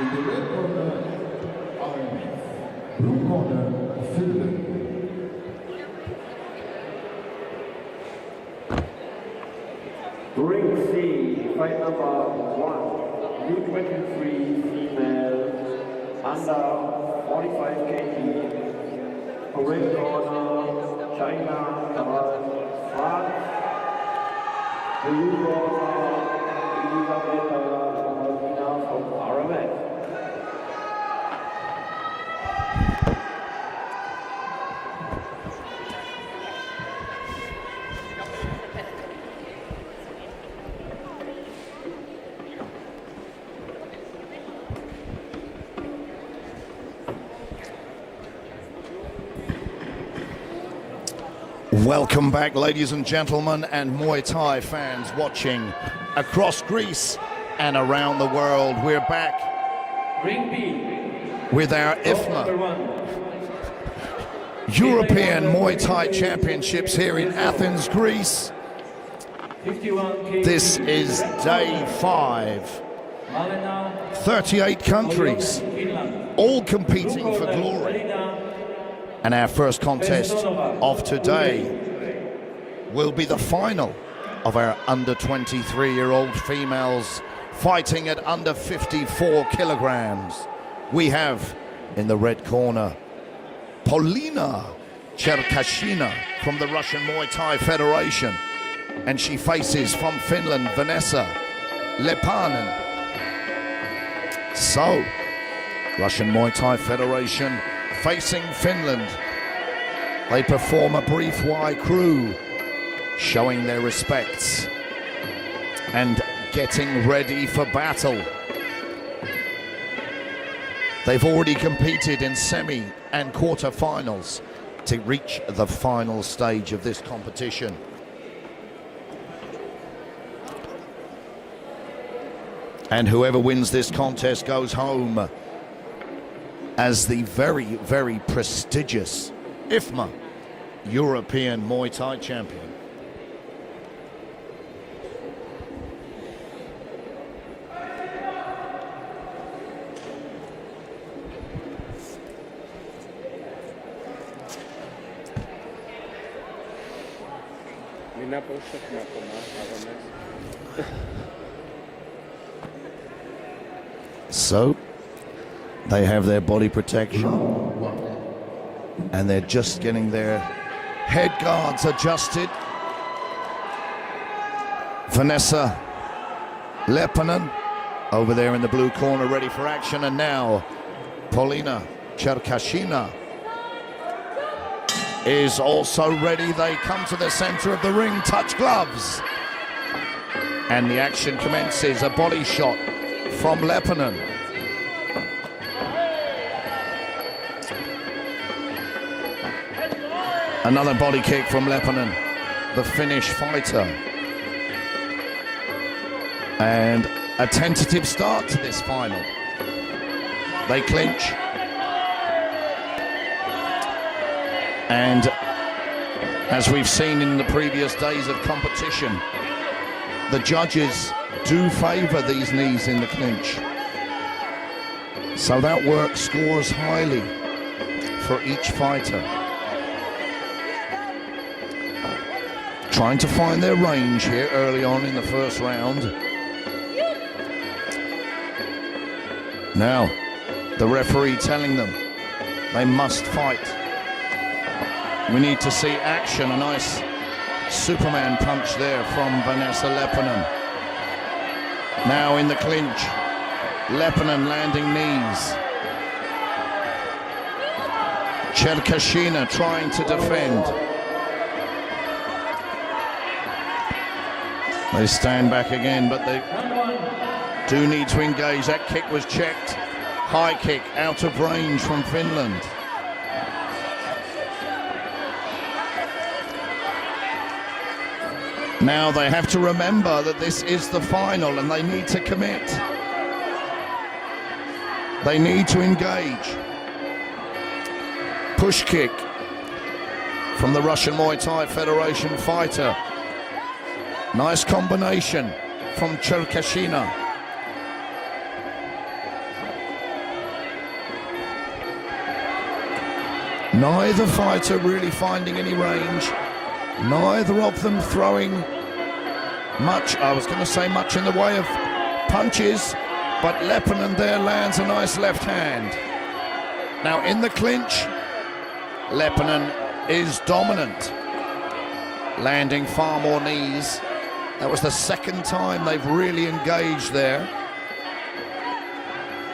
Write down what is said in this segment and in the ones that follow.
In the red corner, Ireland. Blue corner, Finland. Ring C, fight number 1, U23 female, under 45 kg. Red corner, China, France. The blue corner, Peania from RMS. Welcome back, ladies and gentlemen, and Muay Thai fans watching across Greece and around the world. We're back with our IFMA European Muay Thai Championships here in Athens, Greece. This is day 5. 38 countries, all competing for glory. And our first contest of today will be the final of our under 23-year-old females fighting at under 54 kilograms. We have in the red corner Peania from the Russian Muay Thai Federation, and she faces from Finland Vanessa Lepanen. So, Russian Muay Thai Federation facing Finland. They perform a brief Y crew, showing their respects and getting ready for battle. They've already competed in semi and quarter-finals to reach the final stage of this competition. And whoever wins this contest goes home as the very, very prestigious IFMA European Muay Thai champion. So they have their body protection and they're just getting their head guards adjusted. Vanessa Lepanen over there in the blue corner, ready for action, and now Peania is also ready. They come to the center of the ring, touch gloves, and the action commences. A body shot from Lepanen. Another body kick from Lepanen, the Finnish fighter. And a tentative start to this final. They clinch. And as we've seen in the previous days of competition, the judges do favor these knees in the clinch. So that work scores highly for each fighter. Trying to find their range here early on in the first round. Now, the referee telling them they must fight. We need to see action. A nice Superman punch there from Vanessa Lepanen. Now in the clinch, Lepanen landing knees. Cherkashina trying to defend. They stand back again, but they do need to engage. That kick was checked. High kick out of range from Finland. Now they have to remember that this is the final and they need to commit. They need to engage. Push kick from the Russian Muay Thai Federation fighter. Nice combination from Cherkashina. Neither fighter really finding any range. Neither of them throwing much, I was going to say much in the way of punches, but Leppänen there lands a nice left hand. Now in the clinch, Leppänen is dominant, landing far more knees. That was the second time they've really engaged there.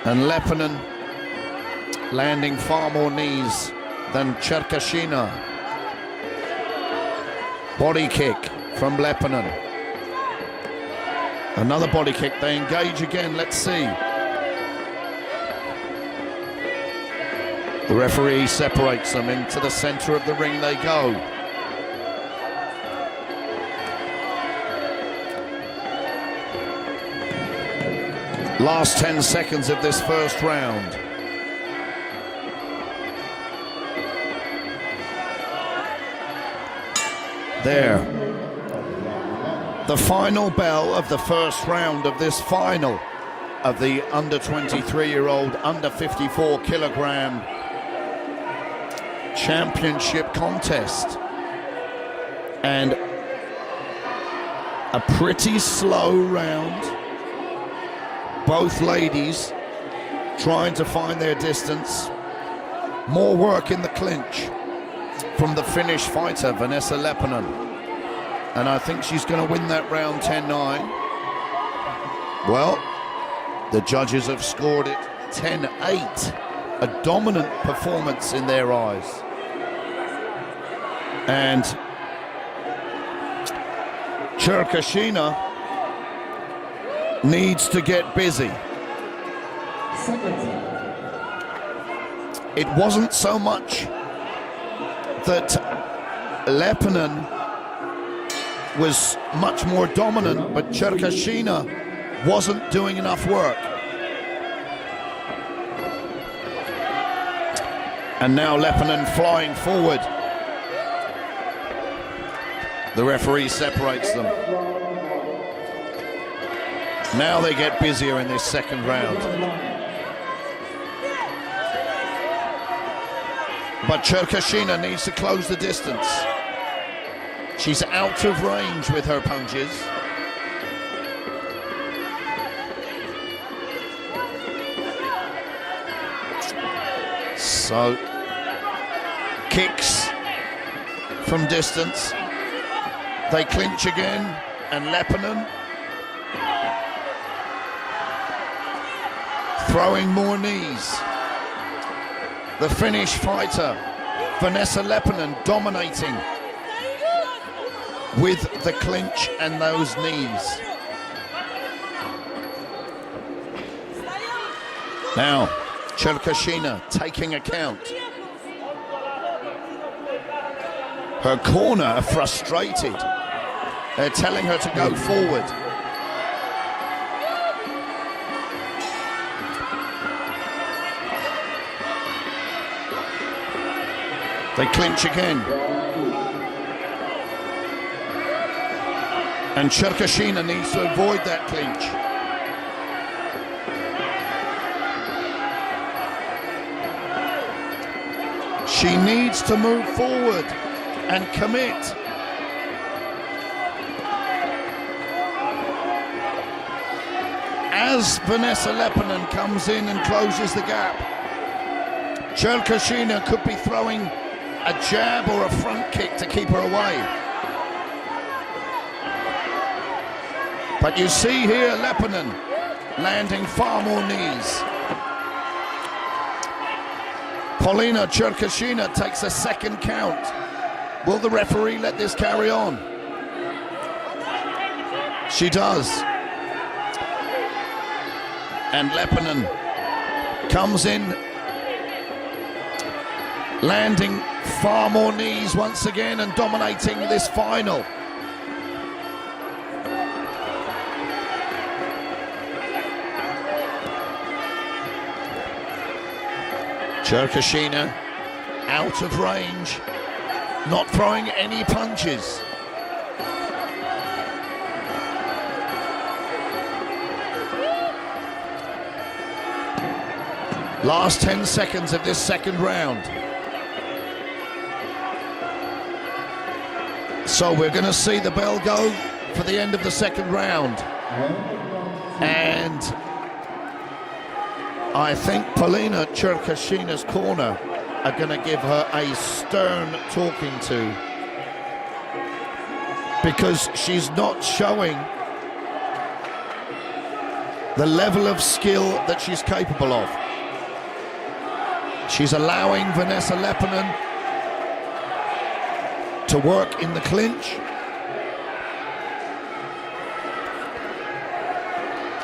And Leppänen landing far more knees than Cherkashina. Body kick from Leppänen. Another body kick, they engage again, let's see. The referee separates them, into the center of the ring they go. Last 10 seconds of this first round. There. The final bell of the first round of this final of the under 23-year-old, under 54 kilogram championship contest. And a pretty slow round. Both ladies trying to find their distance. More work in the clinch from the Finnish fighter, Vanessa Leppänen. And I think she's going to win that round 10-9. Well, the judges have scored it 10-8. A dominant performance in their eyes. And Cherkashina needs to get busy. It wasn't so much that Leppänen was much more dominant, but Cherkashina wasn't doing enough work. And now Leppänen flying forward. The referee separates them. Now they get busier in this second round. But Cherkashina needs to close the distance. She's out of range with her punches. So, kicks from distance. They clinch again, and Leppänen throwing more knees. The Finnish fighter, Vanessa Leppänen, dominating with the clinch and those knees. Now, Cherkashina taking account. Her corner are frustrated. They're telling her to go forward. They clinch again. And Cherkashina needs to avoid that clinch. She needs to move forward and commit. As Vanessa Leppänen comes in and closes the gap, Cherkashina could be throwing a jab or a front kick to keep her away. But you see here Leppänen landing far more knees. Paulina Cherkashina takes a second count. Will the referee let this carry on? She does. And Leppänen comes in, landing far more knees once again and dominating this final. Cherkashina out of range, not throwing any punches. Last 10 seconds of this second round. So we're going to see the bell go for the end of the second round. And I think Peania Cherkashina's corner are going to give her a stern talking to, because she's not showing the level of skill that she's capable of. She's allowing Vanessa Leppänen to work in the clinch.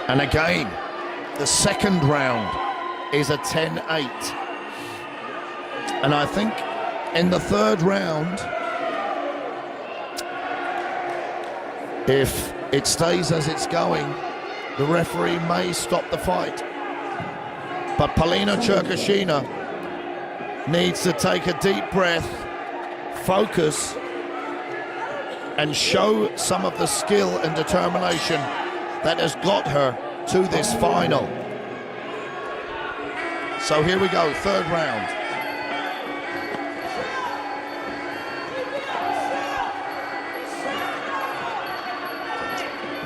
And again, the second round is a 10-8. And I think in the third round, if it stays as it's going, the referee may stop the fight. But Peania Cherkashina needs to take a deep breath, focus, and show some of the skill and determination that has got her to this final. So here we go, third round.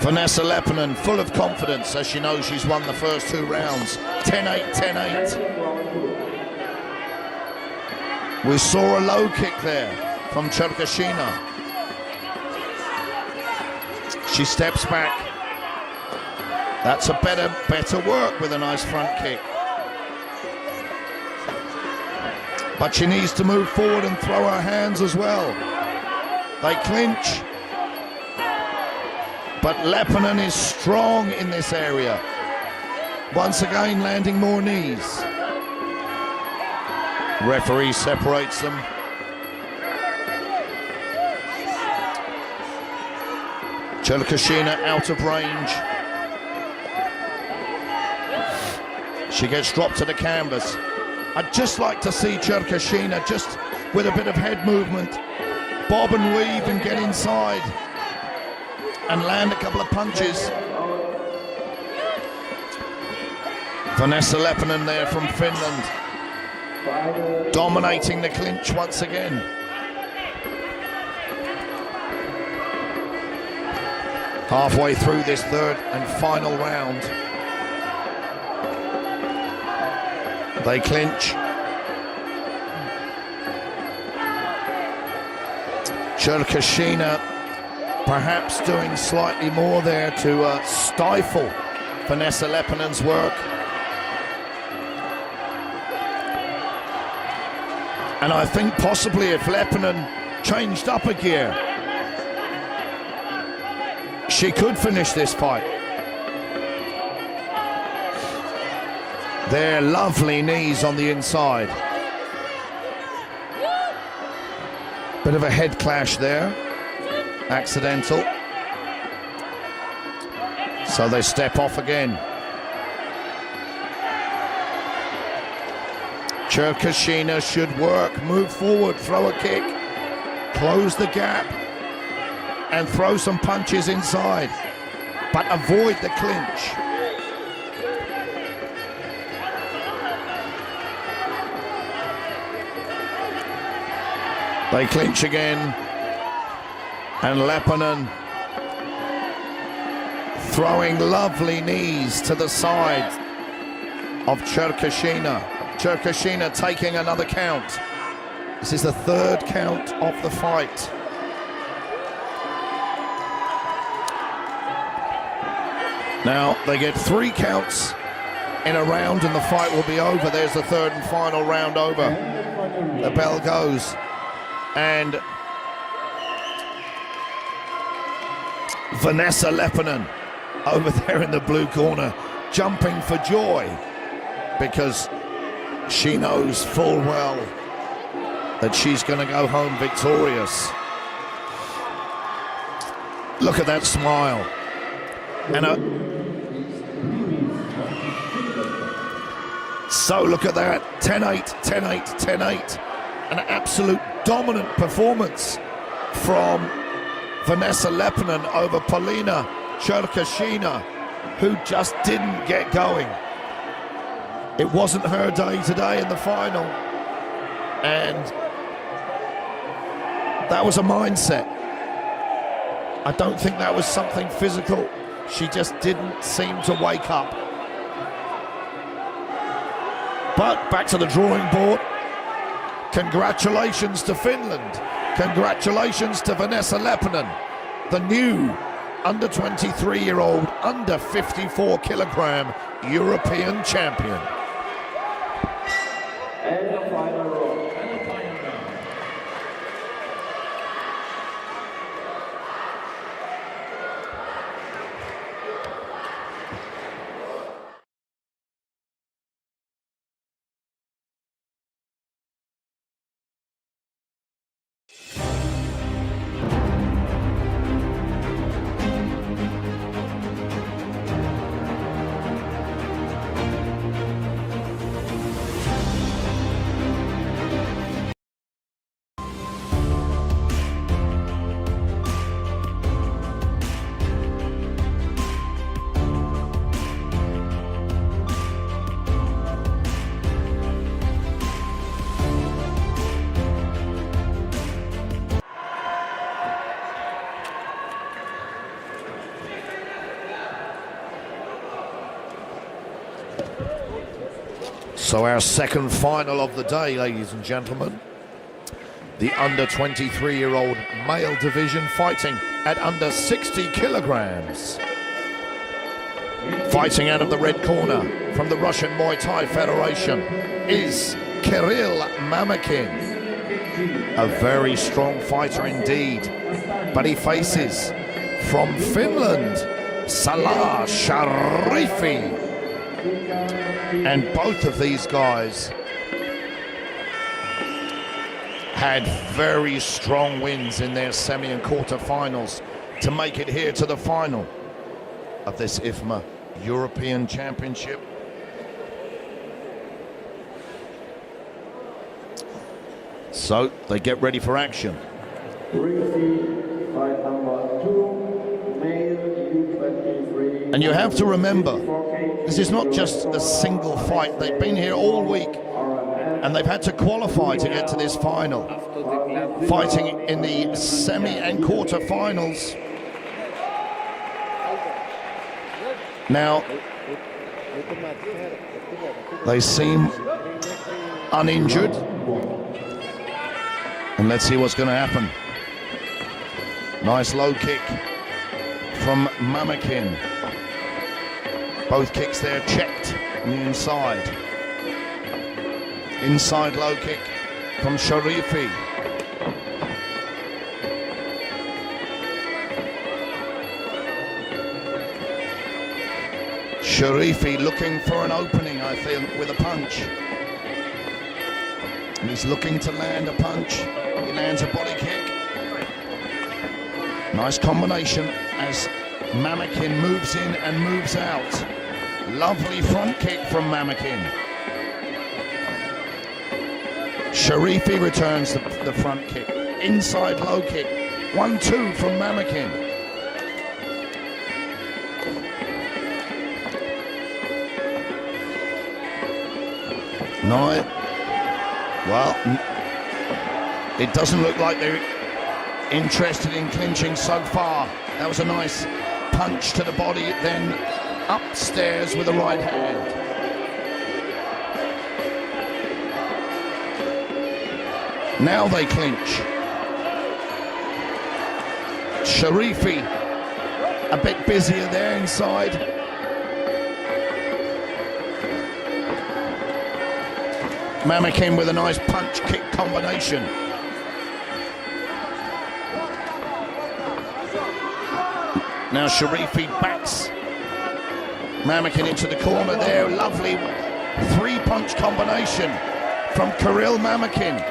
Vanessa Leppänen full of confidence as she knows she's won the first two rounds. 10-8, 10-8. We saw a low kick there from Cherkashina. She steps back. That's a better work with a nice front kick. But she needs to move forward and throw her hands as well. They clinch. But Leppänen is strong in this area. Once again, landing more knees. Referee separates them. Cherkashina out of range. She gets dropped to the canvas. I'd just like to see Cherkashina just with a bit of head movement, bob and weave and get inside and land a couple of punches. Vanessa Leppänen there from Finland, dominating the clinch once again. Halfway through this third and final round. They clinch. Cherkashina perhaps doing slightly more there to stifle Vanessa Lepänen's work. And I think possibly if Leppänen changed up a gear, she could finish this fight. Their lovely knees on the inside. Bit of a head clash there. Accidental. So they step off again. Cherkashina should work, move forward, throw a kick, close the gap, and throw some punches inside, but avoid the clinch. They clinch again, and Leppänen throwing lovely knees to the side of Cherkashina. Cherkashina taking another count. This is the third count of the fight. Now they get 3 counts in a round and the fight will be over. There's the third and final round over. The bell goes. And Vanessa Leppänen over there in the blue corner, jumping for joy because she knows full well that she's going to go home victorious. Look at that smile. And so look at that, 10-8, 10-8, 10-8. An absolute dominant performance from Vanessa Leppänen over Peania Cherkashina, who just didn't get going. It wasn't her day today in the final, and that was a mindset. I don't think that was something physical. She just didn't seem to wake up. But back to the drawing board. Congratulations to Finland. Congratulations to Vanessa Leppänen, the new under 23-year-old, under 54 kilogram European champion. And the final row. So our second final of the day, ladies and gentlemen. The under 23-year-old male division fighting at under 60 kilograms. Fighting out of the red corner from the Russian Muay Thai Federation is Kirill Mamakin. A very strong fighter indeed. But he faces from Finland, Salah Sharifi. And both of these guys had very strong wins in their semi and quarter-finals to make it here to the final of this IFMA European Championship. So they get ready for action. Fight number 2, male U23. And you have to remember, this is not just a single fight. They've been here all week and they've had to qualify to get to this final. Fighting in the semi and quarter-finals. Now, they seem uninjured. And let's see what's going to happen. Nice low kick from Mamakin. Both kicks there checked on the inside. Inside low kick from Sharifi. Sharifi looking for an opening, I think, with a punch. And he's looking to land a punch. He lands a body kick. Nice combination as Mamakin moves in and moves out. Lovely front kick from Mamakin. Sharifi returns the front kick. Inside low kick. 1-2 from Mamakin. No. Well, it doesn't look like they're interested in clinching so far. That was a nice punch to the body, then upstairs with the right hand. Now they clinch. Sharifi a bit busier there inside. Mamakin with a nice punch-kick combination. Now Sharifi backs Mamakin into the corner there. Lovely three-punch combination from Kirill Mamakin.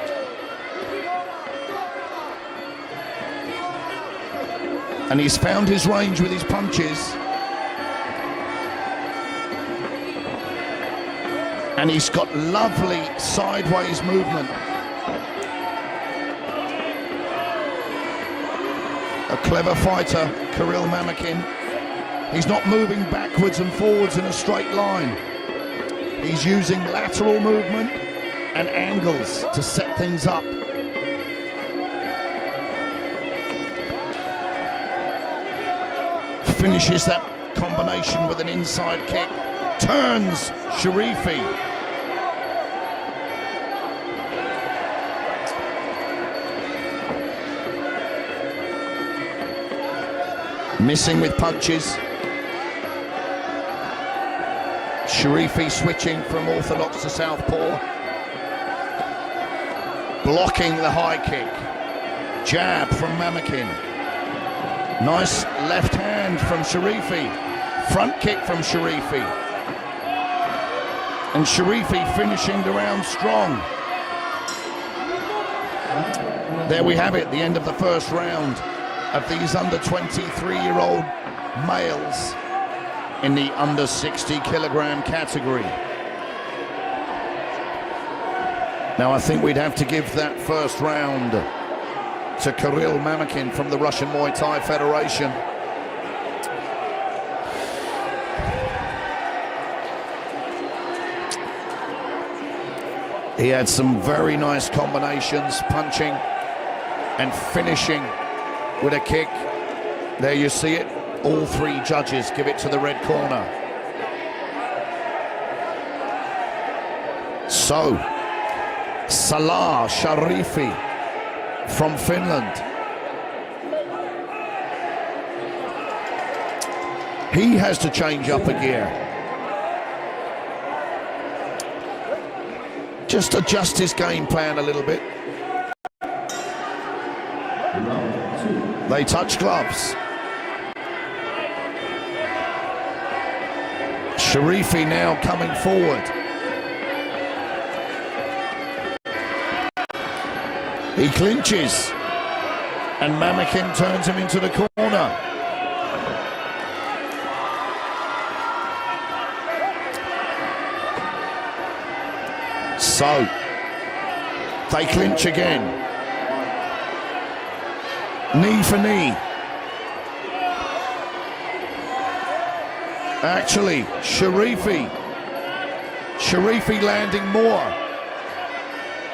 And he's found his range with his punches. And he's got lovely sideways movement. A clever fighter, Kirill Mamakin. He's not moving backwards and forwards in a straight line. He's using lateral movement and angles to set things up. finishes that combination with an inside kick, turns Sharifi. Missing with punches. Sharifi switching from orthodox to southpaw. Blocking the high kick. Jab from Mamakin. Nice left hand from Sharifi. Front kick from Sharifi. And Sharifi finishing the round strong. There we have it, the end of the first round of these under 23-year-old males in the under 60 kilogram category. Now I think we'd have to give that first round to Kirill Mamakin from the Russian Muay Thai Federation. He had some very nice combinations, punching and finishing with a kick. There you see it. All three judges give it to the red corner. So, Salah Sharifi from Finland. He has to change up a gear. Just adjust his game plan a little bit. They touch gloves. Sharifi now coming forward. He clinches, and Mamakin turns him into the corner. So, they clinch again. Knee for knee. Actually, Sharifi landing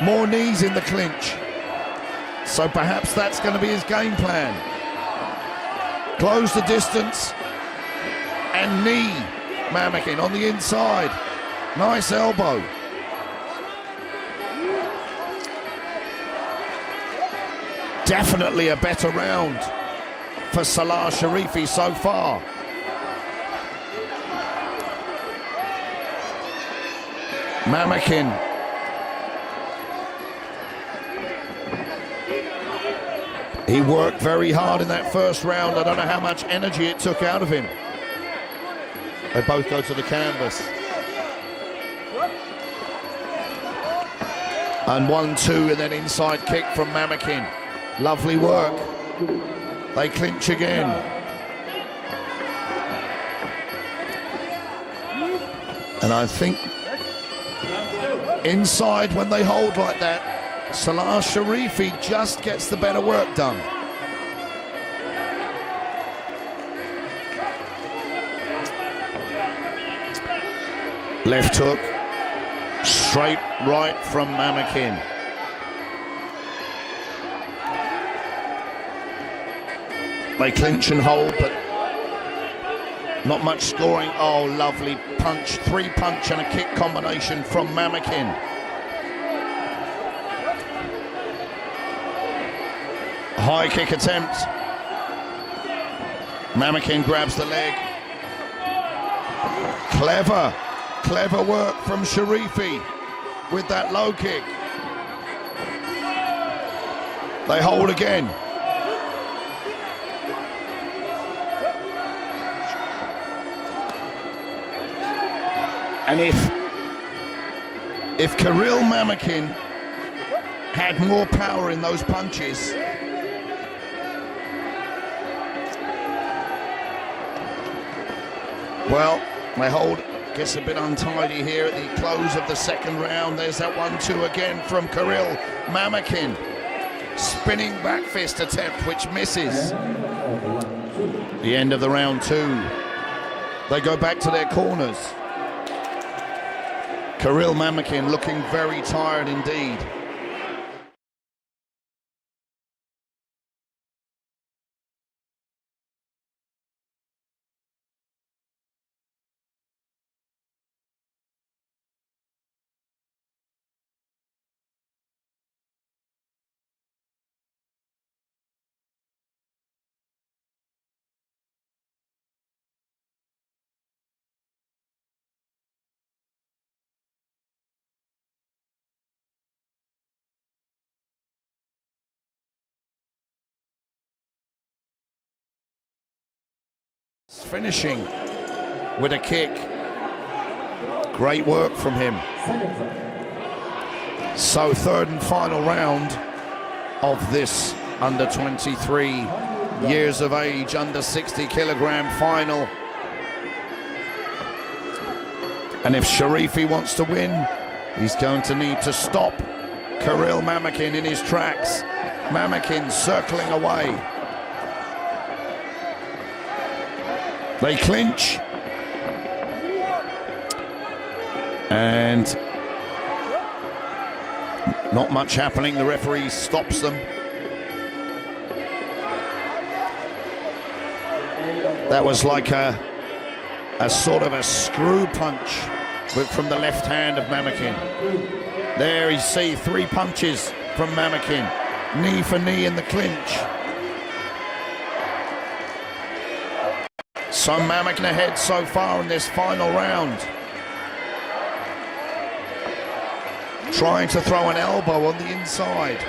more knees in the clinch. So perhaps that's going to be his game plan. Close the distance and knee Mamakin on the inside. Nice elbow. Definitely a better round for Salah Sharifi so far. Mamakin he worked very hard in that first round. I don't know how much energy it took out of him. They both go to the canvas. And 1-2 and then inside kick from Mamakin. Lovely work. They clinch again. And I think inside when they hold like that, Salah Sharifi just gets the better work done. Left hook, straight right from Mamakin. They clinch and hold, but not much scoring. Oh, lovely punch, 3-punch and a kick combination from Mamakin. High kick attempt. Mamakin grabs the leg. Clever work from Sharifi with that low kick. They hold again. And if Kirill Mamakin had more power in those punches, well, they hold, gets a bit untidy here at the close of the second round. There's that 1-2 again from Kirill Mamakin. Spinning back fist attempt, which misses. The end of the round 2. They go back to their corners. Kirill Mamakin looking very tired indeed. finishing with a kick. Great work from him. So third and final round of this under 23 years of age, under 60 kilogram final. And if Sharifi wants to win, he's going to need to stop Kirill Mamakin in his tracks. Mamakin circling away. They clinch. And not much happening. The referee stops them. That was like a sort of a screw punch from the left hand of Mamakin. There you see 3 punches from Mamakin. Knee for knee in the clinch. So Mamakin ahead so far in this final round. Trying to throw an elbow on the inside.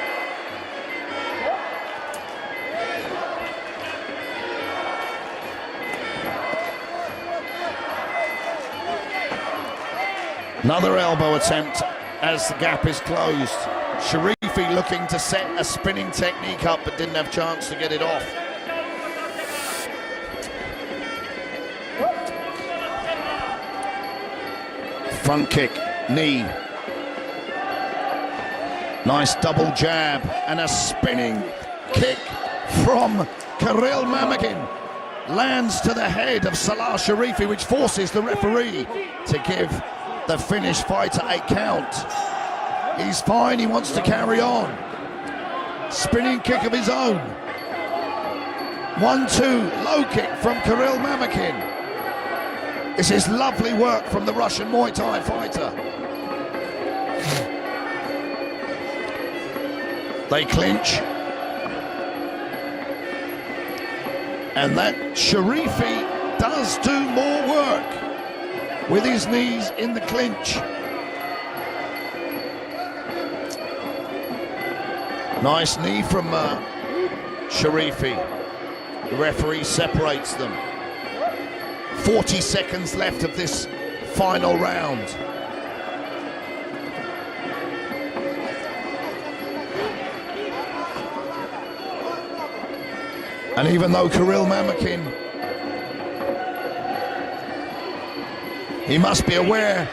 Another elbow attempt as the gap is closed. Sharifi looking to set a spinning technique up but didn't have a chance to get it off. Front kick, knee. Nice double jab and a spinning kick from Kirill Mamakin. Lands to the head of Salah Sharifi, which forces the referee to give the Finnish fighter a count. He's fine, he wants to carry on. Spinning kick of his own. 1-2, low kick from Kirill Mamakin. This is lovely work from the Russian Muay Thai fighter. They clinch. And that Sharifi does do more work with his knees in the clinch. Nice knee from Sharifi. The referee separates them. 40 seconds left of this final round. And even though Kirill Mamakin, he must be aware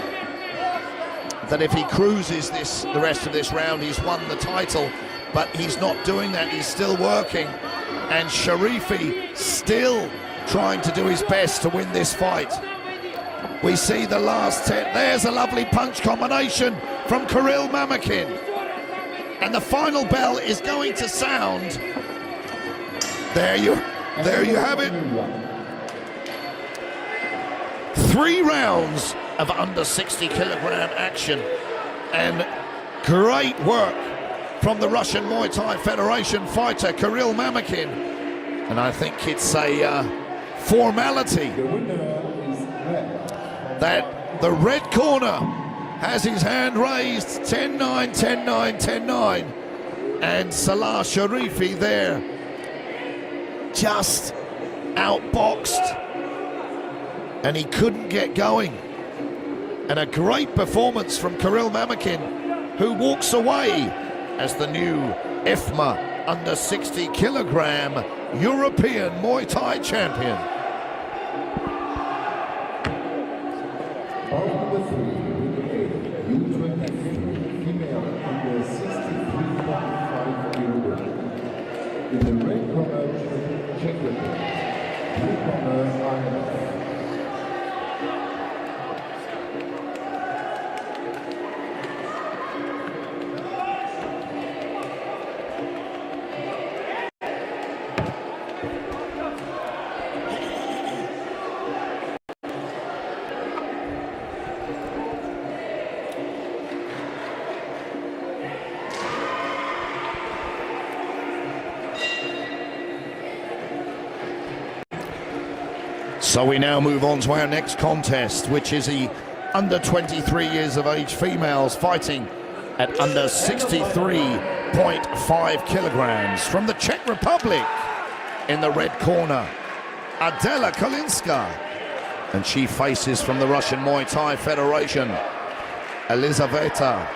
that if he cruises the rest of this round, he's won the title, but he's not doing that, he's still working. And Sharifi still trying to do his best to win this fight. We see the last 10, there's a lovely punch combination from Kirill Mamakin. And the final bell is going to sound. There you have it. 3 rounds of under 60 kilogram action, and great work from the Russian Muay Thai Federation fighter Kirill Mamakin. And I think it's a formality that the red corner has his hand raised. 10-9, 10-9, 10-9, and Salah Sharifi there just outboxed, and he couldn't get going. And a great performance from Kirill Mamakin, who walks away as the new IFMA under 60 kilogram European Muay Thai champion. U23 female under 63.5 kilogram. In the red corner, Czech Republic. Blue corner, Ireland. So we now move on to our next contest, which is the under 23 years of age females fighting at under 63.5 kilograms from the Czech Republic. In the red corner, Adela Kolinska. And she faces from the Russian Muay Thai Federation, Elizaveta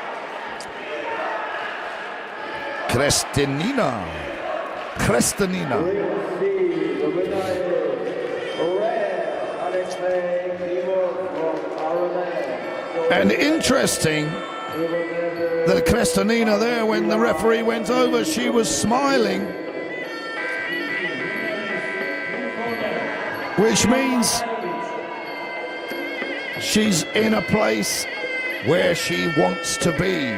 Krestanina. And interesting that Krestanina there, when the referee went over, she was smiling, which means she's in a place where she wants to be.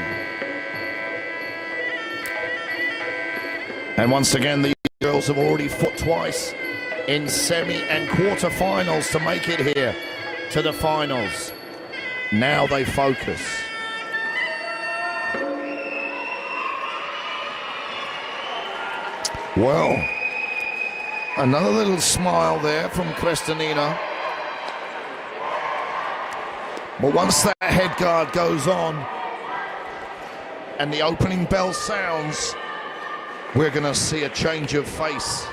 And once again, the girls have already fought twice in semi and quarter-finals to make it here to the finals. Now they focus. Well, another little smile there from Krestanina. But once that head guard goes on and the opening bell sounds, we're going to see a change of face.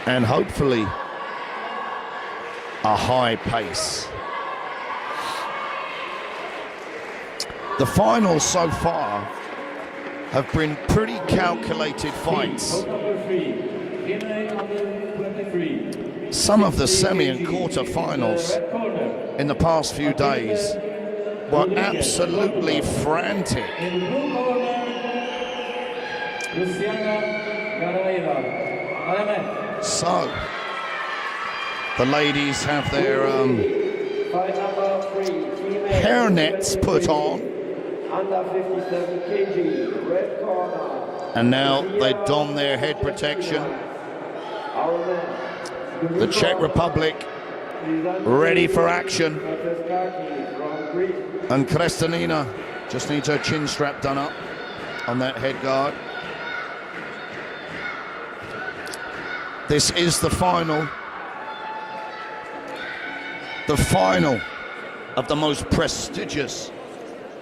And hopefully a high pace. The finals so far have been pretty calculated fights. Some of the semi and quarter finals in the past few days were absolutely frantic. So the ladies have their hair nets put on, under 57 kg, red corner. And now they don their head protection. The Czech Republic ready for action. And Krestanina just needs her chin strap done up on that head guard. This is the final. The final of the most prestigious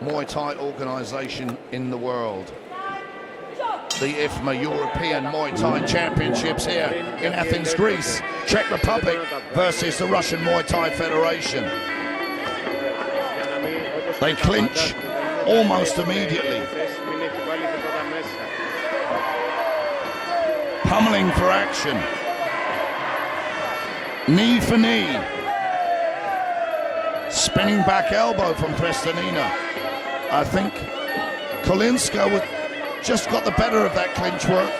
Muay Thai organization in the world. The IFMA European Muay Thai Championships here in Athens, Greece. Czech Republic versus the Russian Muay Thai Federation. They clinch almost immediately. Pummeling for action. Knee for knee. Spinning back elbow from Krestanina. I think Kolinska just got the better of that clinch work,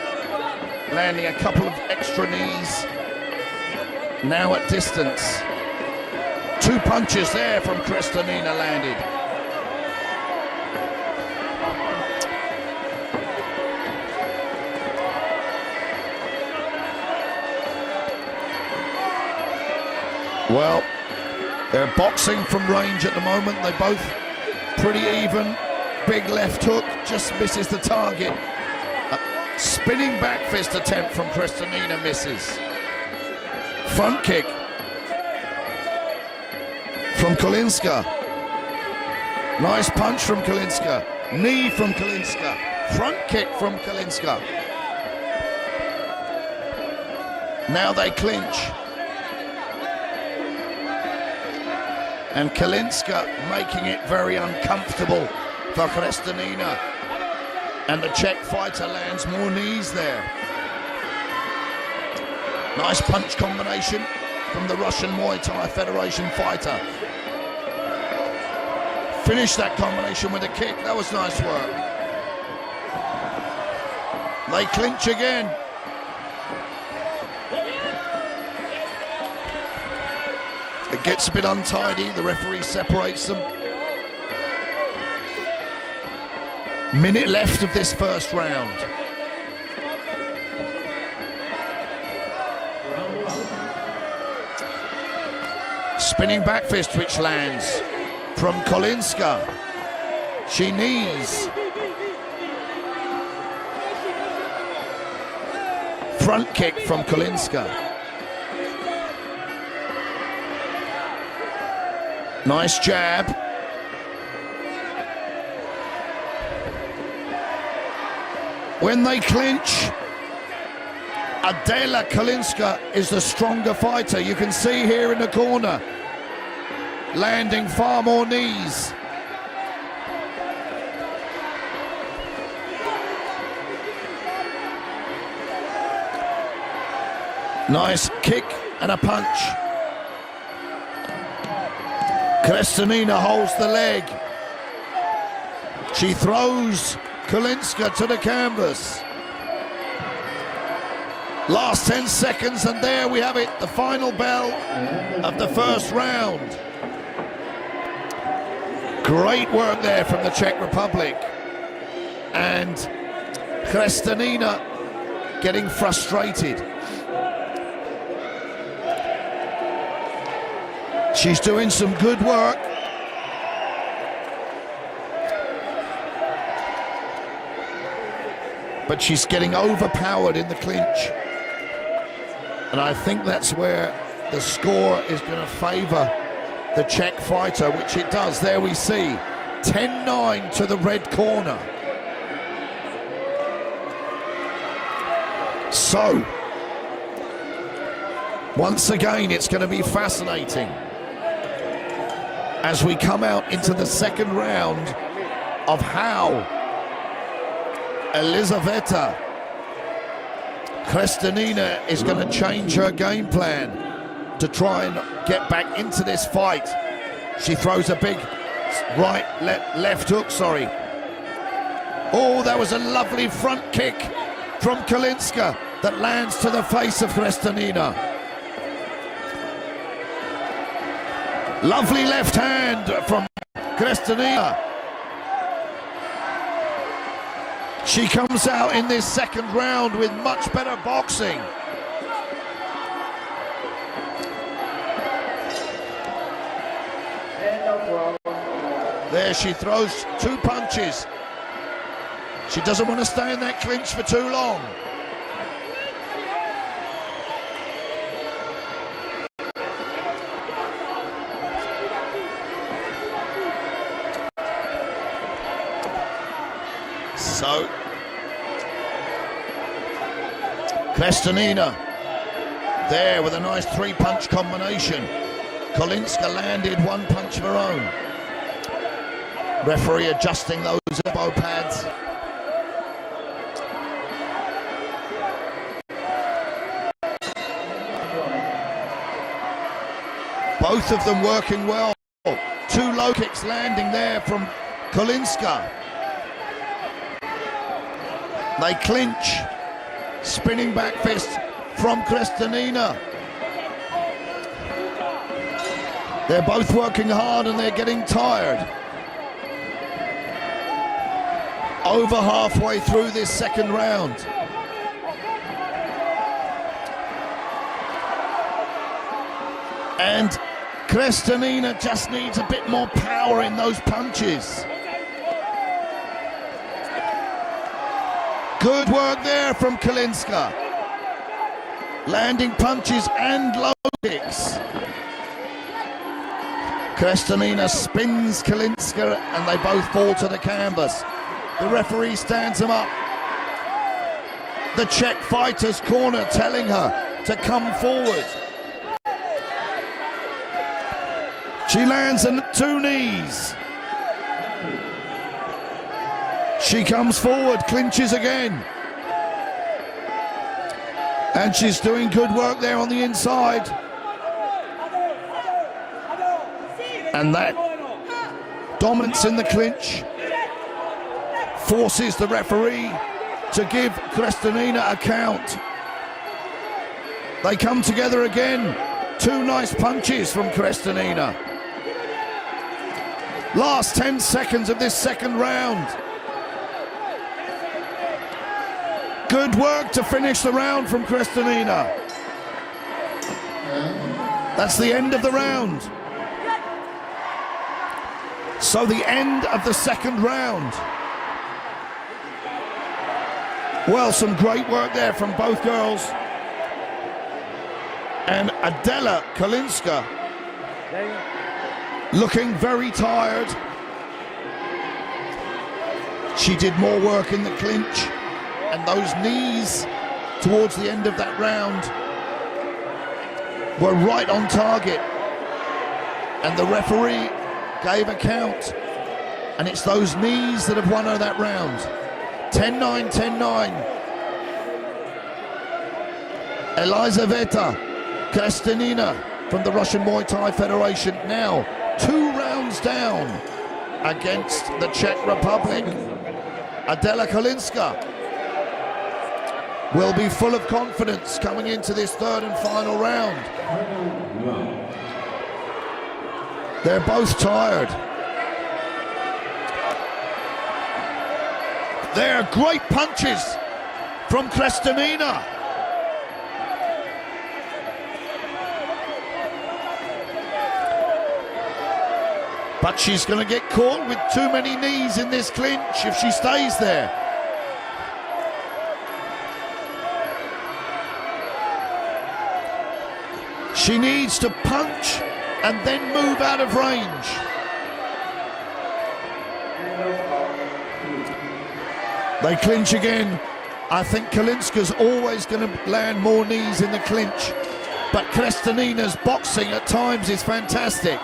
landing a couple of extra knees. Now at distance. 2 punches there from Krestanina landed. Well, they're boxing from range at the moment. They both pretty even. Big left hook, just misses the target. Spinning back fist attempt from Krestanina misses. Front kick from Kolinska. Nice punch from Kolinska. Knee from Kolinska. Front kick from Kolinska. Now they clinch. And Kolinska making it very uncomfortable for Krestanina. And the Czech fighter lands more knees there. Nice punch combination from the Russian Muay Thai Federation fighter. Finished that combination with a kick. That was nice work. They clinch again. It gets a bit untidy. The referee separates them. Minute left of this first round. Spinning back fist which lands from Kolinska. She knees. Front kick from Kolinska. Nice jab. When they clinch, Adela Kalinska is the stronger fighter. You can see here in the corner, landing far more knees. Nice kick and a punch. Kristalina holds the leg. She throws Kalinska to the canvas. Last 10 seconds, and there we have it, the final bell of the first round. Great work there from the Czech Republic. And Kristalina getting frustrated. She's doing some good work. But she's getting overpowered in the clinch. And I think that's where the score is going to favor the Czech fighter, which it does. There we see 10-9 to the red corner. So, once again, it's going to be fascinating as we come out into the second round of how Elizaveta Kristalina is going to change her game plan to try and get back into this fight. She throws a big left hook, sorry. Oh, that was a lovely front kick from Kalinska that lands to the face of Kristalina. Lovely left hand from Kristalina. She comes out in this second round with much better boxing. There she throws 2 punches. She doesn't want to stay in that clinch for too long. So, Kristalina there with a nice 3-punch combination. Kalinska landed 1 punch of her own. Referee adjusting those elbow pads. Both of them working well. 2 low kicks landing there from Kalinska. They clinch. Spinning back fist from Kristalina. They're both working hard and they're getting tired. Over halfway through this second round. And Kristalina just needs a bit more power in those punches. Good work there from Kalinska. Landing punches and low kicks. Kristalina spins Kalinska and they both fall to the canvas. The referee stands them up. The Czech fighter's corner telling her to come forward. She lands on 2 knees. She comes forward, clinches again. And she's doing good work there on the inside. And that dominance in the clinch forces the referee to give Kristalina a count. They come together again. 2 nice punches from Kristalina. Last 10 seconds of this second round. Good work to finish the round from Kristalina. That's the end of the round. So the end of the second round. Well, some great work there from both girls. And Adela Kalinska looking very tired. She did more work in the clinch, and those knees towards the end of that round were right on target, and the referee gave a count, and it's those knees that have won her that round. 10-9, 10-9. Elizaveta Kristinina from the Russian Muay Thai Federation now 2 rounds down against the Czech Republic. Adela Kolinska will be full of confidence coming into this third and final round. They're both tired. They're great punches from Kristinina. But she's going to get caught with too many knees in this clinch if she stays there. She needs to punch and then move out of range. They clinch again. I think Kolinska's always going to land more knees in the clinch, but Kristinina's boxing at times is fantastic.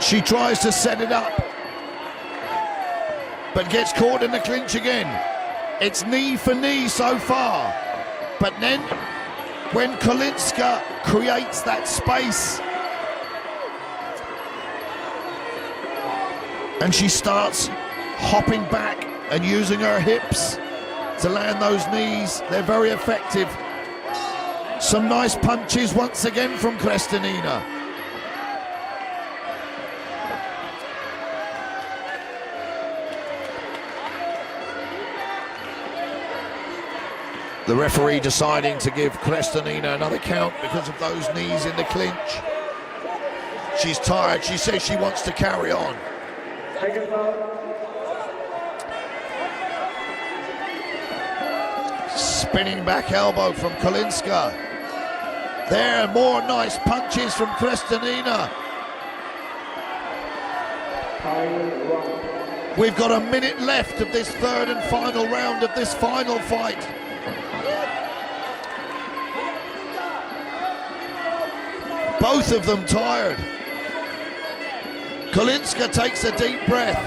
She tries to set it up, but gets caught in the clinch again. It's knee for knee so far, but then when Kolinska creates that space and she starts hopping back and using her hips to land those knees, they're very effective. Some nice punches once again from Kristinina. The referee deciding to give Kristinina another count because of those knees in the clinch. She's tired. She says she wants to carry on. Spinning back elbow from Kolinska. There, more nice punches from Kristinina. We've got a minute left of this third and final round of this final fight. Both of them tired. Kolinska takes a deep breath.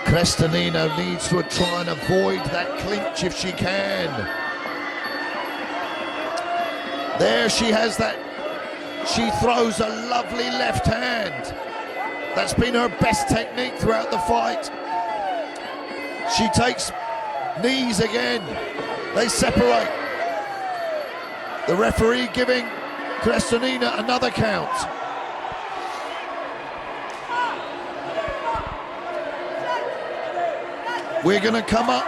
Kristinina needs to try and avoid that clinch if she can. There she has that. She throws a lovely left hand. That's been her best technique throughout the fight. She takes knees again. They separate. The referee giving Kristinina another count. We're going to come up.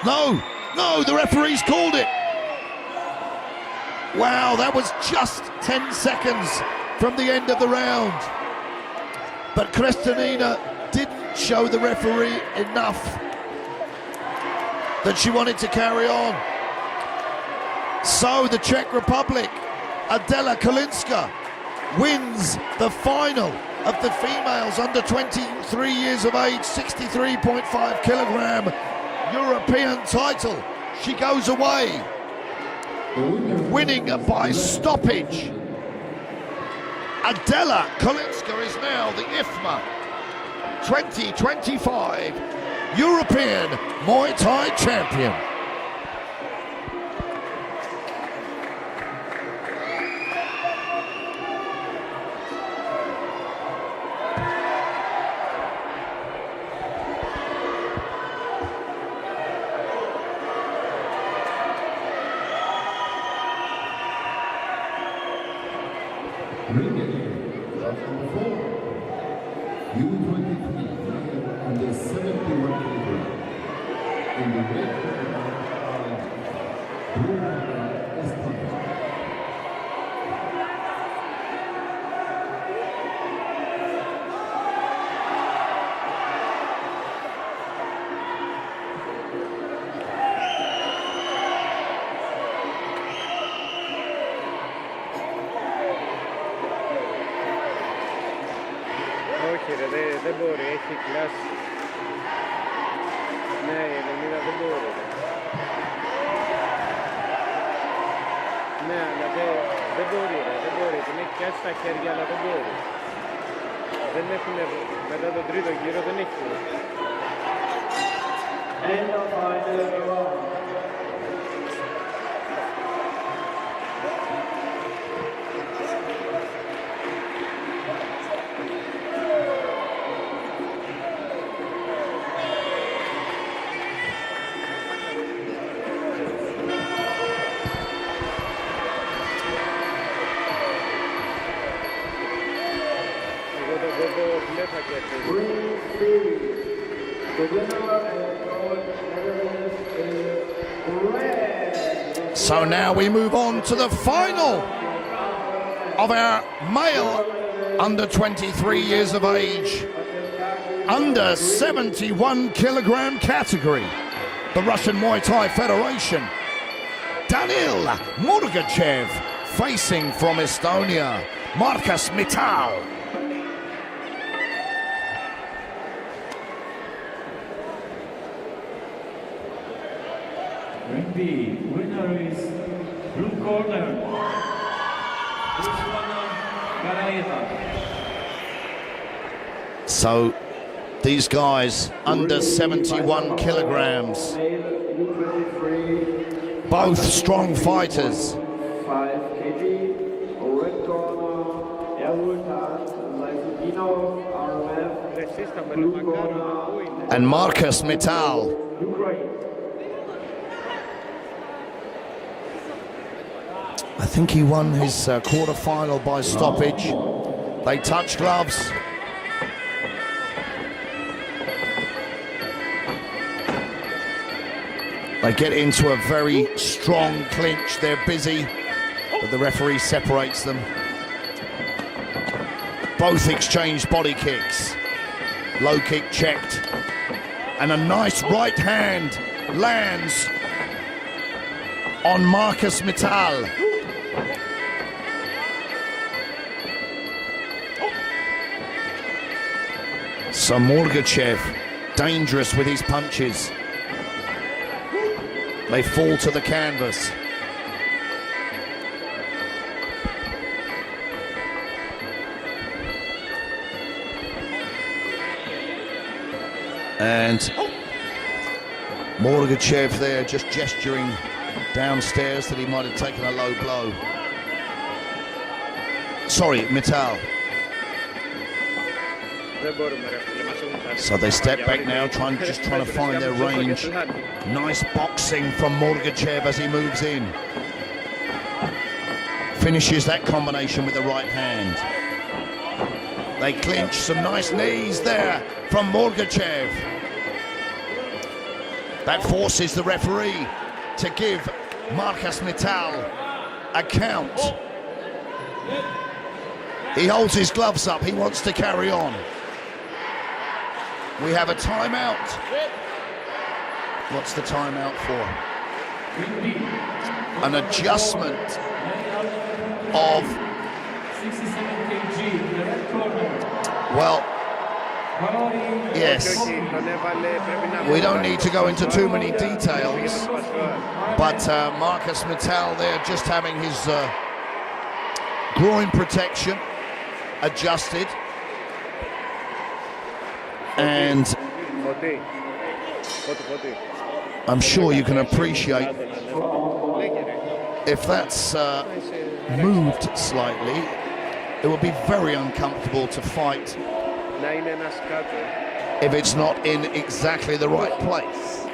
No, the referee's called it. Wow, that was just 10 seconds from the end of the round. But Kristinina didn't show the referee enough that she wanted to carry on. So the Czech Republic, Adela Kolinska, wins the final of the females under 23 years of age, 63.5 kilogram European title. She goes away, winning by stoppage. Adela Kolinska is now the IFMA 2025 European Muay Thai champion. U23 under 71 kilogram. In the red corner, cyklas. Nej, det mira det borde. Nej, det borde. Det mycket stackar gälla det borde. Den är på med det drydda giro den inte. End of final round. So now we move on to the final of our male under 23 years of age, under 71 kilogram category. The Russian Muay Thai Federation, Danil Murgachev, facing from Estonia, Markus Mittal. The winner is blue corner, So these guys under 71 kilograms, both strong fighters. 5 kg, red corner, blue corner, And Markus Mittal. Ukraine. I think he won his quarter-final by stoppage. They touch gloves. They get into a very strong clinch. They're busy, but the referee separates them. Both exchange body kicks. Low kick checked. And a nice right hand lands on Markus Mittal. So Murgachev, dangerous with his punches. They fall to the canvas. And Murgachev there just gesturing downstairs that he might have taken a low blow. Sorry, Mittal. So they step back now, trying to find their range. Nice boxing from Murgachev as he moves in. Finishes that combination with the right hand. They clinch, some nice knees there from Murgachev. That forces the referee to give Markus Mittal a count. He holds his gloves up, he wants to carry on. We have a timeout. What's the timeout for? An adjustment of, well, yes. We don't need to go into too many details, but Markus Mittal there just having his groin protection adjusted. And I'm sure you can appreciate if that's moved slightly, it would be very uncomfortable to fight if it's not in exactly the right place.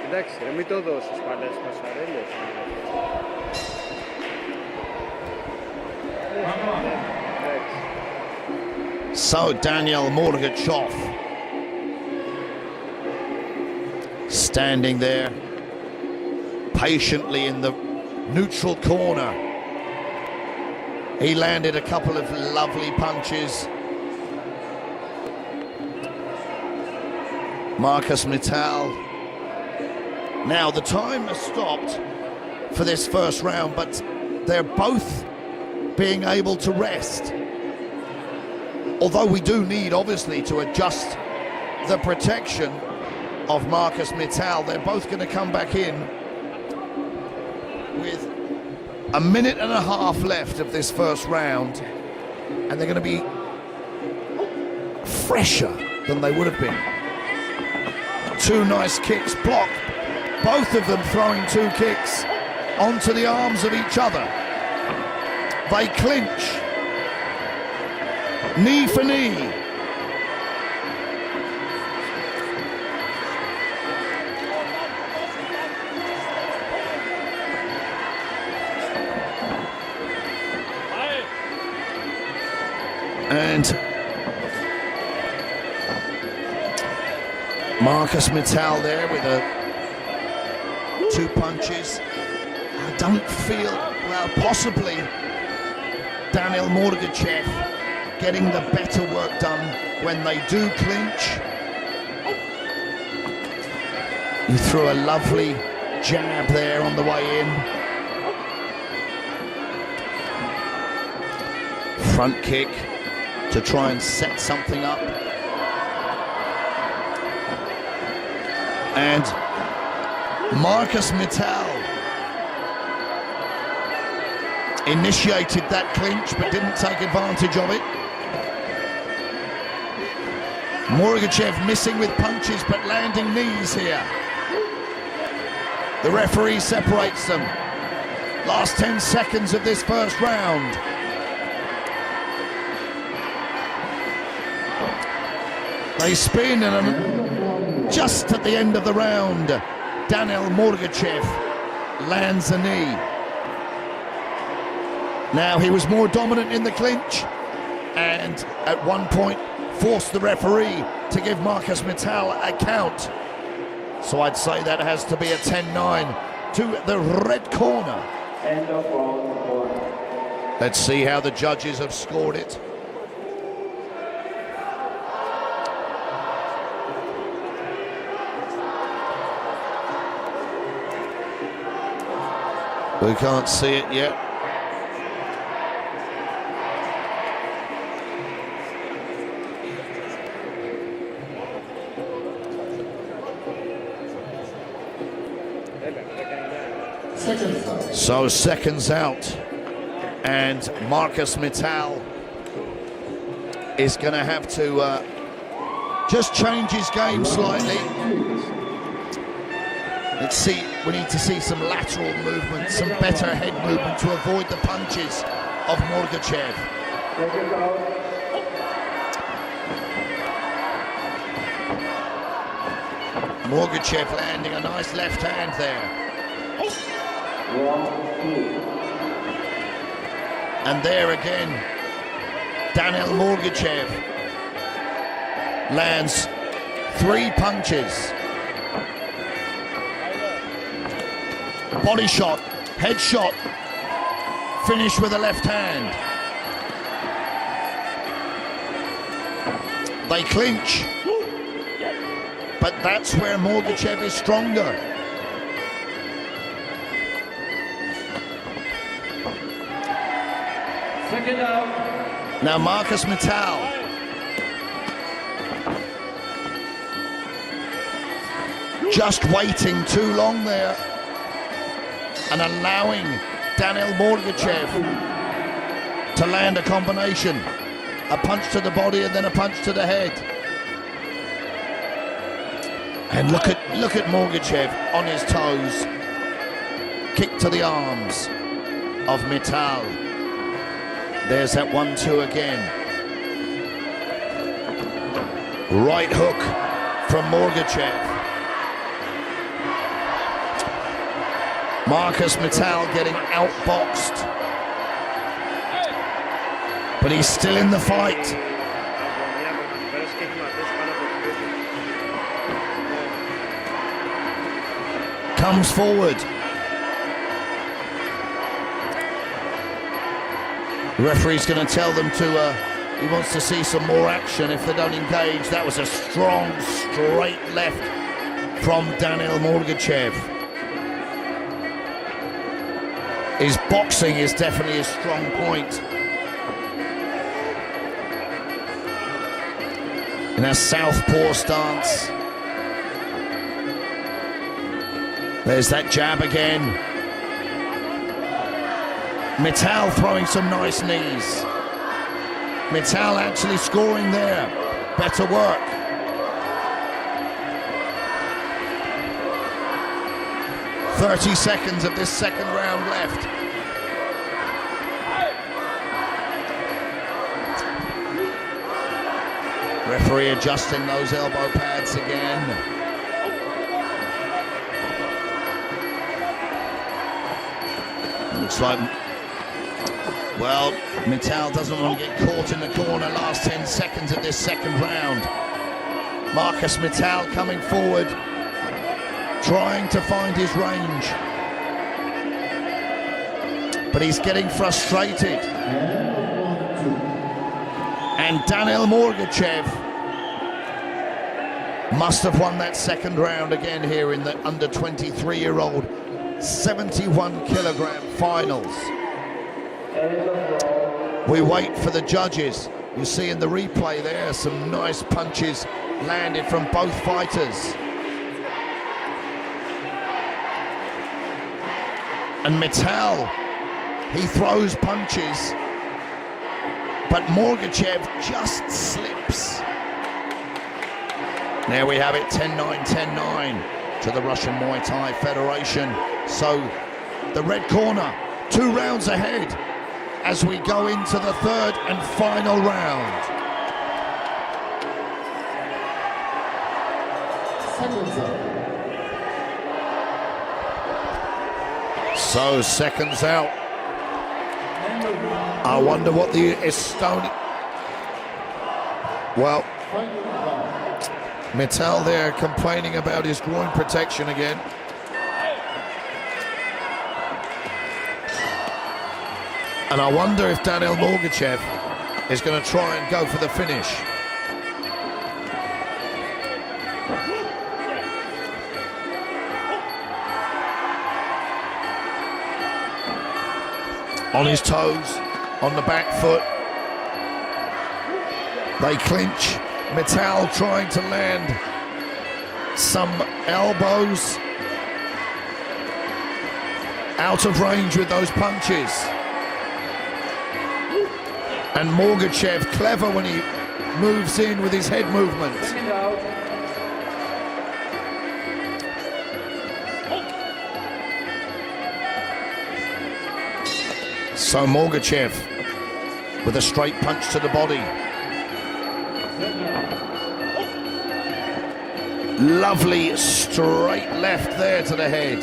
So Daniel Murgachev standing there patiently in the neutral corner. He landed a couple of lovely punches. Markus Mittal. Now the time has stopped for this first round, but they're both being able to rest. Although we do need obviously to adjust the protection of Marcus Mittal. They're both going to come back in with a minute and a half left of this first round, and they're going to be fresher than they would have been. Two nice kicks blocked, both of them throwing two kicks onto the arms of each other. They clinch, knee for knee. And Marcus Mittal there with two punches. I don't feel, well, possibly Daniil Morgachev getting the better work done when they do clinch. He threw a lovely jab there on the way in. Front kick to try and set something up. And Marcus Mittal initiated that clinch but didn't take advantage of it. Morgachev missing with punches but landing knees here. The referee separates them. Last 10 seconds of this first round. They spin, and just at the end of the round, Daniil Morgachev lands a knee. Now, he was more dominant in the clinch, and at one point forced the referee to give Marcus Mittal a count. So I'd say that has to be a 10-9 to the red corner. End of round one. Let's see how the judges have scored it. We can't see it yet. So seconds out, and Marcus Mittal is going to have to just change his game slightly. Let's see, we need to see some lateral movement, some better head movement to avoid the punches of Morgachev. Morgachev landing a nice left hand there. And there again, Daniil Morgachev lands 3 punches. Body shot, head shot, finish with a left hand. They clinch, but that's where Morgachev is stronger. Second out. Now Marcus Mittal just waiting too long there and allowing Daniil Morgachev to land a combination. A punch to the body and then a punch to the head. And look at Morgachev on his toes. Kick to the arms of Mittal. There's that 1-2 again. Right hook from Morgachev. Marcus Mittal getting outboxed, but he's still in the fight. Comes forward. The referee's going to tell them he wants to see some more action if they don't engage. That was a strong, straight left from Daniil Morgachev. His boxing is definitely a strong point. in a southpaw stance. There's that jab again. Muaythai throwing some nice knees. Muaythai actually scoring there. Better work. "30 seconds of this second round left. Referee adjusting those elbow pads again. Looks like, well, Muaythai doesn't want to get caught in the corner. Last 10 seconds of this second round. Marcus Muaythai coming forward, trying to find his range. But he's getting frustrated. And Daniil Morgachev must have won that second round again here in the under 23-year-old 71 kilogram finals. We wait for the judges. You see in the replay there some nice punches landed from both fighters. And Muaythai, he throws punches, but Morgachev just slips. There we have it, 10-9, 10-9 to the Russian Muay Thai Federation. So the red corner, 2 rounds ahead as we go into the third and final round. So seconds out. I wonder what the Estonian... Well, Muaythai there complaining about his groin protection again. And I wonder if Daniil Morgachev is going to try and go for the finish. On his toes, on the back foot. They clinch. Muaythai trying to land some elbows. Out of range with those punches. And Morgachev clever when he moves in with his head movement. So Morgachev with a straight punch to the body. Lovely straight left there to the head.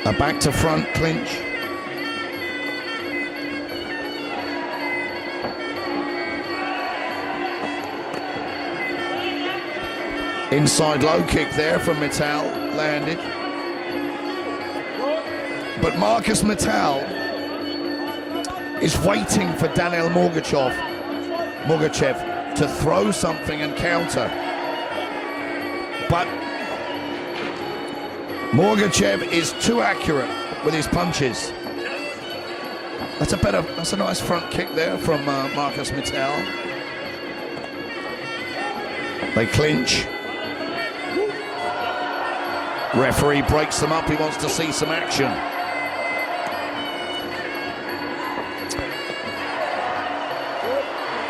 A back to front clinch. Inside low kick there from Muaythai, landed. But Marcus Muaythai is waiting for Daniil Morgachev to throw something and counter. But Morgachev is too accurate with his punches. That's a nice front kick there from Marcus Muaythai. They clinch. Referee breaks them up, he wants to see some action.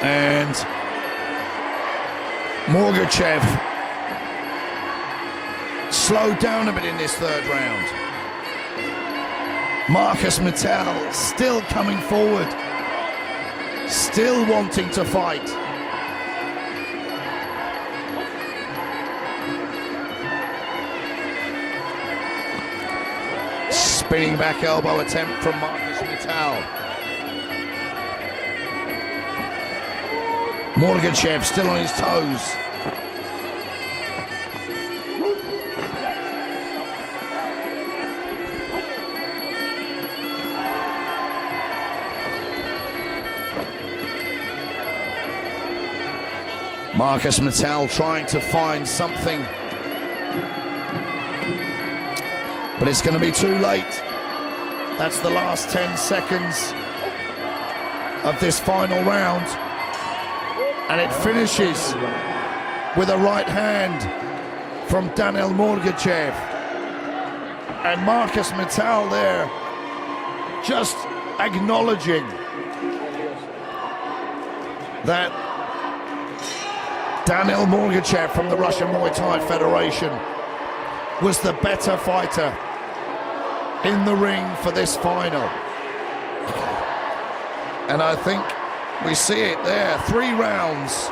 And Morgachev slowed down a bit in this third round. Marcus Muaythai still coming forward, still wanting to fight. Spinning back elbow attempt from Marcus Muaythai. Morgachev still on his toes. Marcus Muaythai trying to find something, but it's going to be too late. That's the last 10 seconds. of this final round, and it finishes with a right hand from Daniel Morgachev, and Marcus Mittal there just acknowledging that Daniel Morgachev from the Russian Muay Thai Federation was the better fighter in the ring for this final. And I think we see it there. 3 rounds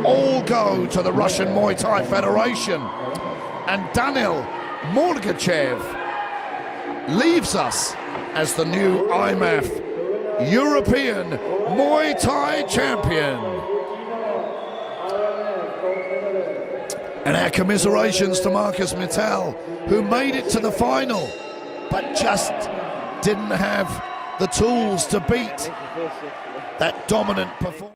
all go to the Russian Muay Thai Federation, and Daniel Morgachev leaves us as the new IFMA European Muay Thai champion. And our commiserations to Marcus Mittal, who made it to the final, but just didn't have the tools to beat that dominant performance.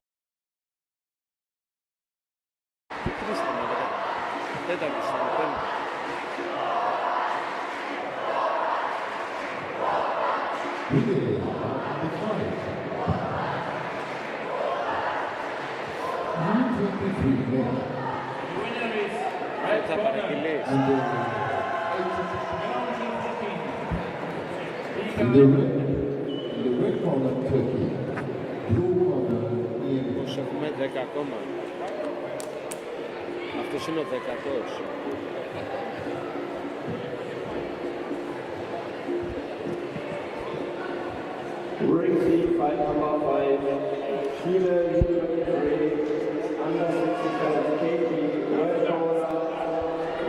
In the red corner, Turkey. Blue corner, Peania. Πώς έχουμε 10 ακόμα. Αυτός είναι ο 10ος. Ring C, fight number 5. Chile, U23, under 65 kg, red corner,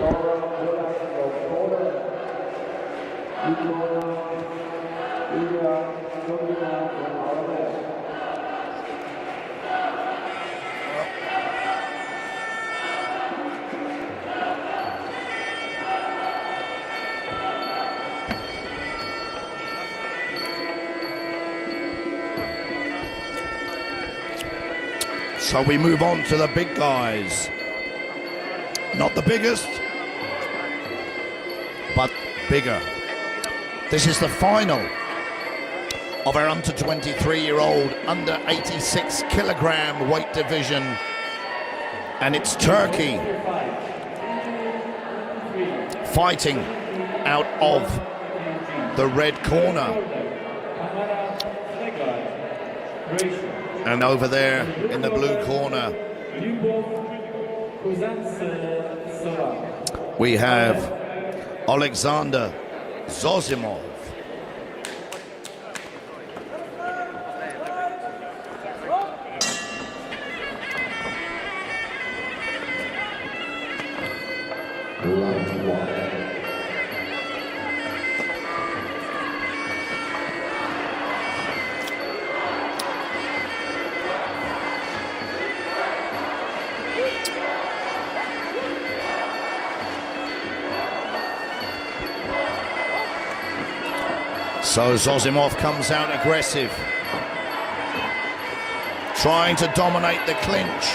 Laura Bullock of Poland. Blue corner, Ilya Slovina from Athens. So we move on to the big guys. Not the biggest, but bigger. This is the final of our under 23-year-old, under 86 kilogram weight division. And it's Turkey fighting out of the red corner. And over there in the blue corner, we have Alexander Zosimov. So Zosimov comes out aggressive, trying to dominate the clinch.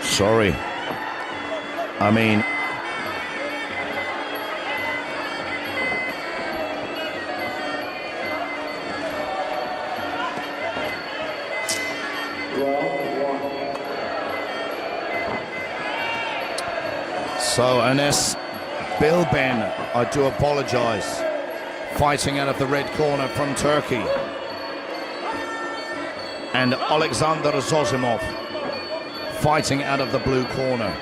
Sorry. I mean, so Enes Bilben, I do apologize, fighting out of the red corner from Turkey. And Alexander Zosimov fighting out of the blue corner.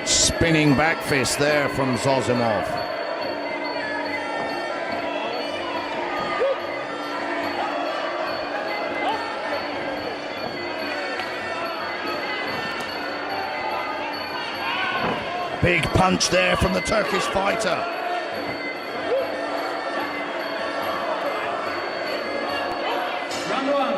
Spinning back fist there from Zosimov. Big punch there from the Turkish fighter. Round 1.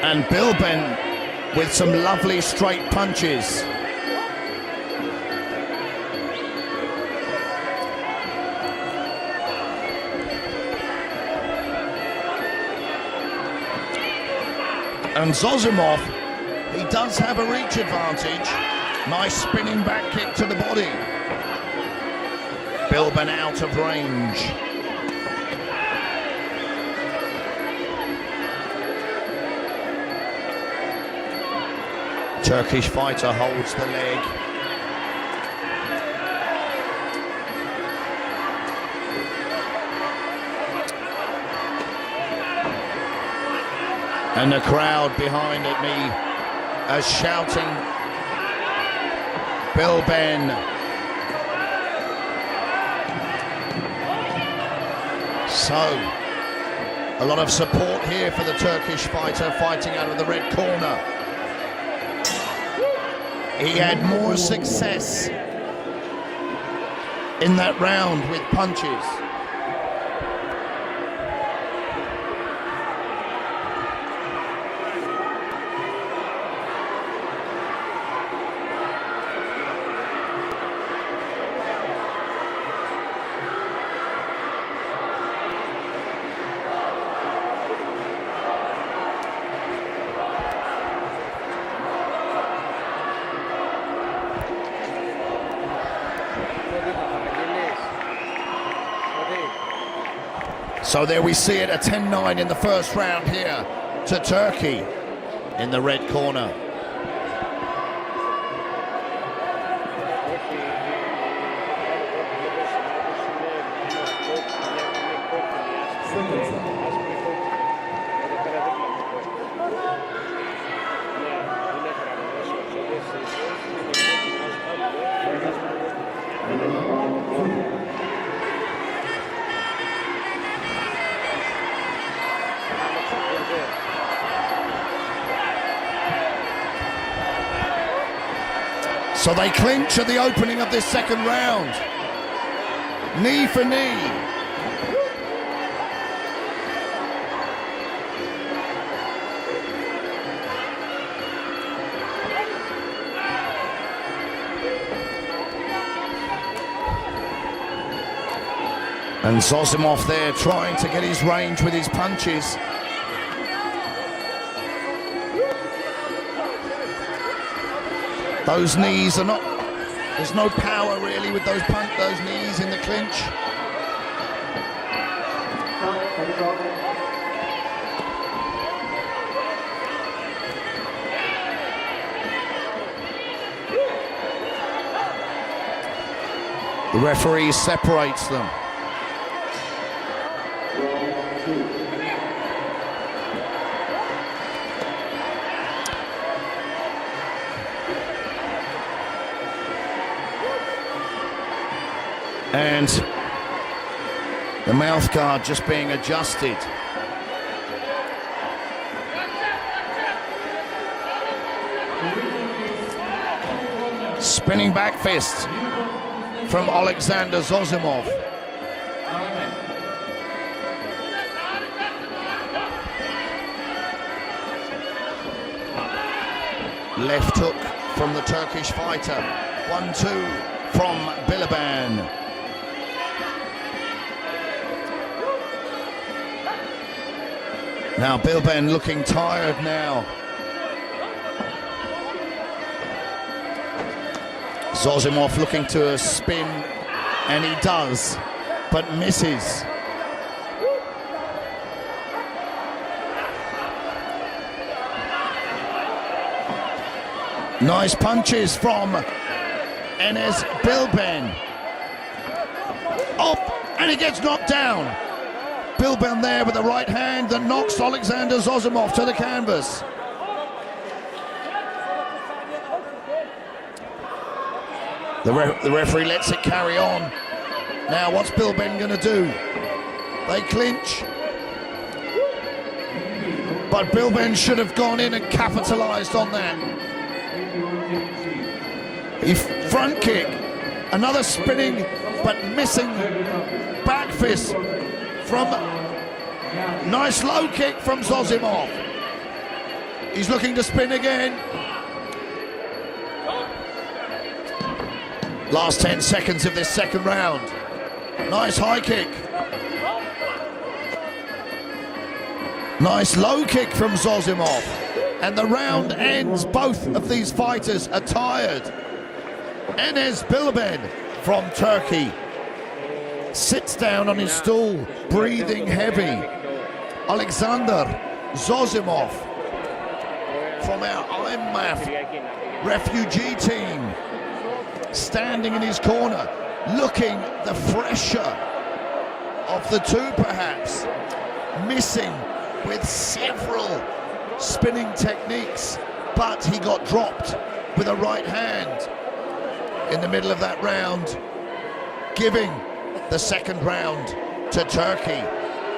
And Bilben with some lovely straight punches. And Zosimov, he does have a reach advantage. Nice spinning back kick to the body. Bilben out of range. Turkish fighter holds the leg. And the crowd behind at me are shouting, Bilben. So, a lot of support here for the Turkish fighter fighting out of the red corner. He had more success in that round with punches. So there we see it, a 10-9 in the first round here to Turkey in the red corner. So they clinch at the opening of this second round. Knee for knee. And Zosimov there trying to get his range with his punches. Those knees are not, there's no power really with those knees in the clinch. The referee separates them. And the mouth guard just being adjusted. Spinning back fist from Alexander Zosimov. Left hook from the Turkish fighter. 1-2 from Bilben. Now Bilben looking tired now. Zosimov looking to a spin, and he does, but misses. Nice punches from Enes Bilben. Up, and he gets knocked down. Bilben there with the right hand that knocks Alexander Zosimov to the canvas. The referee lets it carry on. Now what's Bilben going to do? They clinch. But Bilben should have gone in and capitalized on that. He front kick. Another spinning but missing back fist from nice low kick from Zosimov. He's looking to spin again. Last 10 seconds of this second round. Nice high kick. Nice low kick from Zosimov. And the round ends. Both of these fighters are tired. Enes Bilben from Turkey sits down on his stool, breathing heavy. Alexander Zosimov from our IFMA refugee team, standing in his corner, looking the fresher of the two perhaps, missing with several spinning techniques, but he got dropped with a right hand in the middle of that round, giving the second round to Turkey.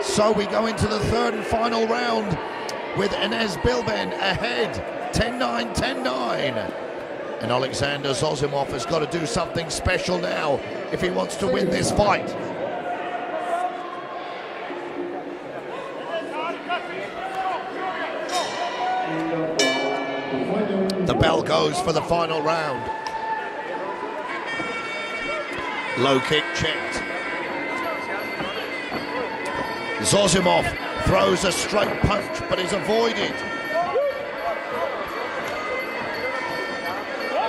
So we go into the third and final round with Enes Bilben ahead, 10-9, 10-9. And Alexander Zosimov has got to do something special now if he wants to win this fight. The bell goes for the final round. Low kick checked. Zosimov throws a straight punch, but is avoided.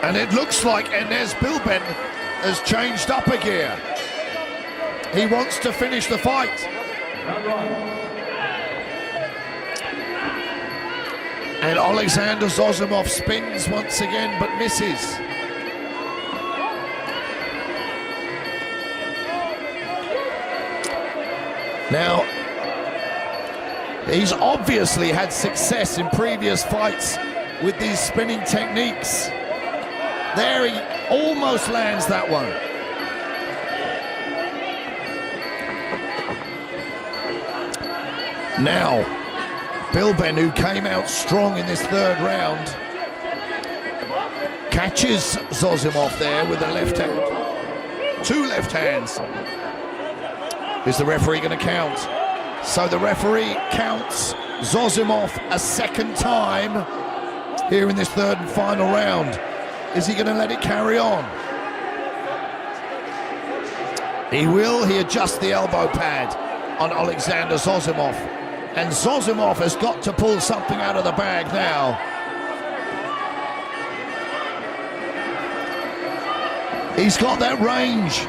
And it looks like Enes Bilben has changed up a gear. He wants to finish the fight. And Alexander Zosimov spins once again, but misses. Now, he's obviously had success in previous fights with these spinning techniques. There he almost lands that one. Now, Bilben, who came out strong in this third round, catches Zosimov there with a left hand. Two left hands. Is the referee going to count? So the referee counts Zosimov a second time here in this third and final round. Is he going to let it carry on? He will. He adjusts the elbow pad on Alexander Zosimov. And Zosimov has got to pull something out of the bag now. He's got that range,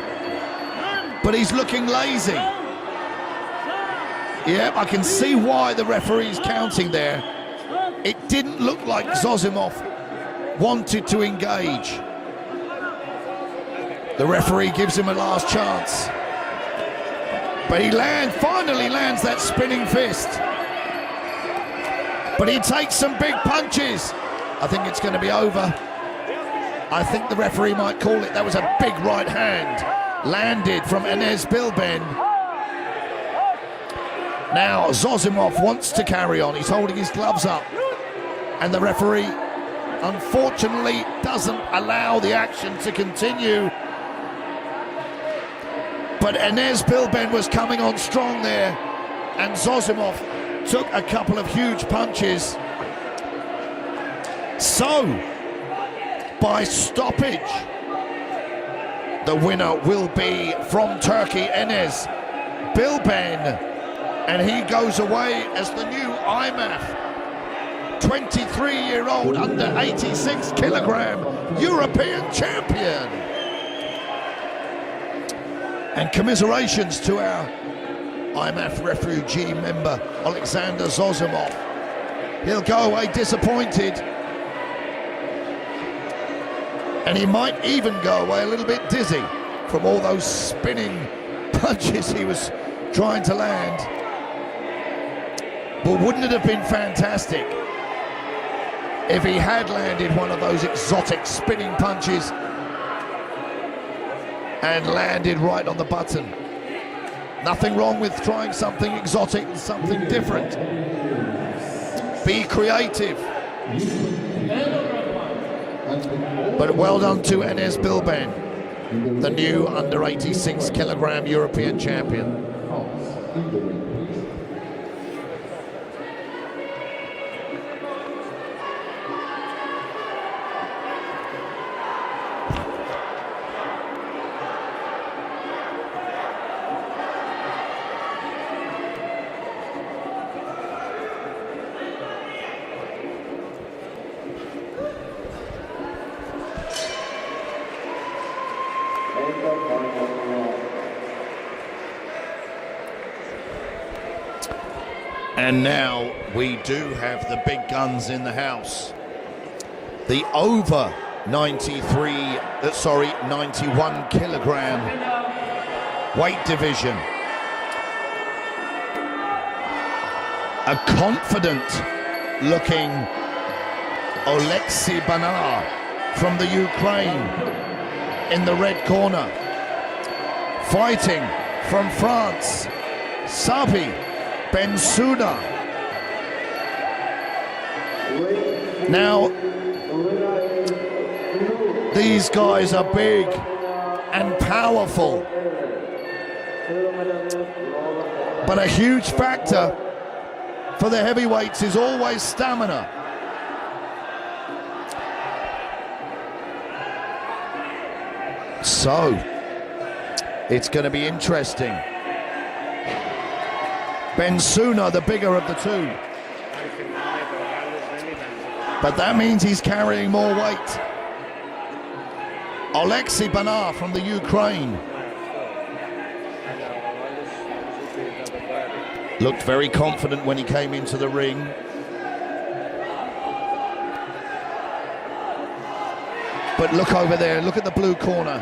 but he's looking lazy. Yep, I can see why the referee's counting there. It didn't look like Zosimov wanted to engage. The referee gives him a last chance. But he finally lands that spinning fist. But he takes some big punches. I think it's going to be over. I think the referee might call it. That was a big right hand landed from Enes Bilben. Now Zosimov wants to carry on. He's holding his gloves up. And the referee, unfortunately, doesn't allow the action to continue. But Enes Bilben was coming on strong there, and Zosimov took a couple of huge punches. So, by stoppage, the winner will be from Turkey, Enes Bilben, and he goes away as the new IMMAF 23-year-old under 86 kilogram European champion. And commiserations to our IMMAF refugee member, Alexander Zosimov. He'll go away disappointed. And he might even go away a little bit dizzy from all those spinning punches he was trying to land. But wouldn't it have been fantastic if he had landed one of those exotic spinning punches and landed right on the button? Nothing wrong with trying something exotic and something different. Be creative. But well done to Enes Bilben, the new under 86 kilogram European champion. And now we do have the big guns in the house. The over 91 kilogram weight division. A confident looking Oleksiy Banar from the Ukraine in the red corner. Fighting from France, Sabi Bensouda. Now, these guys are big and powerful, but a huge factor for the heavyweights is always stamina. So, it's going to be interesting. Bensouda, the bigger of the two. But that means he's carrying more weight. Oleksiy Banar from the Ukraine. Looked very confident when he came into the ring. But look over there, look at the blue corner.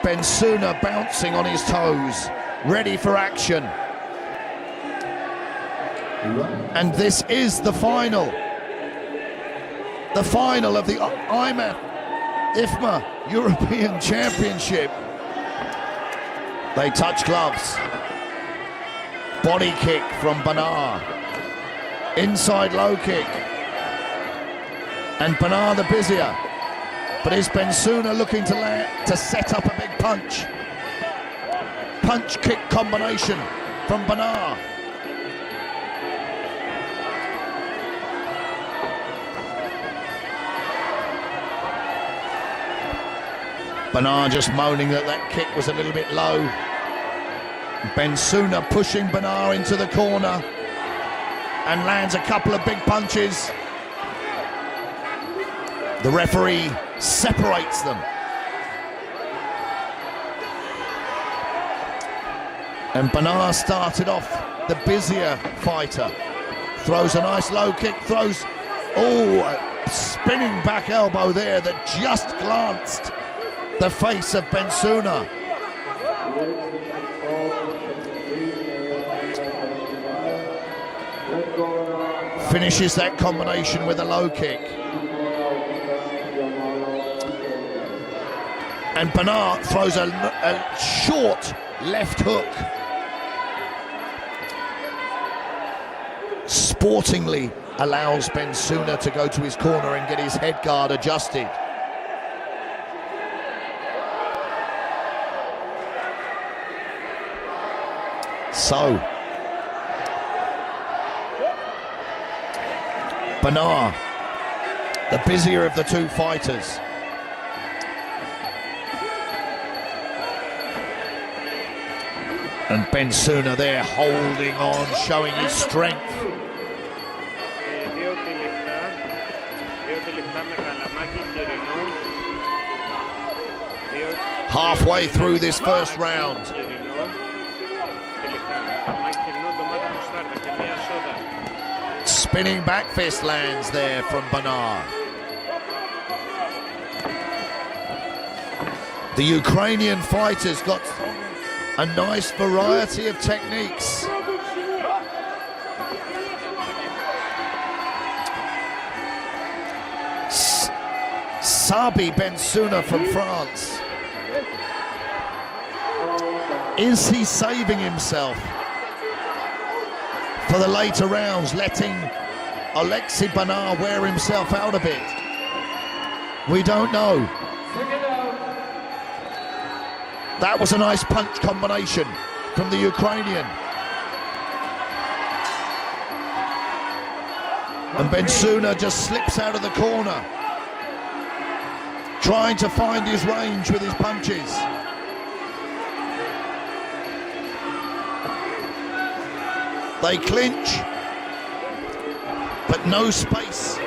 Bensouda bouncing on his toes, ready for action. And this is the final. The final of the IFMA European Championship. They touch gloves. Body kick from Banar. Inside low kick. And Banar the busier. But is Bensouda looking to set up a big punch? Punch kick combination from Banar. Banar just moaning that that kick was a little bit low. Bensouda pushing Banar into the corner and lands a couple of big punches. The referee separates them. And Banar started off the busier fighter. Throws a nice low kick, throws, a spinning back elbow there that just glanced the face of Bensouda. Finishes that combination with a low kick. And Banar throws a short left hook. Sportingly allows Bensouda to go to his corner and get his head guard adjusted. So, Banar, the busier of the two fighters. And Bensouda there holding on, showing his strength. Halfway through this first round. Spinning back fist lands there from Banar. The Ukrainian fighters got a nice variety of techniques. Sabi Bensouda from France. Is he saving himself for the later rounds, letting Oleksiy Banar wear himself out a bit? We don't know. That was a nice punch combination from the Ukrainian. And Bensouda just slips out of the corner, trying to find his range with his punches. They clinch, but no space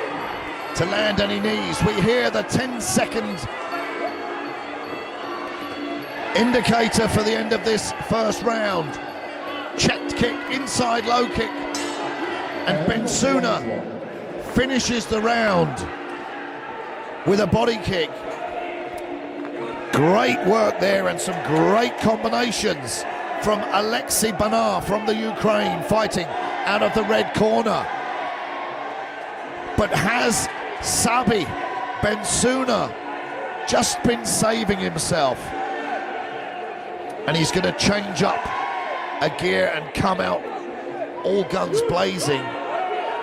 to land any knees. We hear the 10-second Indicator for the end of this first round. Checked kick, inside low kick. And Bensouda finishes the round with a body kick. Great work there and some great combinations from Alexei Banar from the Ukraine, fighting out of the red corner. But has Sabi Bensouda just been saving himself? And he's going to change up a gear and come out all guns blazing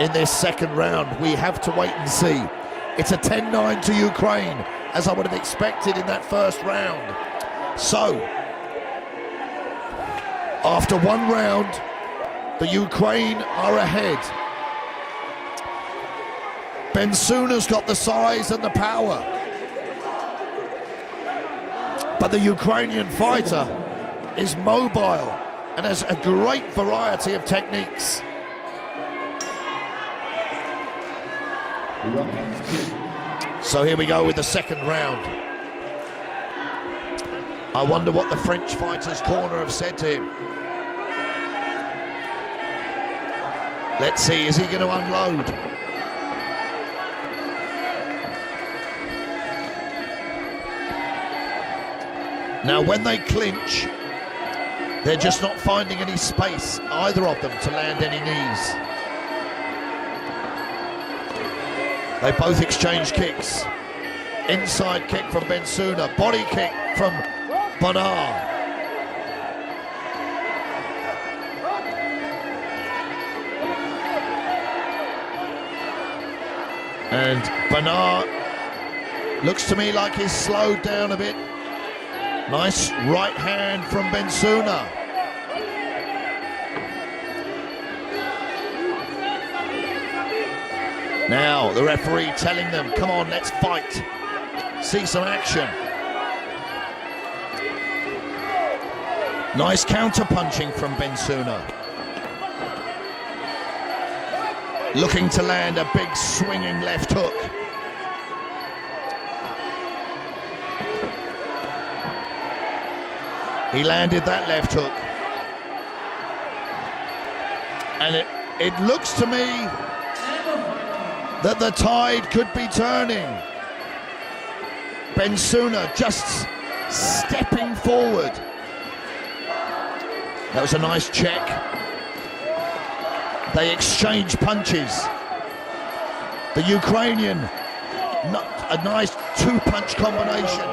in this second round. We have to wait and see. It's a 10-9 to Ukraine, as I would have expected in that first round. So, after one round, the Ukraine are ahead. Bensouda's got the size and the power, but the Ukrainian fighter is mobile and has a great variety of techniques. So here we go with the second round. I wonder what the French fighters' corner have said to him. Let's see, is he going to unload? Now when they clinch, they're just not finding any space, either of them, to land any knees. They both exchange kicks. Inside kick from Bensouda, body kick from Banar. And Banar looks to me like he's slowed down a bit. Nice right hand from Bensouda. Now the referee telling them, come on, let's fight. See some action. Nice counter punching from Bensouda. Looking to land a big swinging left hook. He landed that left hook. And it looks to me that the tide could be turning. Bensouda just stepping forward. That was a nice check. They exchange punches. The Ukrainian, a nice two-punch combination,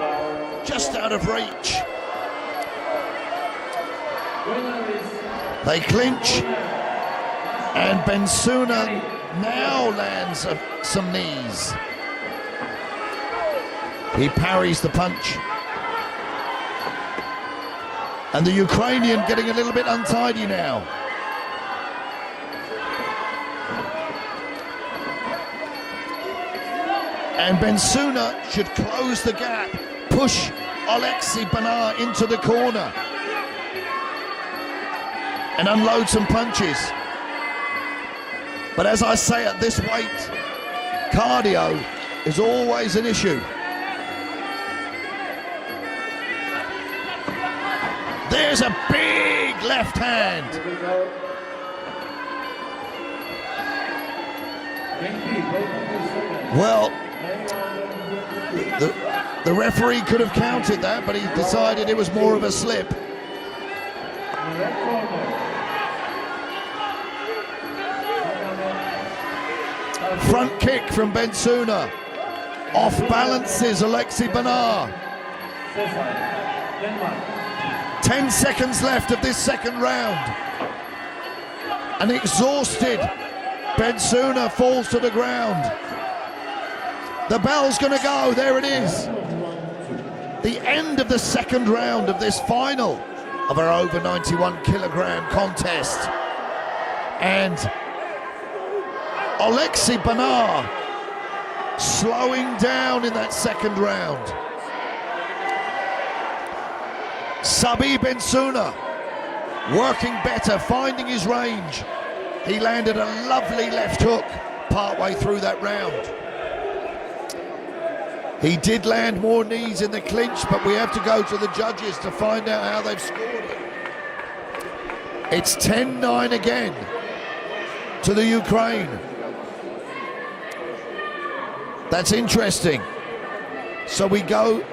just out of reach. They clinch, and Bensouda now lands some knees. He parries the punch. And the Ukrainian getting a little bit untidy now. And Bensouda should close the gap, push Alexei Banar into the corner, and unload some punches. But as I say, at this weight, cardio is always an issue. There's a big left hand. Well, the referee could have counted that, but he decided it was more of a slip. Front kick from Bensouda. Off balances Alexei Banar. 10 seconds left of this second round. An exhausted Bensouda falls to the ground. The bell's going to go. There it is. The end of the second round of this final of our over 91 kilogram contest. And Alexei Banar slowing down in that second round. Sabi Bensouda working better, finding his range. He landed a lovely left hook partway through that round. He did land more knees in the clinch, but we have to go to the judges to find out how they've scored it. It's 10-9 again to the Ukraine. That's interesting. So we go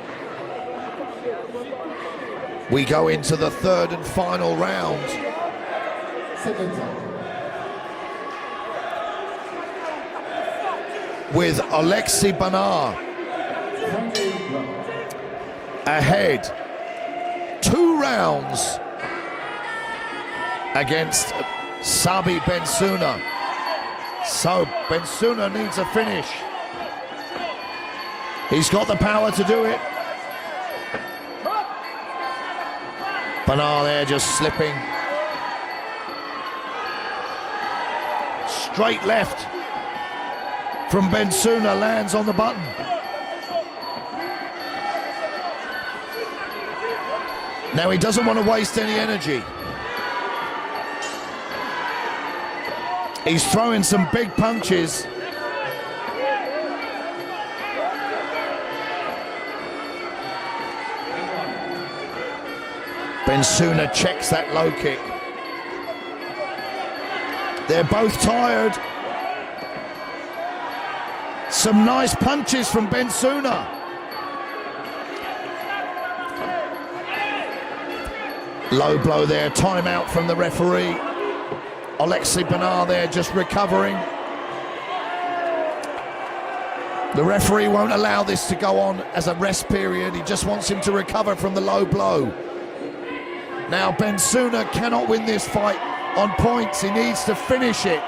into the third and final round. Second time. With Alexei Banar ahead 2 rounds against Sabi Bensuna. So Bensuna needs a finish. He's got the power to do it. Banar there just slipping. Straight left from Bensuna, lands on the button. Now he doesn't want to waste any energy. He's throwing some big punches. Bensuna checks that low kick. They're both tired. Some nice punches from Bensuna. Low blow there, timeout from the referee. Alexei Banar there just recovering. The referee won't allow this to go on as a rest period. He just wants him to recover from the low blow. Now Bensuna cannot win this fight on points. He needs to finish it.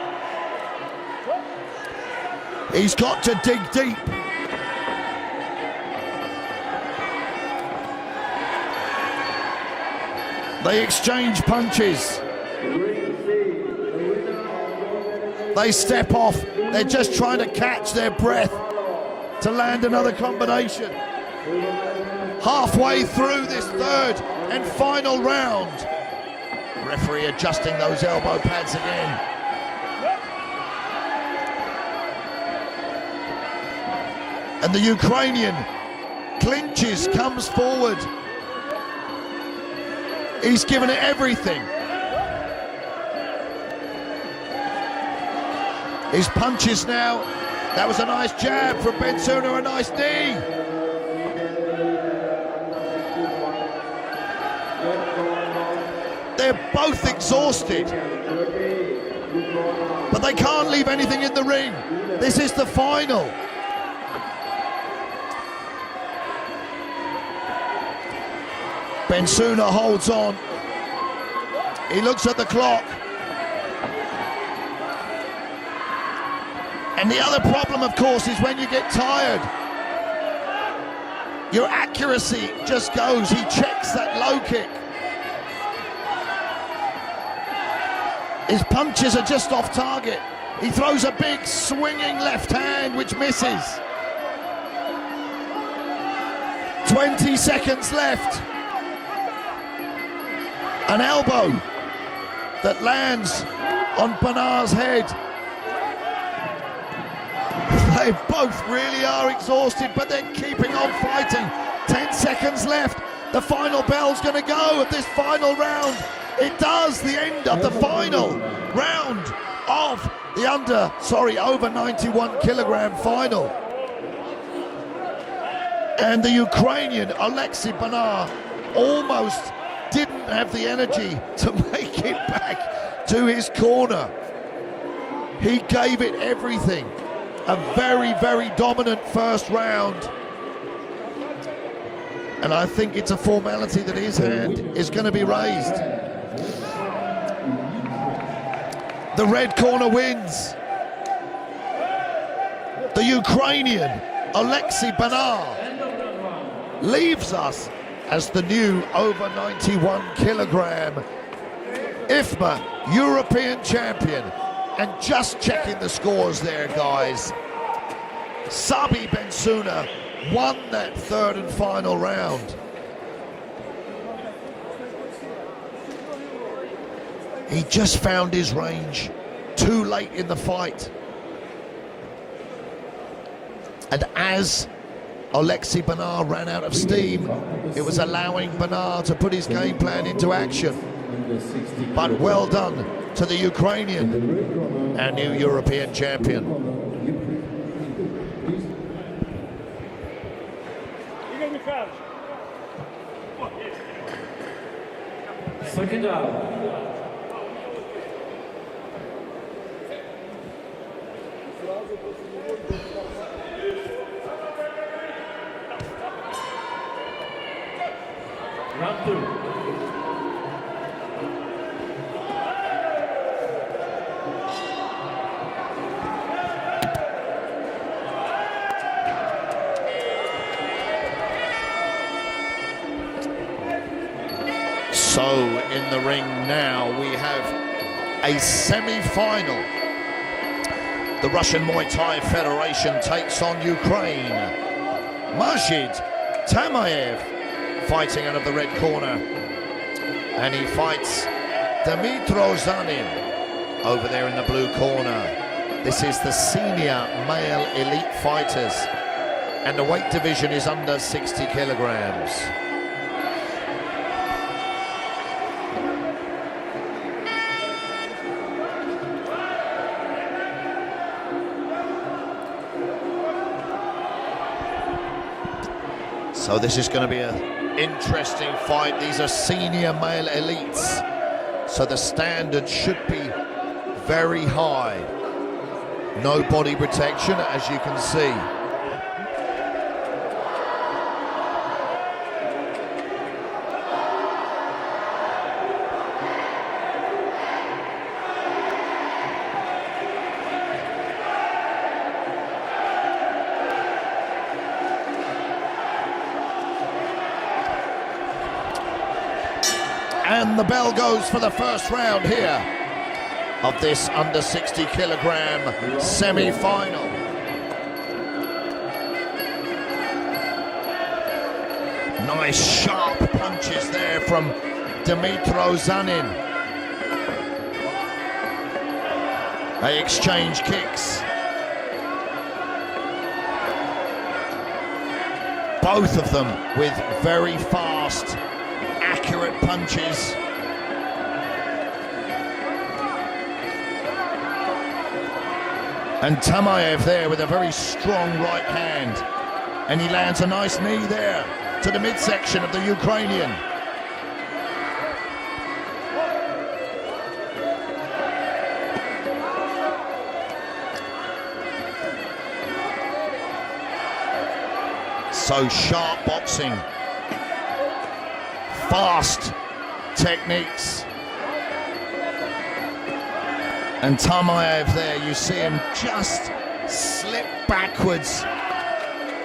He's got to dig deep. They exchange punches. They step off. They're just trying to catch their breath to land another combination. Halfway through this third and final round. Referee adjusting those elbow pads again. And the Ukrainian clinches, comes forward. He's given it everything. His punches now. That was a nice jab from Bensuna, a nice knee. They're both exhausted, but they can't leave anything in the ring. This is the final. Bensuna holds on. He looks at the clock. And the other problem, of course, is when you get tired, your accuracy just goes. He checks that low kick. His punches are just off target. He throws a big swinging left hand, which misses. 20 seconds left. An elbow that lands on Banar's head. They both really are exhausted, but they're keeping on fighting. 10 seconds left. The final bell's going to go at this final round. It does, the end of the final round of the over 91 kilogram final. And the Ukrainian Alexei Banar almost didn't have the energy to make it back to his corner. He gave it everything. A very, very dominant first round. And I think it's a formality that his hand is going to be raised. The red corner wins. The Ukrainian Alexei Banar leaves us as the new over 91 kilogram IFMA European champion. And just checking the scores there, guys. Sabi Bensuna won that third and final round. He just found his range too late in the fight. And as Alexei Bernard ran out of steam. It was allowing Bernard to put his game plan into action. But well done to the Ukrainian, our new European champion. Second out. Round 2. So in the ring now we have a semi-final. The Russian Muay Thai Federation takes on Ukraine. Majid Tamayev fighting out of the red corner, and he fights Dmitro Zanin over there in the blue corner. This is the senior male elite fighters, and the weight division is under 60 kilograms. So this is going to be an interesting fight. These are senior male elites, so the standard should be very high. No body protection, as you can see. And the bell goes for the first round here of this under 60 kilogram semi-final. Nice sharp punches there from Dmitro Zanin. They exchange kicks. Both of them with very fast, accurate punches. And Tamayev there with a very strong right hand, and he lands a nice knee there to the midsection of the Ukrainian. So sharp boxing, fast techniques. And Tamayev there, you see him just slip backwards,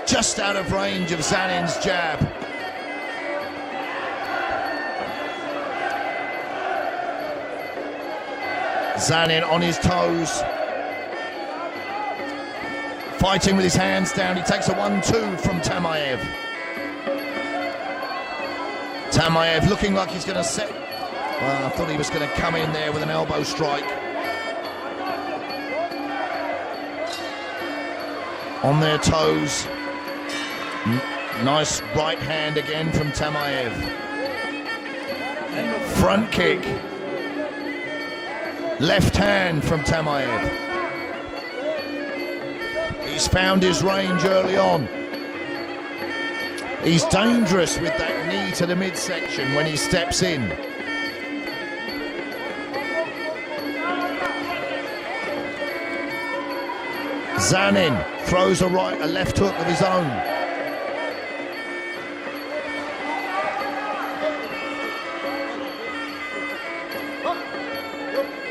just out of range of Zanin's jab. Zanin on his toes, fighting with his hands down. He takes a 1-2 from Tamayev. Tamayev looking like he's going to set. Well, I thought he was going to come in there with an elbow strike. On their toes. Nice right hand again from Tamayev. Front kick. Left hand from Tamayev. He's found his range early on. He's dangerous with that knee to the midsection when he steps in. Zanin throws a left hook of his own.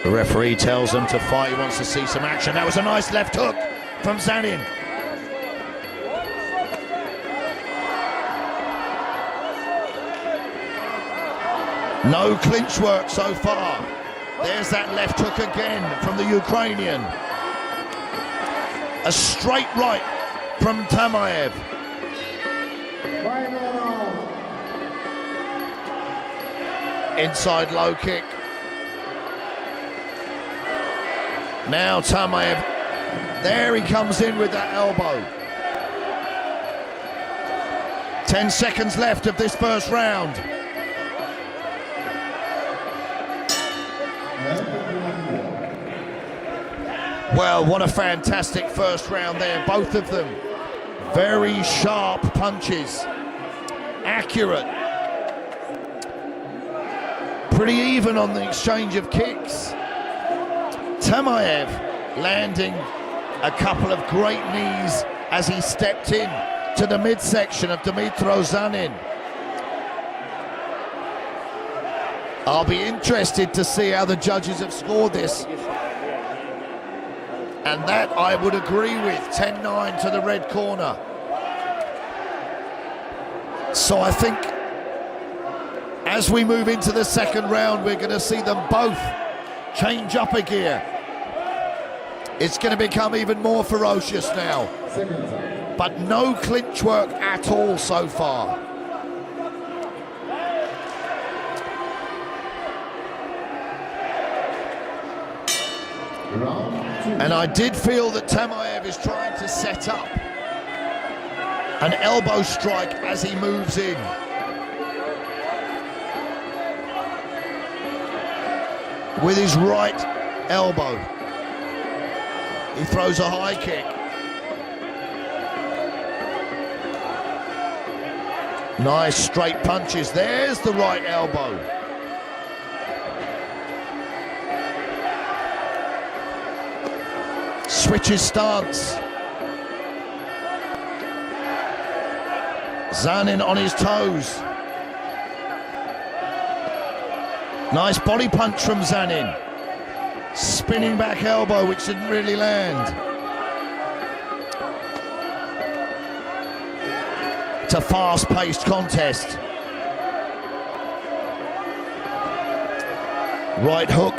The referee tells them to fight. He wants to see some action. That was a nice left hook from Zanin. No clinch work so far. There's that left hook again from the Ukrainian. A straight right from Tamayev. Inside low kick. Now Tamayev, there he comes in with that elbow. 10 seconds left of this first round. Well, what a fantastic first round there. Both of them very sharp punches, accurate, pretty even on the exchange of kicks. Tamayev landing a couple of great knees as he stepped in to the midsection of Dmytro Zanin. I'll be interested to see how the judges have scored this. And that I would agree with, 10-9 to the red corner. So I think as we move into the second round, we're going to see them both change up a gear. It's going to become even more ferocious now. But no clinch work at all so far. And I did feel that Tamayev is trying to set up an elbow strike as he moves in. With his right elbow. He throws a high kick. Nice straight punches. There's the right elbow. Switches stance. Zanin on his toes. Nice body punch from Zanin. Spinning back elbow, which didn't really land. It's a fast-paced contest. Right hook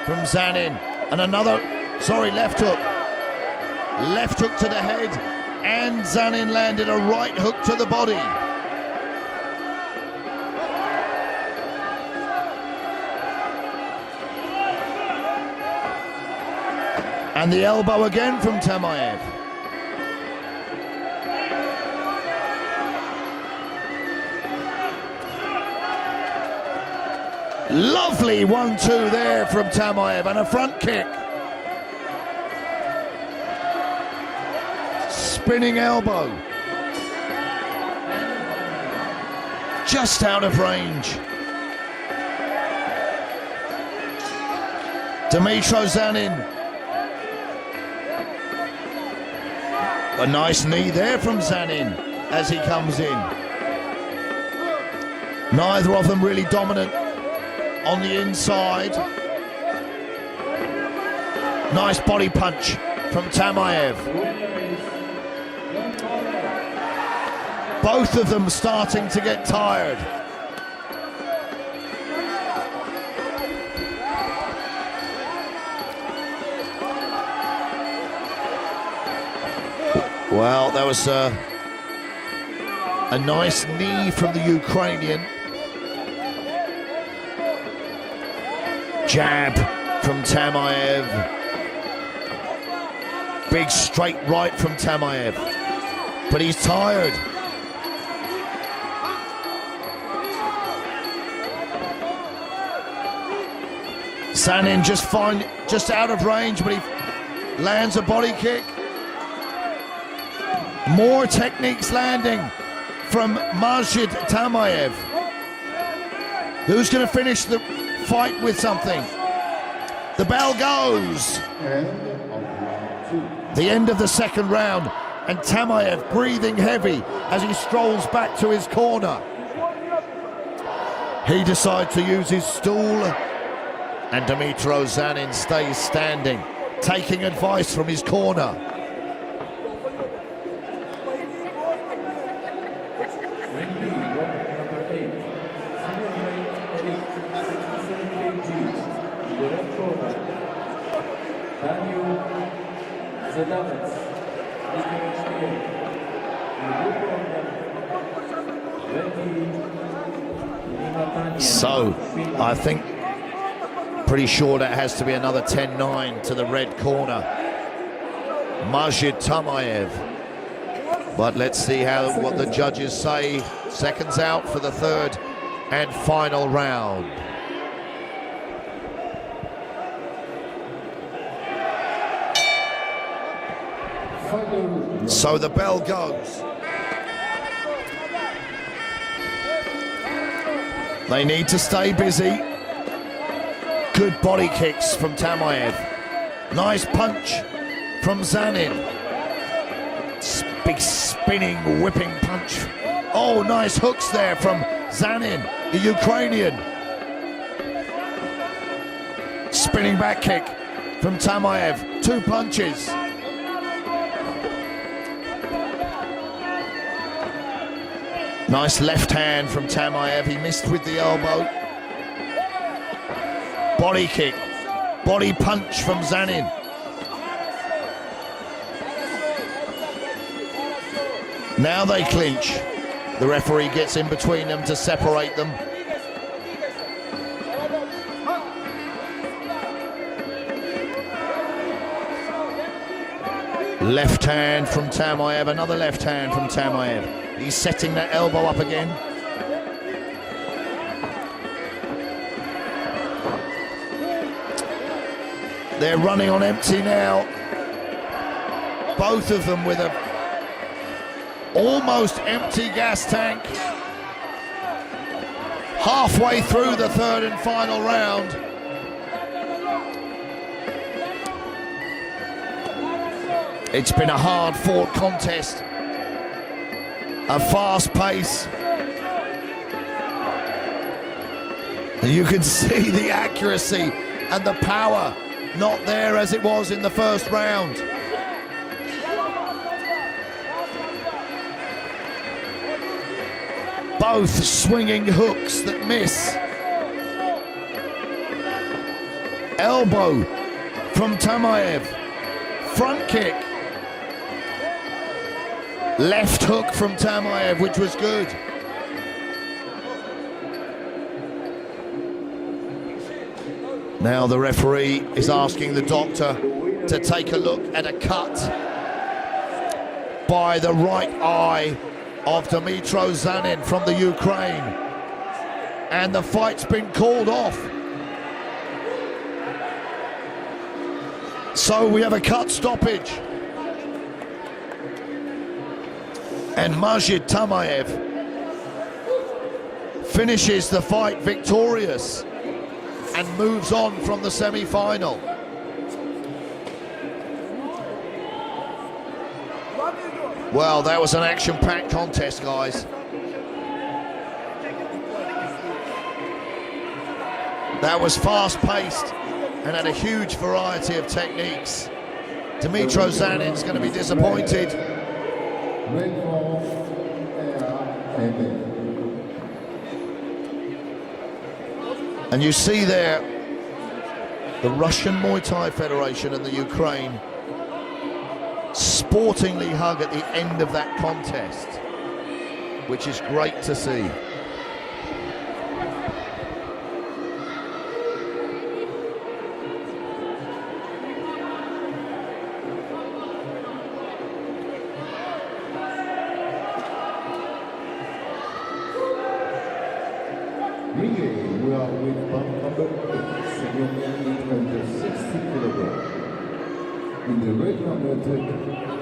from Zanin. And another, left hook. Left hook to the head. And Zanin landed a right hook to the body. And the elbow again from Tamayev. Lovely 1-2 there from Tamayev and a front kick. Spinning elbow. Just out of range. Dmytro Zanin. A nice knee there from Zanin as he comes in. Neither of them really dominant on the inside. Nice body punch from Tamayev. Both of them starting to get tired. Well, that was a nice knee from the Ukrainian. Jab from Tamayev. Big straight right from Tamayev. But he's tired. Zanin just out of range, but he lands a body kick. More techniques landing from Majid Tamayev. Who's going to finish the fight with something? The bell goes. The end of the second round, and Tamayev breathing heavy as he strolls back to his corner. He decides to use his stool, and Dmytro Zanin stays standing, taking advice from his corner. So, I think pretty sure that has to be another 10-9 to the red corner. Majid Tamayev. But let's see what the judges say. Seconds out for the third and final round. So the bell goes. They need to stay busy. Good body kicks from Tamayev. Nice punch from Zanin. Big spinning, whipping punch. Oh, nice hooks there from Zanin, the Ukrainian. Spinning back kick from Tamayev. 2 punches. Nice left hand from Tamayev. He missed with the elbow. Body kick. Body punch from Zanin. Now they clinch. The referee gets in between them to separate them. Left hand from Tamayev, another left hand from Tamayev. He's setting that elbow up again. They're running on empty now. Both of them with a almost empty gas tank. Halfway through the third and final round. It's been a hard-fought contest. A fast pace. You can see the accuracy and the power not there as it was in the first round. Both swinging hooks that miss. Elbow from Tamayev. Front kick. Left hook from Tamayev, which was good. Now the referee is asking the doctor to take a look at a cut by the right eye of Dmytro Zanin from the Ukraine. And the fight's been called off. So we have a cut stoppage. And Majid Tamayev finishes the fight victorious and moves on from the semi-final. Well, that was an action-packed contest, guys. That was fast-paced and had a huge variety of techniques. Dmytro Zanin's going to be disappointed. And you see there the Russian Muay Thai Federation and the Ukraine sportingly hug at the end of that contest, which is great to see. We are with bout number 8, senior 60 kilograms. In the red corner,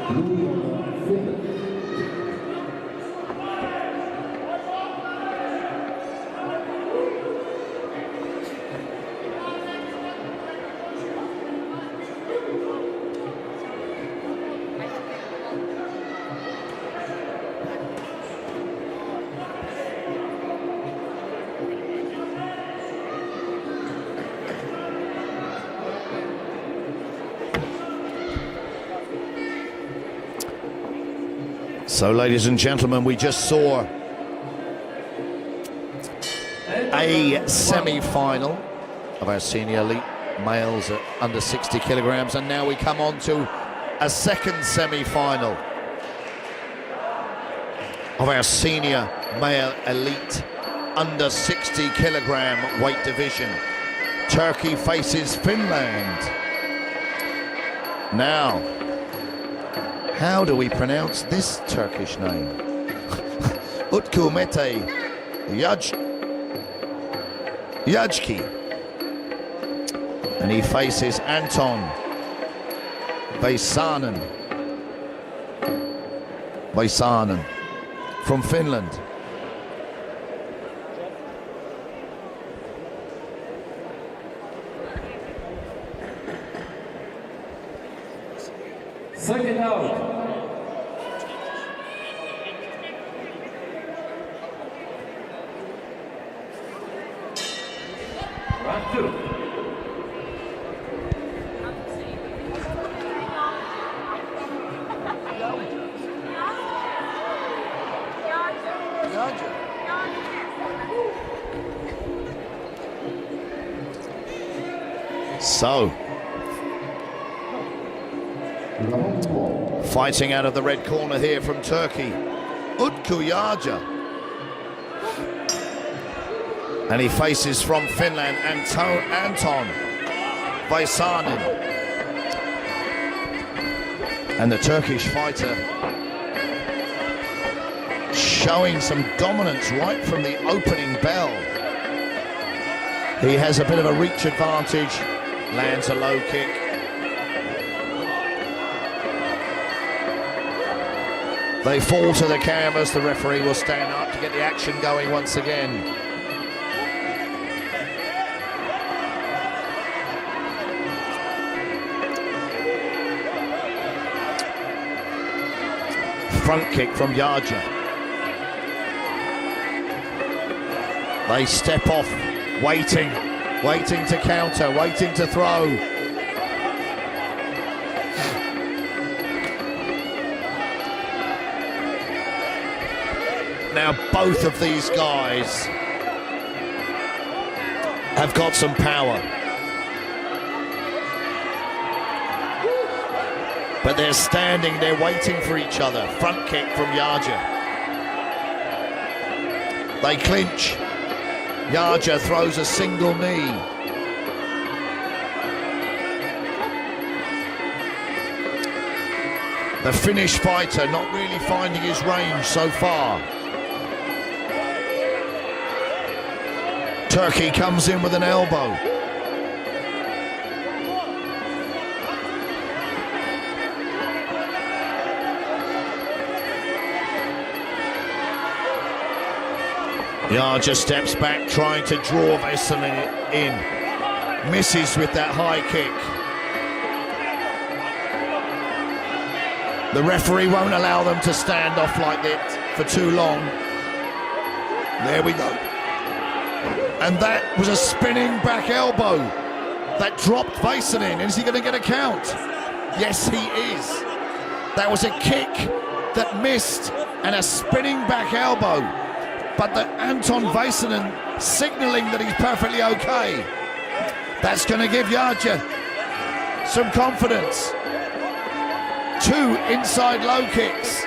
blue corner, Finland. So, ladies and gentlemen, we just saw a semi-final of our senior elite males at under 60 kilograms, and now we come on to a second semi-final of our senior male elite under 60 kilogram weight division. Turkey faces Finland. Now, How do we pronounce this Turkish name? Utku Mete Yajki. And he faces Anton Vaisanen from Finland. Second out. Round 2. So, fighting out of the red corner here from Turkey, Utku Yarca. And he faces from Finland, Anton Vaisanen. And the Turkish fighter showing some dominance right from the opening bell. He has a bit of a reach advantage, lands a low kick. They fall to the canvas. The referee will stand up to get the action going once again. Front kick from Yarca. They step off, waiting to counter, waiting to throw. Now both of these guys have got some power, but they're standing, they're waiting for each other. Front kick from Yarca. They clinch. Yarca throws a single knee. The Finnish fighter not really finding his range so far. Turkey comes in with an elbow. Yarca steps back, trying to draw Vaisanen in. Misses with that high kick. The referee won't allow them to stand off like that for too long. There we go. And that was a spinning back elbow that dropped Vaisanen. Is he going to get a count? Yes, he is. That was a kick that missed and a spinning back elbow. But the Anton Vaisanen signaling that he's perfectly okay. That's going to give Yarca some confidence. 2 inside low kicks.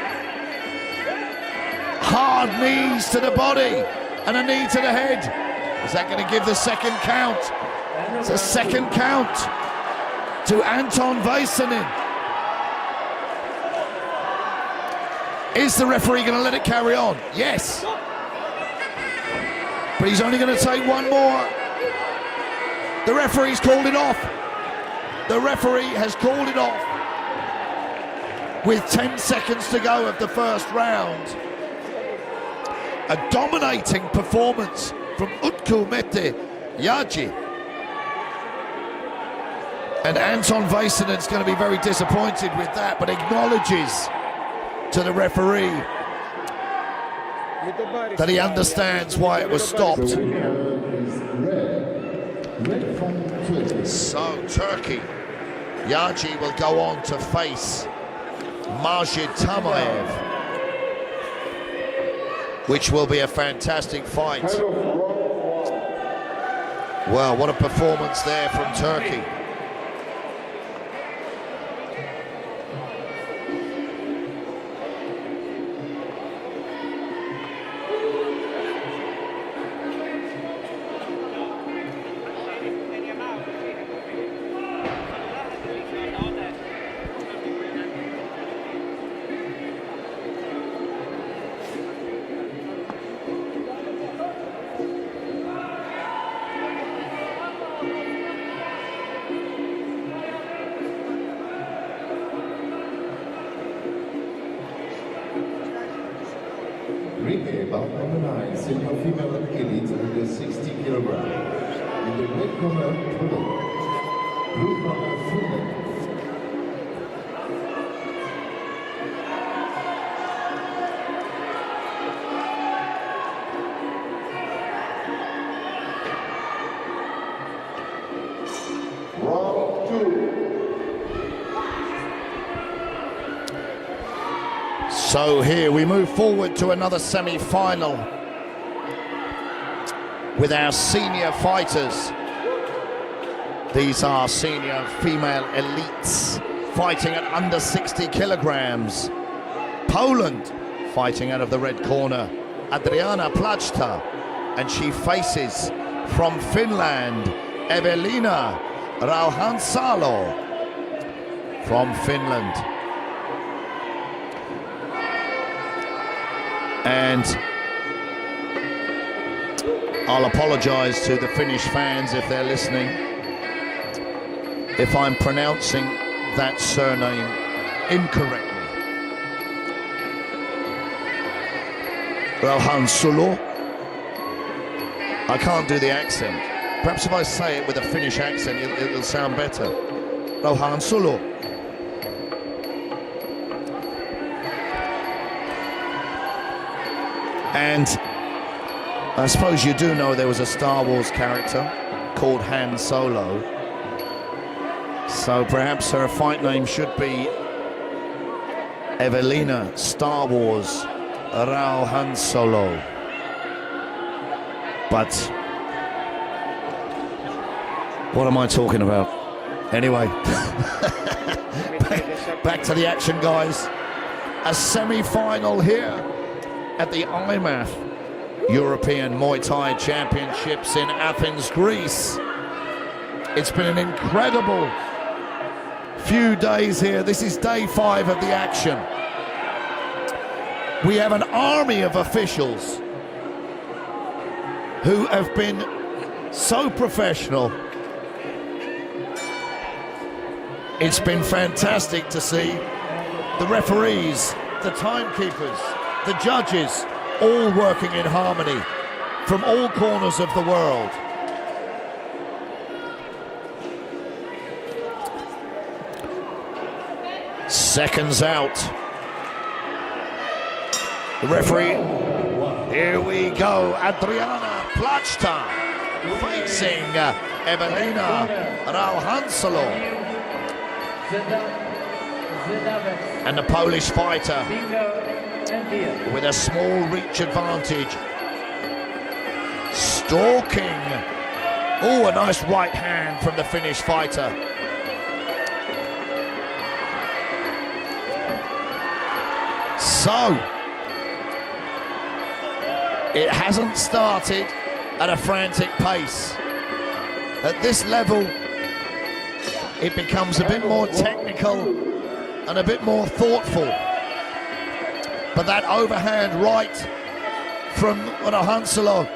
Hard knees to the body and a knee to the head. Is that going to give the second count? It's a second count to Anton Vaisanen. Is the referee going to let it carry on? Yes. But he's only going to take one more. The referee's called it off. The referee has called it off with 10 seconds to go of the first round. A dominating performance from Utku Mete Yarca. And Anton Vaisanen's going to be very disappointed with that, but acknowledges to the referee that he understands why it was stopped. So Turkey, Yarca will go on to face Majid Tamayev, which will be a fantastic fight. Well, what a performance there from Turkey. Ringe, bout number 9, senior female elite under 60 kilograms. In the red corner, Polo. Blue corner, Finland. Round 2. So here we move forward to another semi-final with our senior fighters. These are senior female elites fighting at under 60 kilograms. Poland fighting out of the red corner, Adriana Plachta, and she faces from Finland, Evelina Rauhansalo from Finland. And I'll apologize to the Finnish fans if they're listening if I'm pronouncing that surname incorrectly. Rauhansalo. I can't do the accent. Perhaps if I say it with a Finnish accent, it'll sound better. Rauhansalo. And I suppose you do know there was a Star Wars character called Han Solo. So perhaps her fight name should be Evelina Star Wars Rauhansalo. But what am I talking about? Anyway, back to the action, guys. A semi-final here at the IFMA European Muay Thai Championships in Athens, Greece. It's been an incredible few days here. This is day 5 of the action. We have an army of officials who have been so professional. It's been fantastic to see the referees, the timekeepers, the judges, all working in harmony from all corners of the world. Seconds out. The referee, here we go, Adriana Plachta facing Evelina Rauhansalo. And the Polish fighter with a small reach advantage. Stalking. Oh, a nice right hand from the Finnish fighter. So, it hasn't started at a frantic pace. At this level, it becomes a bit more technical and a bit more thoughtful. But that overhand right from Rauhansalo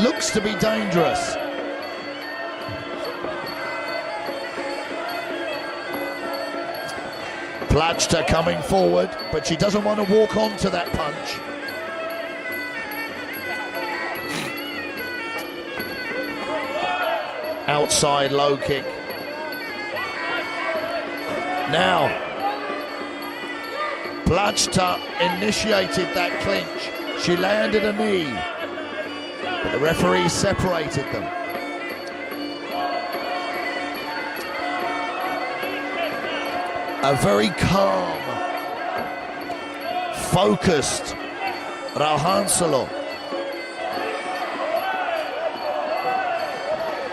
looks to be dangerous. Plachta coming forward, but she doesn't want to walk onto that punch. Outside low kick. Now, Plachta initiated that clinch. She landed a knee, but the referee separated them. A very calm, focused Rauhansalo.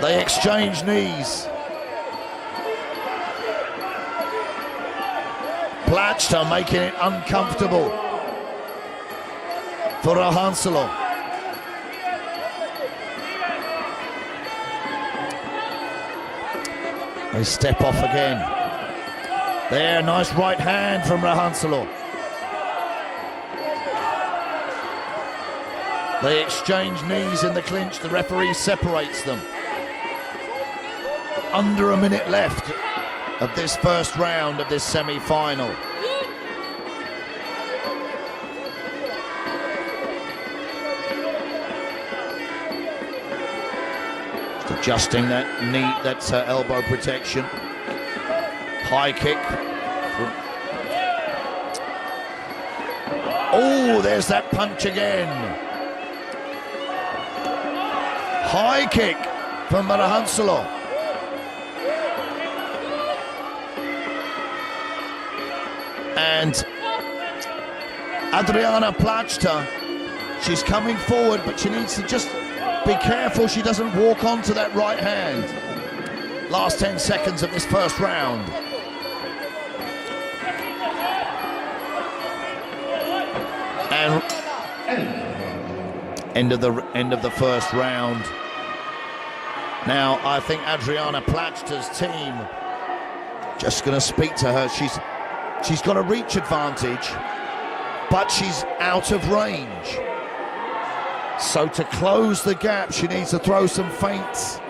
They exchange knees. Plachta making it uncomfortable for Rauhansalo. They step off again. There, nice right hand from Rauhansalo. They exchange knees in the clinch. The referee separates them. Under a minute left of this first round of this semi-final. Adjusting that knee, that elbow protection. High kick. Oh, there's that punch again. High kick from Rahansalo. And Adriana Plachta, she's coming forward, but she needs to just be careful she doesn't walk onto that right hand. Last 10 seconds of this first round. And end of the first round. Now I think Adriana Plachta's team just going to speak to her. She's got a reach advantage, but she's out of range. So to close the gap, she needs to throw some feints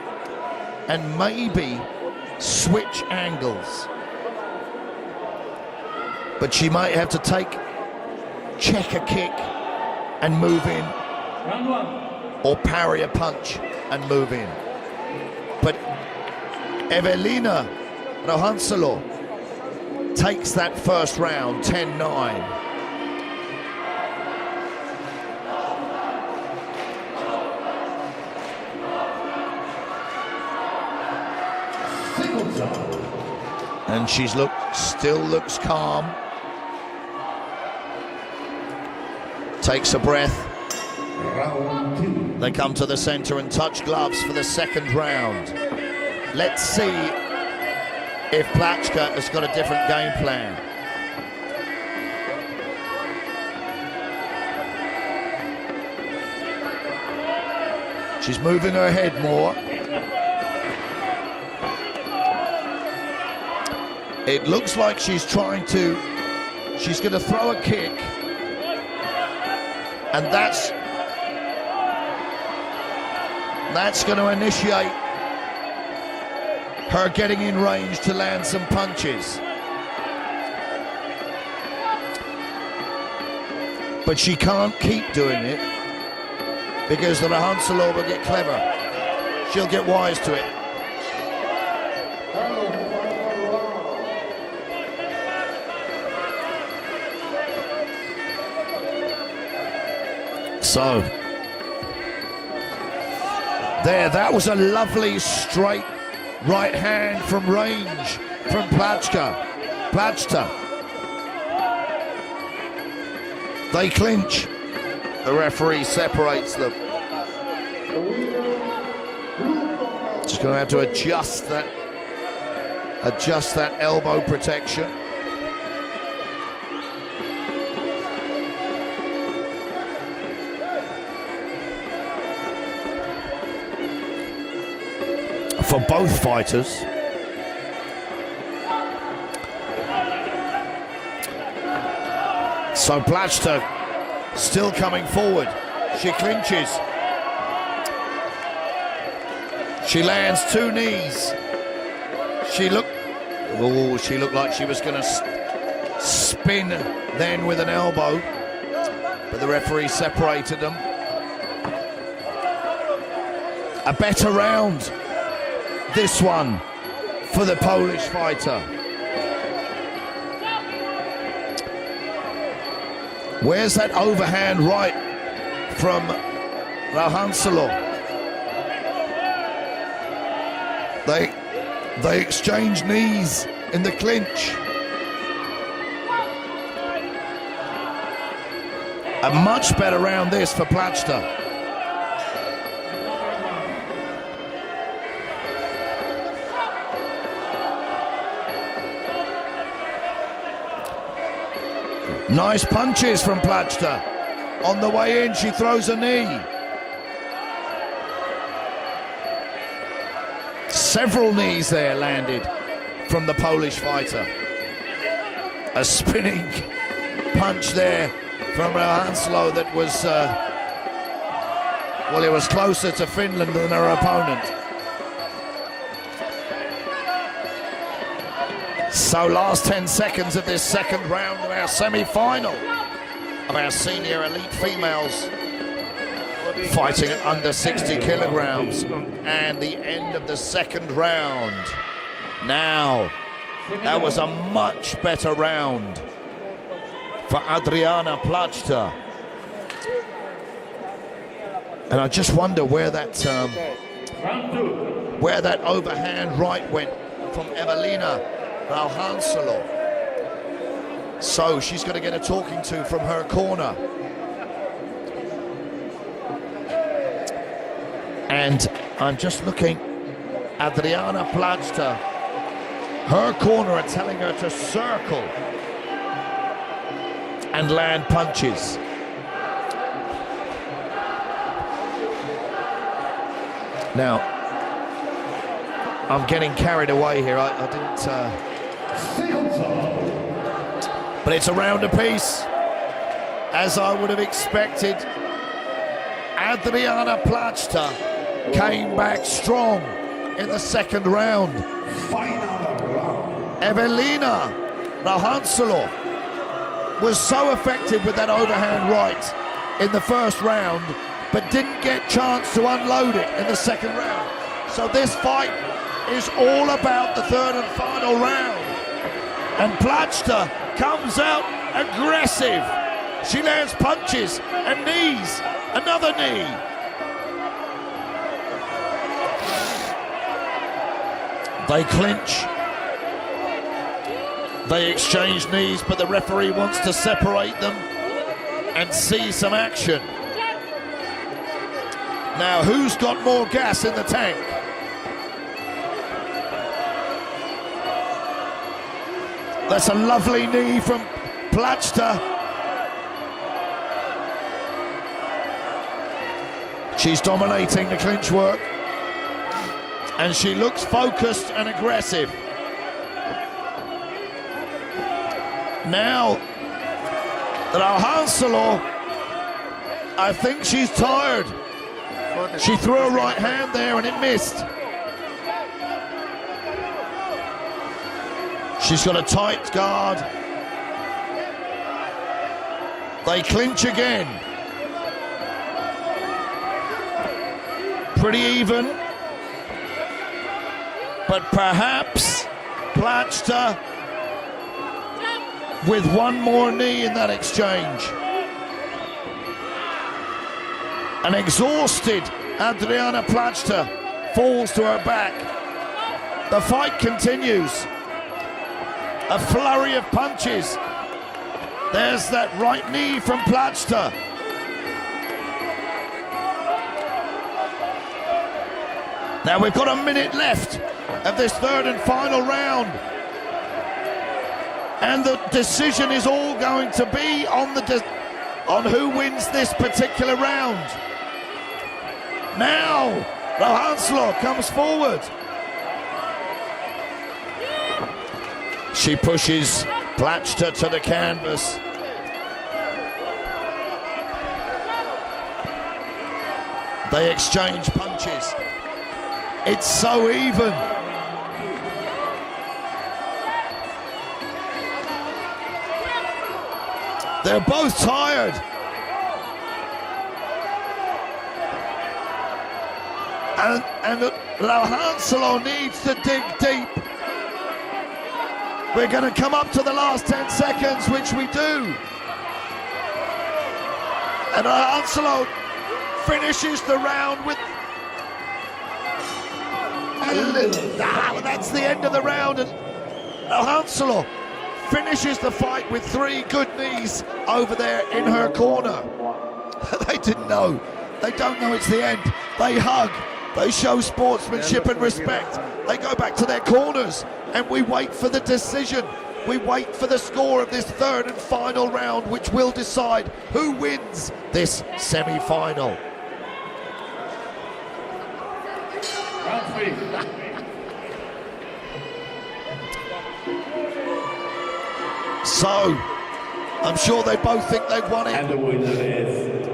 and maybe switch angles. But she might have to check a kick and move in, or parry a punch and move in. But Evelina Rahansalo takes that first round 10-9. And still looks calm. Takes a breath. Round 2. They come to the center and touch gloves for the second round. Let's see if Plachta has got a different game plan. She's moving her head more. It looks like she's going to throw a kick, and that's going to initiate her getting in range to land some punches. But she can't keep doing it because the Rahansalo will get clever. She'll get wise to it. So, that was a lovely straight right hand from range from Plachta. They clinch. The referee separates them. Just going to have to adjust that elbow protection. For both fighters. So Plachta still coming forward. She clinches. She lands 2 knees. She looked like she was going to spin then with an elbow, but the referee separated them. A better round, this one, for the Polish fighter. Where's that overhand right from Rahansalo? They exchange knees in the clinch. A much better round this for Plachta. Nice punches from Plachta. On the way in, she throws a knee. Several knees there landed from the Polish fighter. A spinning punch there from Rahansalo that was, well, it was closer to Finland than her opponent. So last 10 seconds of this second round of our semi-final of our senior elite females fighting at under 60 kilograms, and the end of the second round. Now, that was a much better round for Adriana Plachta. And I just wonder where that overhand right went from Evelina Rauhansalo. So she's going to get a talking to from her corner. And I'm just looking, Adriana Plachta, her corner are telling her to circle and land punches. Now, I'm getting carried away here. I didn't... but it's a round apiece, as I would have expected. Adriana Plachta came back strong in the second round. Evelina Rauhansalo was so effective with that overhand right in the first round, but didn't get chance to unload it in the second round. So this fight is all about the third and final round. And Plachta comes out aggressive. She lands punches and knees, another knee. They clinch. They exchange knees, but the referee wants to separate them and see some action. Now, who's got more gas in the tank? That's a lovely knee from Plachta. She's dominating the clinch work, and she looks focused and aggressive. Now, Rauhansalo, I think she's tired. She threw a right hand there and it missed. She's got a tight guard. They clinch again. Pretty even. But perhaps Plachta with one more knee in that exchange. An exhausted Adriana Plachta falls to her back. The fight continues. A flurry of punches. There's that right knee from Plachta. Now we've got a minute left of this third and final round. And the decision is all going to be on who wins this particular round. Now, Rauhansalo comes forward. She pushes Plachta to the canvas. They exchange punches. It's so even. They're both tired. And Rauhansalo needs to dig deep. We're going to come up to the last 10 seconds, which we do. And Rauhansalo finishes the round with... that's the end of the round. And Rauhansalo finishes the fight with 3 good knees over there in her corner. They didn't know. They don't know it's the end. They hug. They show sportsmanship and respect. They go back to their corners, and we wait for the decision. We wait for the score of this third and final round, which will decide who wins this semi-final. Round 3. So, I'm sure they both think they've won it. And the winner is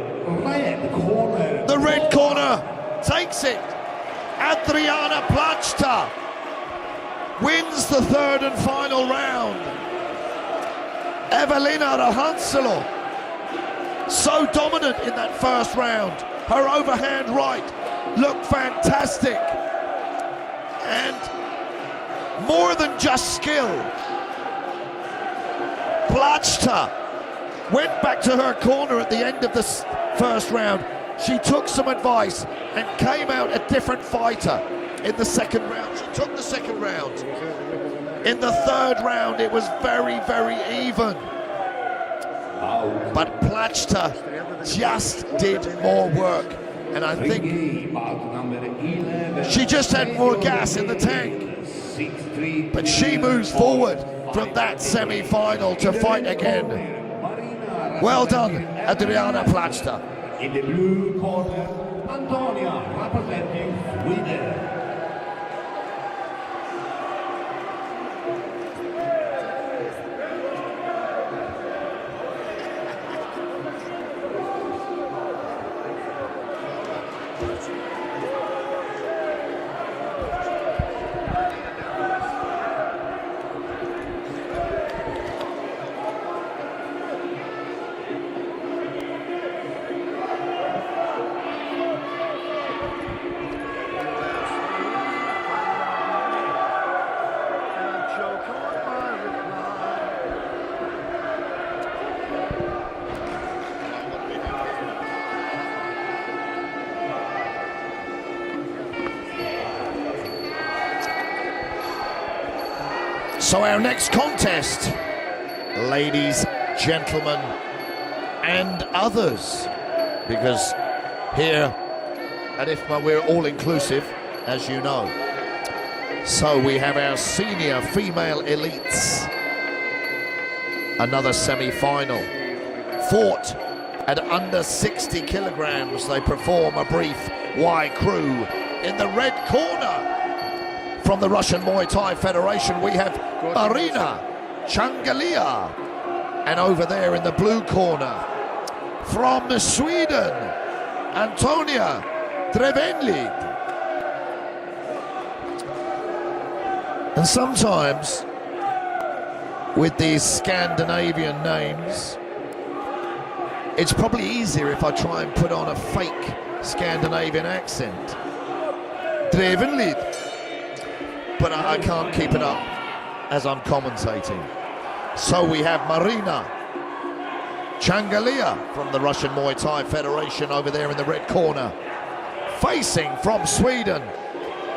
red corner. The red corner takes it. Adriana Plachta wins the third and final round. Evelina Rauhansalo, so dominant in that first round, her overhand right looked fantastic. And more than just skill, Blachta went back to her corner at the end of the first round. She took some advice and came out a different fighter in the second round. She took the second round. In the third round, it was very, very even. But Blachta just did more work. And I think she just had more gas in the tank. But she moves forward from that semi-final to fight again. Well done, Adriana Blachta. In the blue corner, Antonia representing Sweden. So our next contest, ladies, gentlemen, and others, because here at IFMA we're all inclusive, as you know. So we have our senior female elites, another semi-final, fought at under 60 kilograms. They perform a brief Y crew. In the red corner, from the Russian Muay Thai Federation, we have Marina Changalia. And over there in the blue corner, from Sweden, Antonia Drevenlid. And sometimes, with these Scandinavian names, it's probably easier if I try and put on a fake Scandinavian accent. Drevenlid. But I can't keep it up as I'm commentating. So we have Marina Changalia from the Russian Muay Thai Federation over there in the red corner. Facing from Sweden,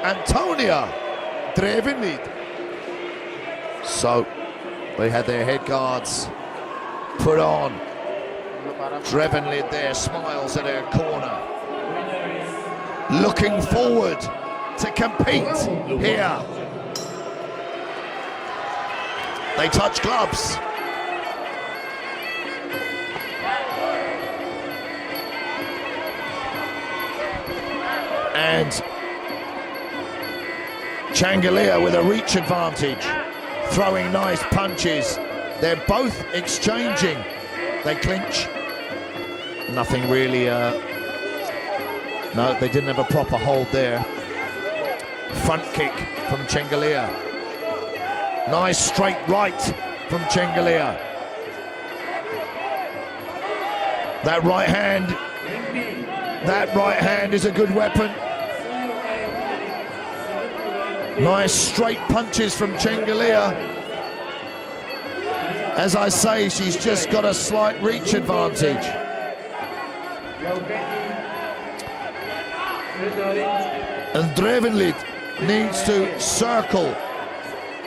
Antonia Drevenlid. So they had their head guards put on. Drevenlid there smiles at her corner. Looking forward to compete here. They touch gloves. And Changalia with a reach advantage, throwing nice punches. They're both exchanging. They clinch. Nothing really, no, they didn't have a proper hold there. Front kick from Changalia. Nice straight right from Changalia. That right hand is a good weapon. Nice straight punches from Changalia. As I say, she's just got a slight reach advantage. And Drevenlid needs to circle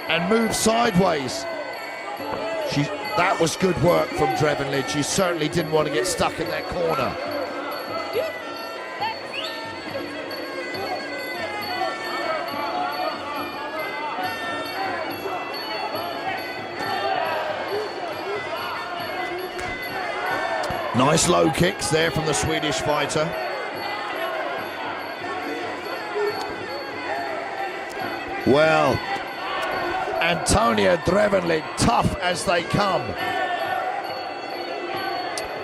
and move sideways. That was good work from Drevenlid. She certainly didn't want to get stuck in that corner. Nice low kicks there from the Swedish fighter. Well, Antonia Drevenlid, tough as they come.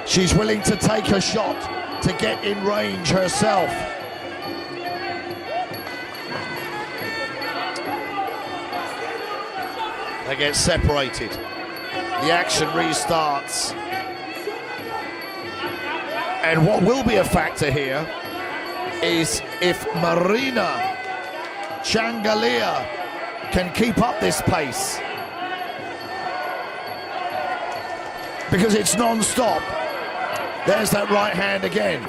She's willing to take a shot to get in range herself. They get separated. The action restarts. And what will be a factor here is if Marina Changalia can keep up this pace, because it's non-stop. There's that right hand again.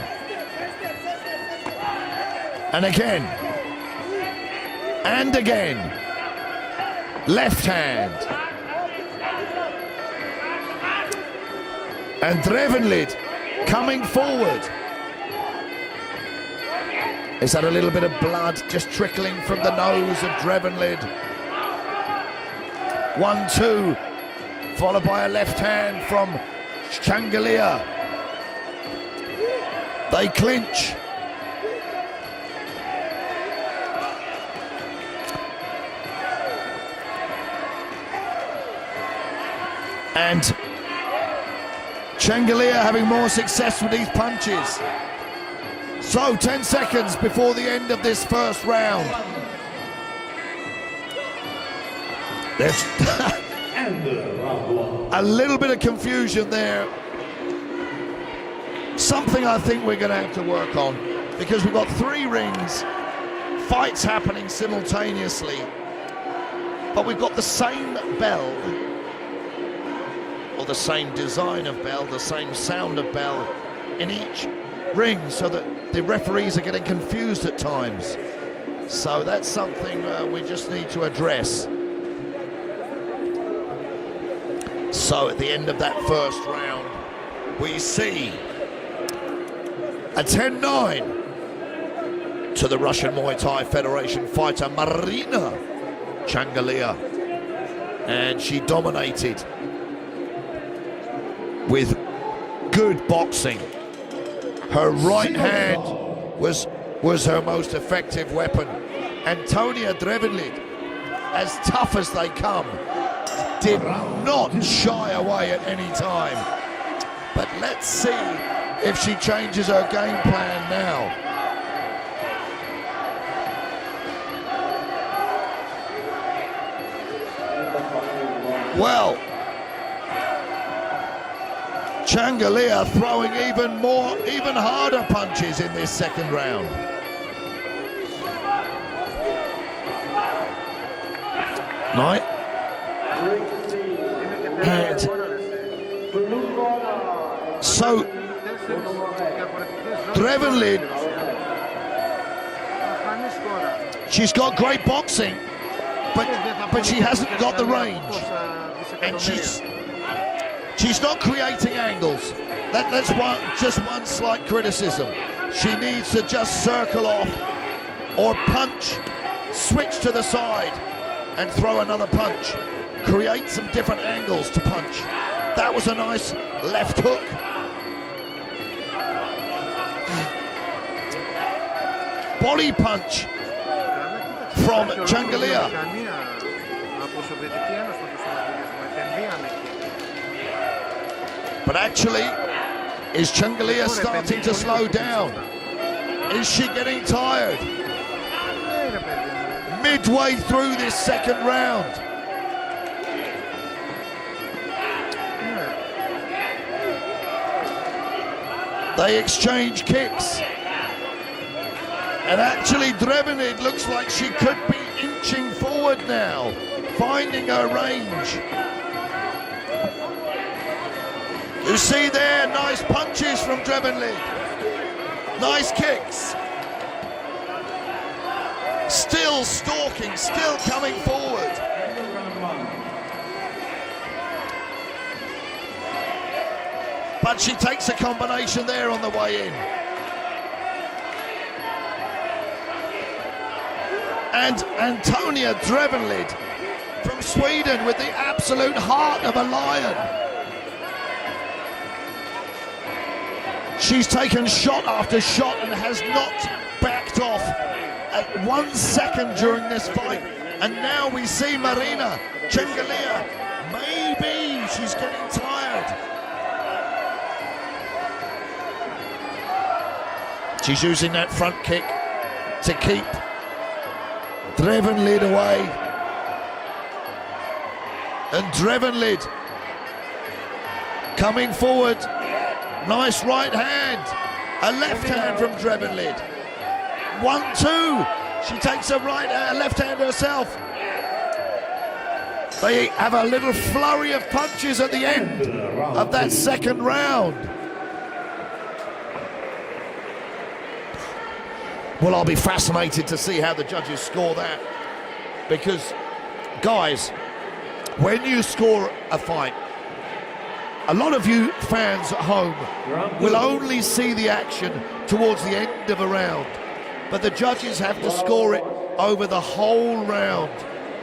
And again. And again. Left hand. And Drevenlid coming forward. Is that a little bit of blood just trickling from the nose of Drevenlid? 1-2, followed by a left hand from Changalia. They clinch. And Changalia having more success with these punches. So 10 seconds before the end of this first round. There's a little bit of confusion there. Something I think we're going to have to work on, because we've got 3 rings, fights happening simultaneously, but we've got the same bell, or the same design of bell, the same sound of bell in each ring, so that the referees are getting confused at times. So that's something we just need to address. So at the end of that first round, we see a 10-9 to the Russian Muay Thai Federation fighter Marina Changalia, and she dominated with good boxing. Her right hand was her most effective weapon. Antonia Drevenlid, as tough as they come, did not shy away at any time. But let's see if she changes her game plan now. Well, Changalia throwing even harder punches in this second round. Right. And so Drevenlid, she's got great boxing, but she hasn't got the range, and she's not creating angles. That's just one slight criticism. She needs to just circle off or punch, switch to the side and throw another punch. Create some different angles to punch. That was a nice left hook. Body punch from Changalia. But actually, is Changalia starting to slow down? Is she getting tired? Midway through this second round. They exchange kicks. And actually Drevenlid looks like she could be inching forward now, finding her range. You see there, nice punches from Drevenlid. Nice kicks. Still stalking, still coming forward. But she takes a combination there on the way in. And Antonia Drevenlid from Sweden with the absolute heart of a lion. She's taken shot after shot and has not backed off at 1 second during this fight. And now we see Marina Changalia. Maybe she's getting tired. She's using that front kick to keep Drevenlid away. And Drevenlid coming forward Nice right hand. A left hand from Drevenlid. 1-2. She takes a left hand herself. They have a little flurry of punches at the end of that second round. Well, I'll be fascinated to see how the judges score that. Because, guys, when you score a fight, a lot of you fans at home will only see the action towards the end of a round. But the judges have to score it over the whole round,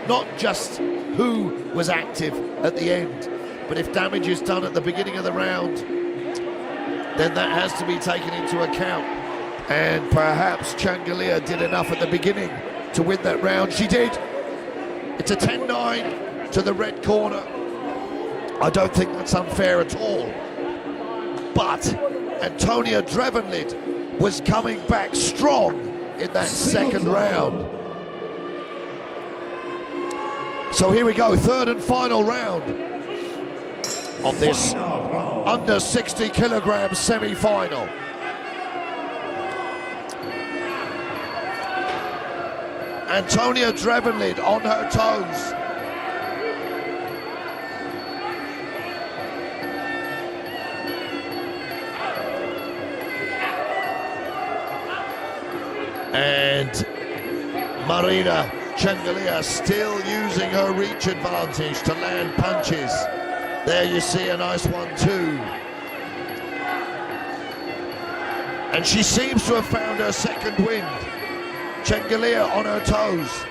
not just who was active at the end. But if damage is done at the beginning of the round, then that has to be taken into account. And perhaps Changalia did enough at the beginning to win that round. She did. It's a 10-9 to the red corner. I don't think that's unfair at all. But Antonia Drevenlid was coming back strong in that second round. So here we go, third and final round of this under 60 kilogram semi-final. Antonia Drevenlid on her toes. And Marina Changalia still using her reach advantage to land punches. There you see a nice 1-2. And she seems to have found her second wind. Changalia on her toes.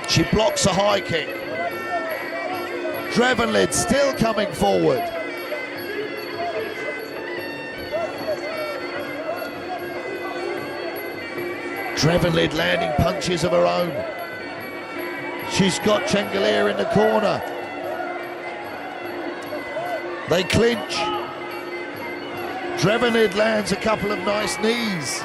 She blocks a high kick. Drevenlid still coming forward. Drevenlid landing punches of her own. She's got Changalia in the corner. They clinch. Drevenlid lands a couple of nice knees.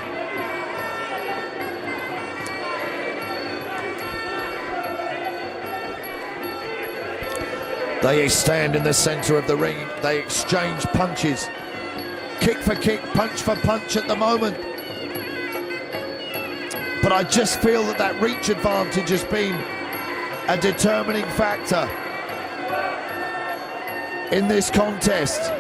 They stand in the center of the ring. They exchange punches. Kick for kick, punch for punch at the moment. But I just feel that that reach advantage has been a determining factor in this contest.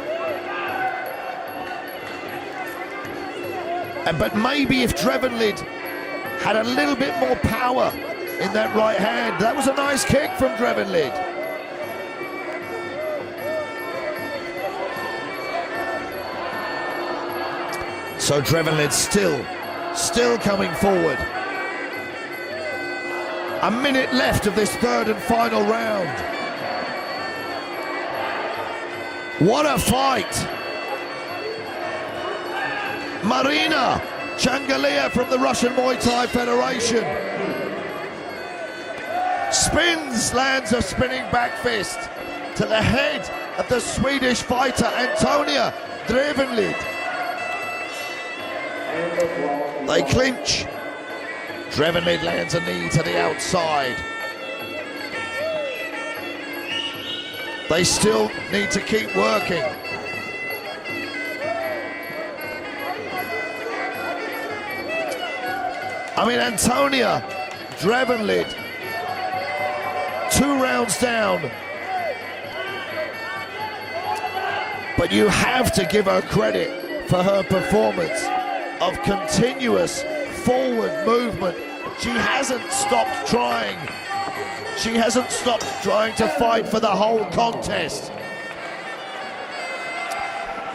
But maybe if Drevenlid had a little bit more power in that right hand. That was a nice kick from Drevenlid. So Drevenlid still coming forward. A minute left of this third and final round. What a fight! Marina Changalia from the Russian Muay Thai Federation spins, lands a spinning back fist to the head of the Swedish fighter Antonia Drevenlid. They clinch. Drevenlid lands a knee to the outside. They still need to keep working. I mean, Antonia Drevenlid, 2 rounds down. But you have to give her credit for her performance of continuous forward movement. She hasn't stopped trying. She hasn't stopped trying to fight for the whole contest.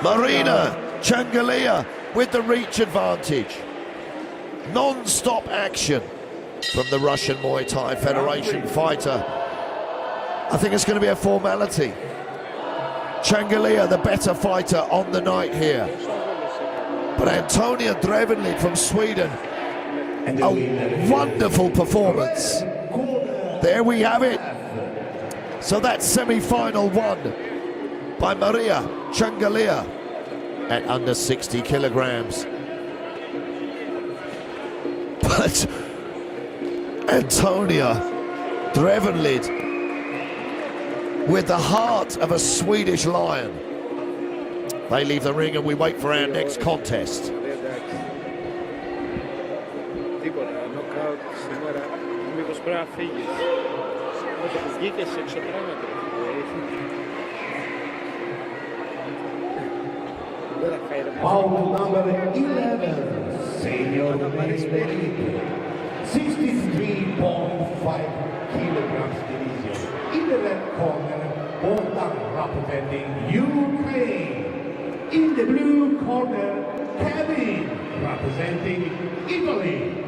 Marina Changalia with the reach advantage. Non-stop action from the Russian Muay Thai Federation fighter. I think it's going to be a formality. Changalia, the better fighter on the night here. But Antonia Drevenlid from Sweden, a wonderful performance. There we have it. So that's semi-final won by Maria Changalia at under 60 kilograms. But Antonia Drevenlid with the heart of a Swedish lion. They leave the ring and we wait for our next contest. Τίποτα, knockout σήμερα, μήπως πρέπει να φύγεις. Όσο που βγήκες έξω πράγματα. Δεν θα φάει ρε Bout number 11, senior male elite, 63.5 kilograms division. In the red corner, Bouts representing Ukraine. In the blue corner, Kevin representing Italy.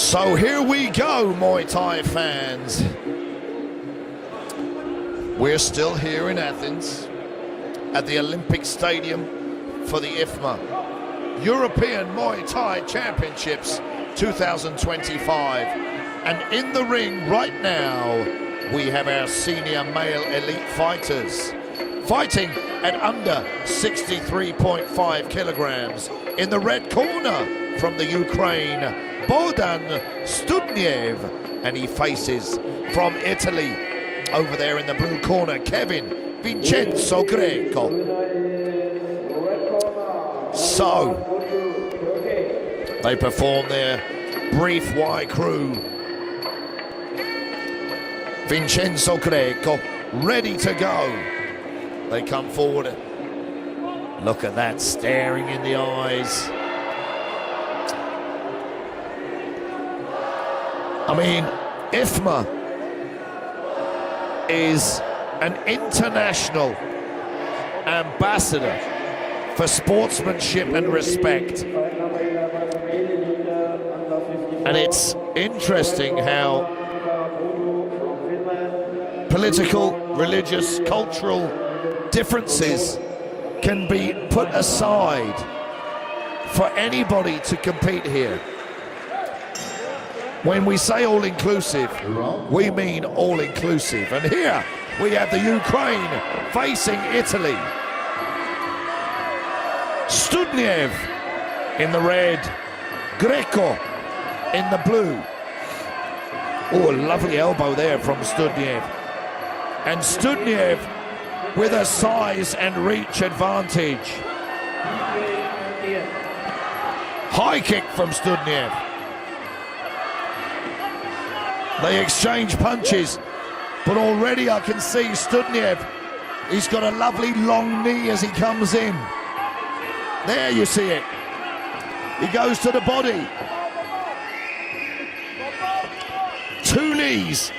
So here we go, Muay Thai fans. We're still here in Athens at the Olympic Stadium for the IFMA European Muay Thai Championships 2025. And in the ring right now, we have our senior male elite fighters fighting at under 63.5 kilograms. In the red corner from the Ukraine, Bogdan Studniev, and he faces from Italy over there in the blue corner, Kevin Vincenzo Greco. So they perform their brief Y crew. Vincenzo Greco ready to go. They come forward. Look at that, staring in the eyes. I mean, IFMA is an international ambassador for sportsmanship and respect. And it's interesting how political, religious, cultural differences can be put aside for anybody to compete here. When we say all-inclusive, we mean all-inclusive. And here we have the Ukraine facing Italy. Studniev in the red, Greco in the blue. Oh, a lovely elbow there from Studniev. And Studniev with a size and reach advantage. High kick from Studniev. They exchange punches, but already I can see Studniev, he's got a lovely long knee as he comes in. There you see it. He goes to the body. Two knees.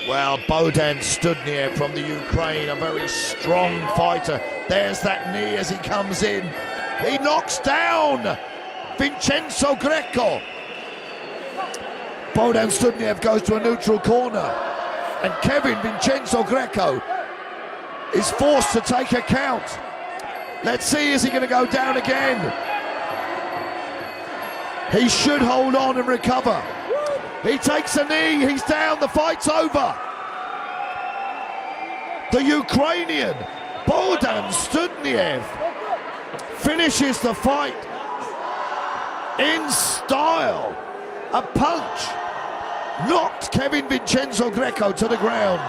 Well, Bogdan Studniev from the Ukraine, a very strong fighter. There's that knee as he comes in. He knocks down Vincenzo Greco. Bogdan Studniev goes to a neutral corner, and Kevin Vincenzo Greco is forced to take a count. Let's see, is he going to go down again? He should hold on and recover. He takes a knee, he's down, the fight's over. The Ukrainian, Bogdan Studniev, finishes the fight in style. A punch knocked Kevin Vincenzo Greco to the ground.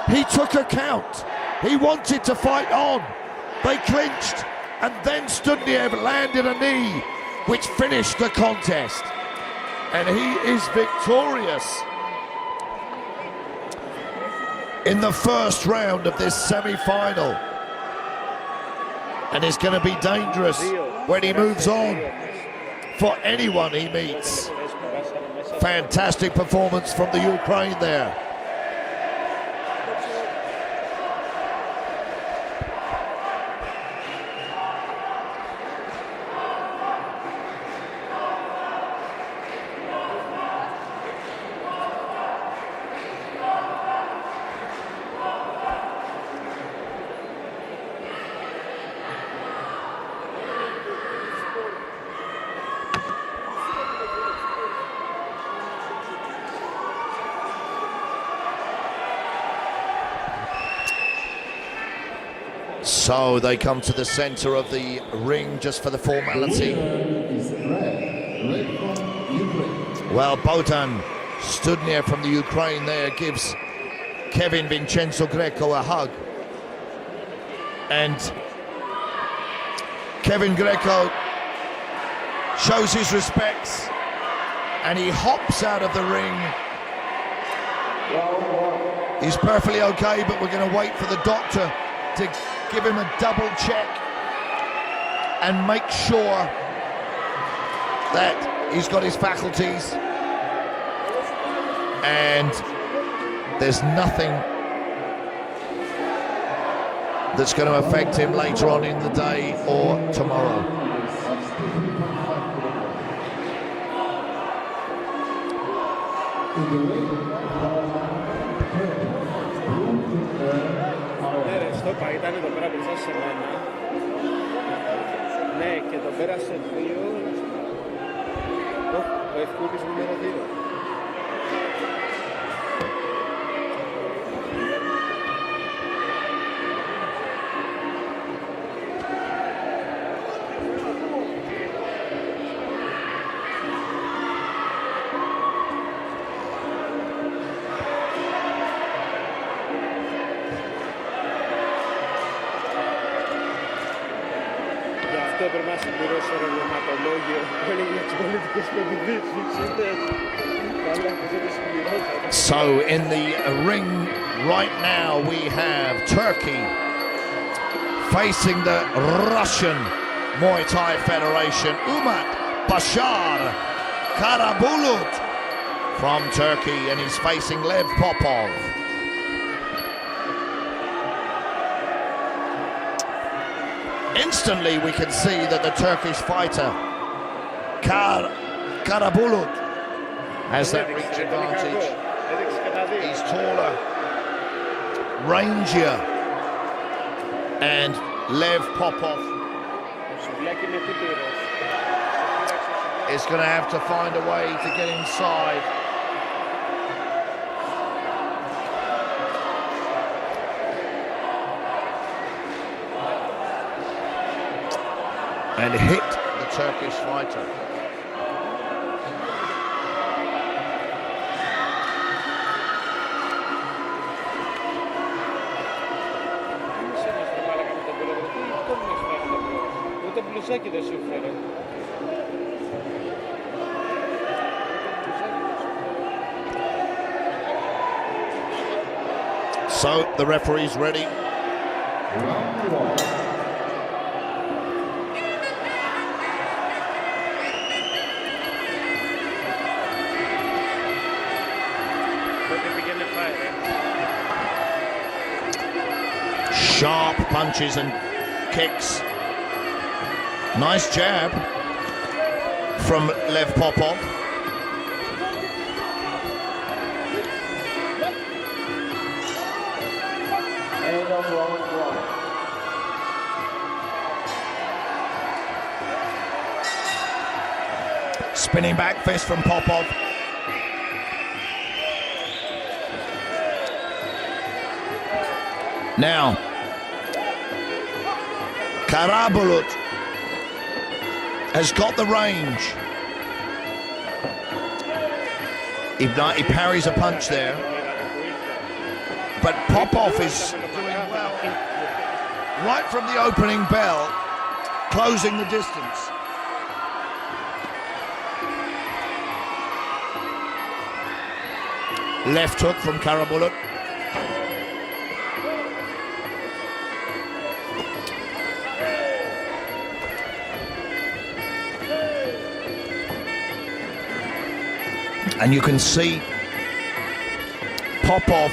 He took a count. He wanted to fight on. They clinched, and then Studniev landed a knee, which finished the contest. And he is victorious in the first round of this semi-final. And it's going to be dangerous when he moves on for anyone he meets. Fantastic performance from the Ukraine there. So they come to the center of the ring just for the formality. Is red from Ukraine. Well, Bouts stood near from the Ukraine there, gives Kevin Vincenzo Greco a hug. And Kevin Greco shows his respects and he hops out of the ring. He's perfectly okay, but we're going to wait for the doctor to give him a double check and make sure that he's got his faculties and there's nothing that's going to affect him later on in the day or tomorrow. Στο ήταν εδώ πέρα μπροστά σε μένα. Ναι, και το πέρασε 2. Ο Ευκούρης νούμερο 2. Αυτό πρέπει να συμπληρώσω ρευματολόγιο που έλεγε για τις πολιτικές επιδείξεις. So in the ring right now we have Turkey facing the Russian Muay Thai Federation. Umut Bashar Karabulut from Turkey, and he's facing Lev Popov. Instantly we can see that the Turkish fighter Karabulut has that reach advantage. He's taller, rangier, and Lev Popov is going to have to find a way to get inside. And hit the Turkish fighter. So the referee's ready. Sharp punches and kicks. Nice jab from Lev Popov. Spinning back fist from Popov. Now, Karabulut has got the range. He parries a punch there, but Popov is doing well right from the opening bell, closing the distance. Left hook from Karabulut. And you can see Popov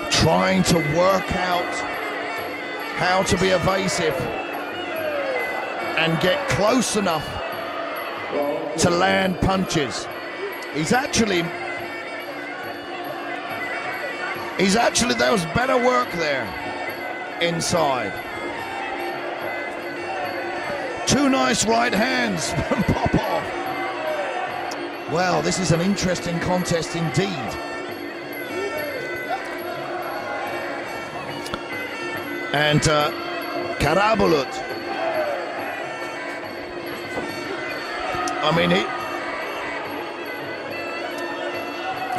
trying to work out how to be evasive and get close enough to land punches. He's actually, there was better work there inside. Two nice right hands from Popov. Well, this is an interesting contest indeed. And Karabulut, I mean,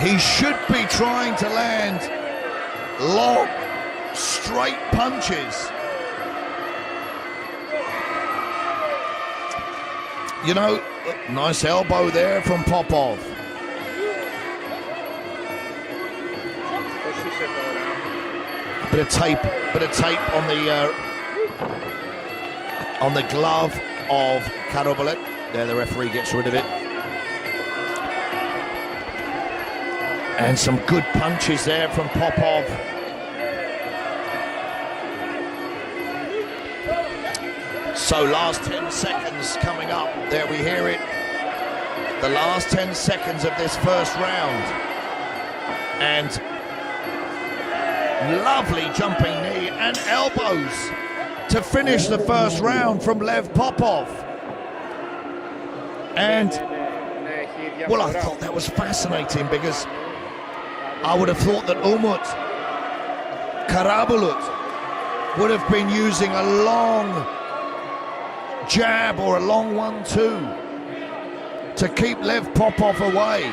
he should be trying to land long, straight punches. You know, nice elbow there from Popov. Bit of tape on the glove of Karabulut. There, the referee gets rid of it. And some good punches there from Popov. So last 10 seconds coming up. There we hear it. The last 10 seconds of this first round. And lovely jumping knee and elbows to finish the first round from Lev Popov. And, well, I thought that was fascinating because I would have thought that Umut Karabulut would have been using a long jab or a long 1-2 to keep Lev Popov away.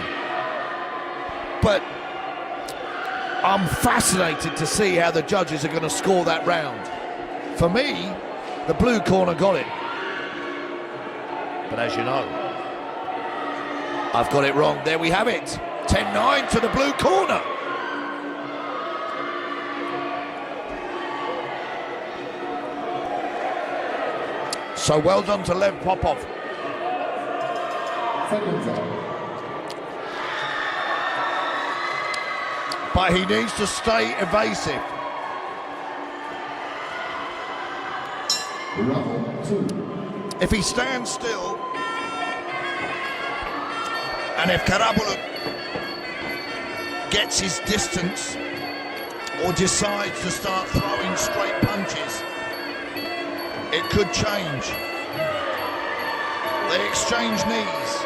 But I'm fascinated to see how the judges are going to score that round. For me, the blue corner got it. But as you know, I've got it wrong. There we have it. 10-9 to the blue corner. So well done to Lev Popov. Seconds out. But he needs to stay evasive. Round 2. If he stands still, and if Karabulut gets his distance or decides to start throwing straight punches, it could change. They exchange knees.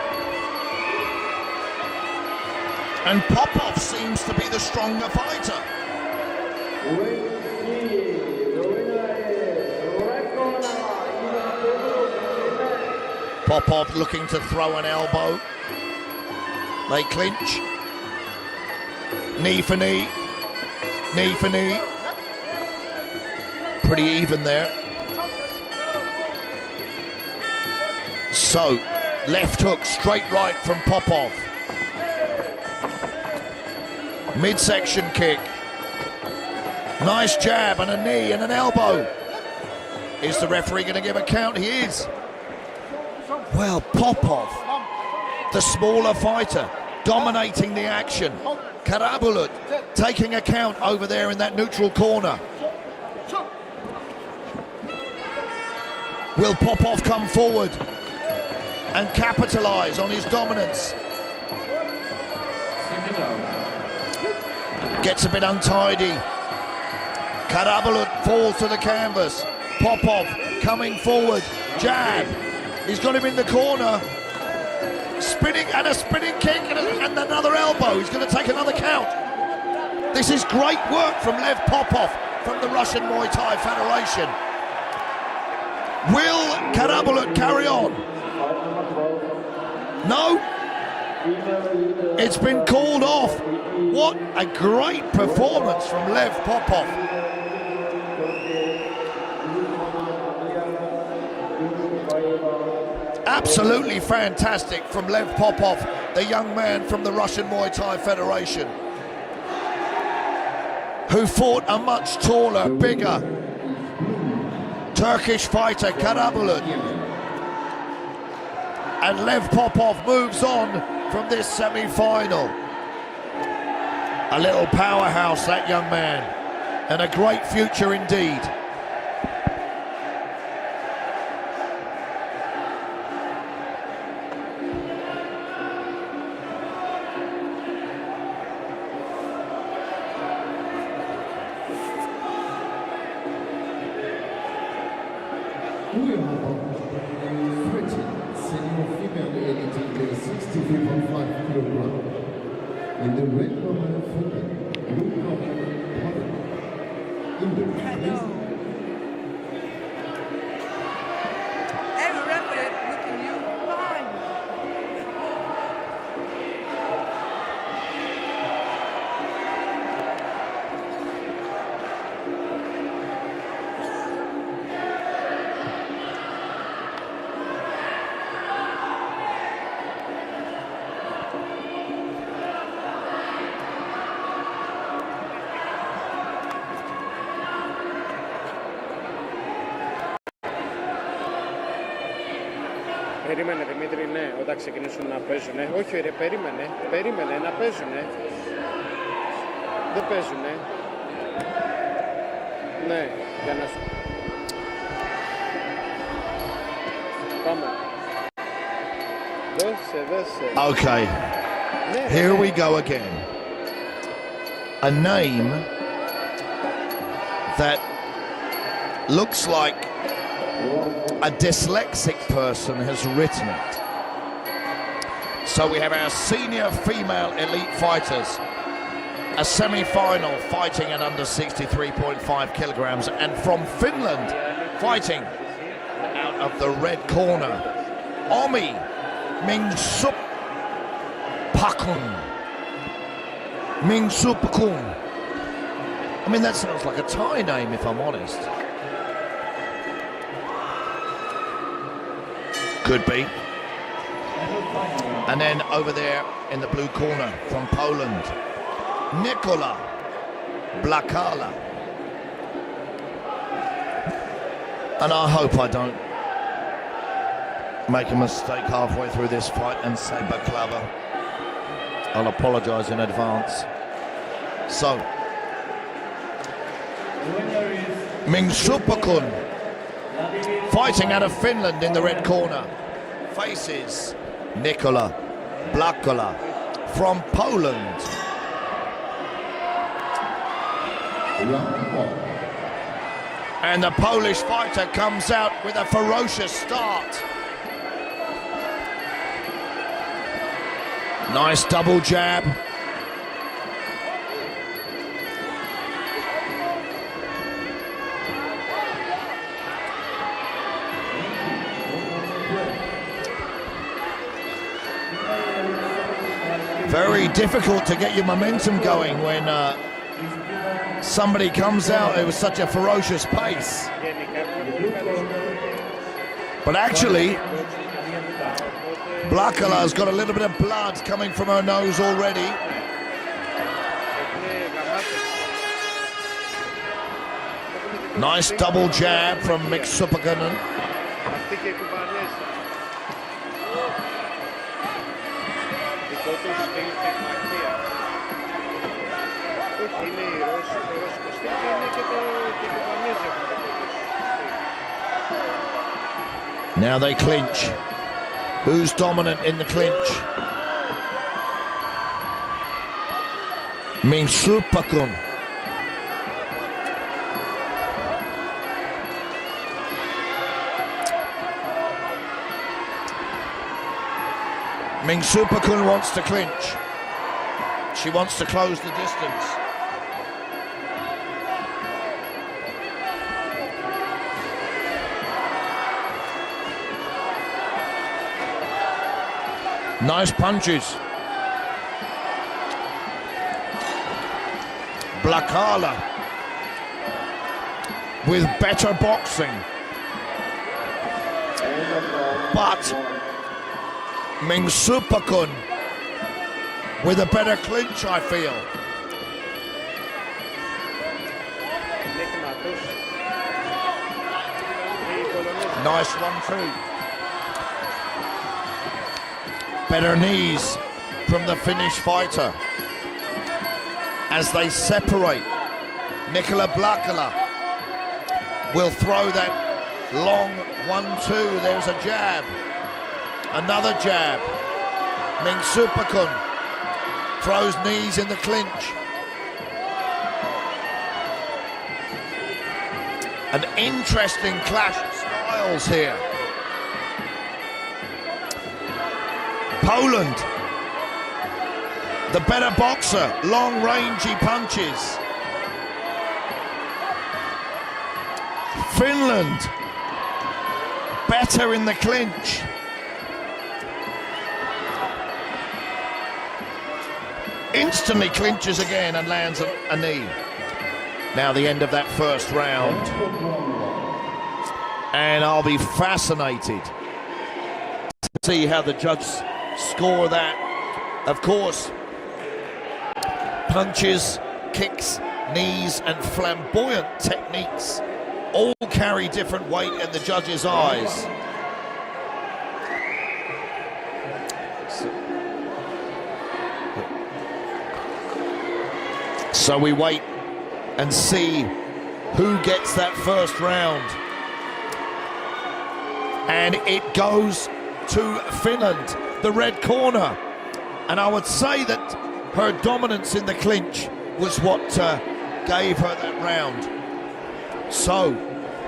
And Popov seems to be the stronger fighter. Popov looking to throw an elbow. They clinch. Knee for knee. Knee for knee. Pretty even there. So, left hook, straight right from Popov. Midsection kick. Nice jab and a knee and an elbow. Is the referee going to give a count? He is. Well, Popov, the smaller fighter, dominating the action. Karabulut taking a count over there in that neutral corner. Will Popov come forward and capitalise on his dominance? Gets a bit untidy. Karabulut falls to the canvas. Popov coming forward. Jab. He's got him in the corner. Spinning and a spinning kick and another elbow. He's going to take another count. This is great work from Lev Popov from the Russian Muay Thai Federation. Will Karabulut carry on? No. It's been called off. What a great performance from Lev Popov. Absolutely fantastic from Lev Popov, the young man from the Russian Muay Thai Federation, who fought a much taller, bigger Turkish fighter, Karabulut. And Lev Popov moves on from this semi-final. A little powerhouse, that young man, and a great future indeed. We are switching senior female editing to 63.5 kg. In the red corner, blue corner, in the Περίμενε Δημήτρη, ναι, όταν ξεκινήσουν να παίζουνε. Όχι ρε, περίμενε να παίζουνε. Δεν παίζουνε. Ναι, για να σου... Πάμε. Δώσε. Okay, here we go again. A name that looks like a dyslexic person has written it. So we have our senior female elite fighters, a semi-final fighting at under 63.5 kilograms, and from Finland fighting out of the red corner, Omi Mingsupakun. I mean, that sounds like a Thai name, if I'm honest. Could be. And then over there in the blue corner from Poland, Nikola Blakala. And I hope I don't make a mistake halfway through this fight and say baklava. I'll apologise in advance. So, Mingsupakun, fighting out of Finland in the red corner, faces Nikola Blakala from Poland. And the Polish fighter comes out with a ferocious start. Nice double jab. Very difficult to get your momentum going when somebody comes out with such a ferocious pace. But actually, Blakala's got a little bit of blood coming from her nose already. Nice double jab from Mingsupakun. Now they clinch. Who's dominant in the clinch? Mingsupakun. Mingsupakun wants to clinch. She wants to close the distance. Nice punches. Blakala with better boxing. But Mingsupakun with a better clinch, I feel. Nice 1-2. Better knees from the Finnish fighter as they separate. Nikola Blakala will throw that long 1-2. There's a jab, another jab. Mingsupakun throws knees in the clinch. An interesting clash of styles here. Poland, the better boxer, long rangy punches. Finland, better in the clinch. Instantly clinches again and lands a knee. Now the end of that first round. And I'll be fascinated to see how the judges score that. Of course, punches, kicks, knees and flamboyant techniques all carry different weight in the judges' eyes. So we wait and see who gets that first round. And it goes to Finland, the red corner. And I would say that her dominance in the clinch was what gave her that round. So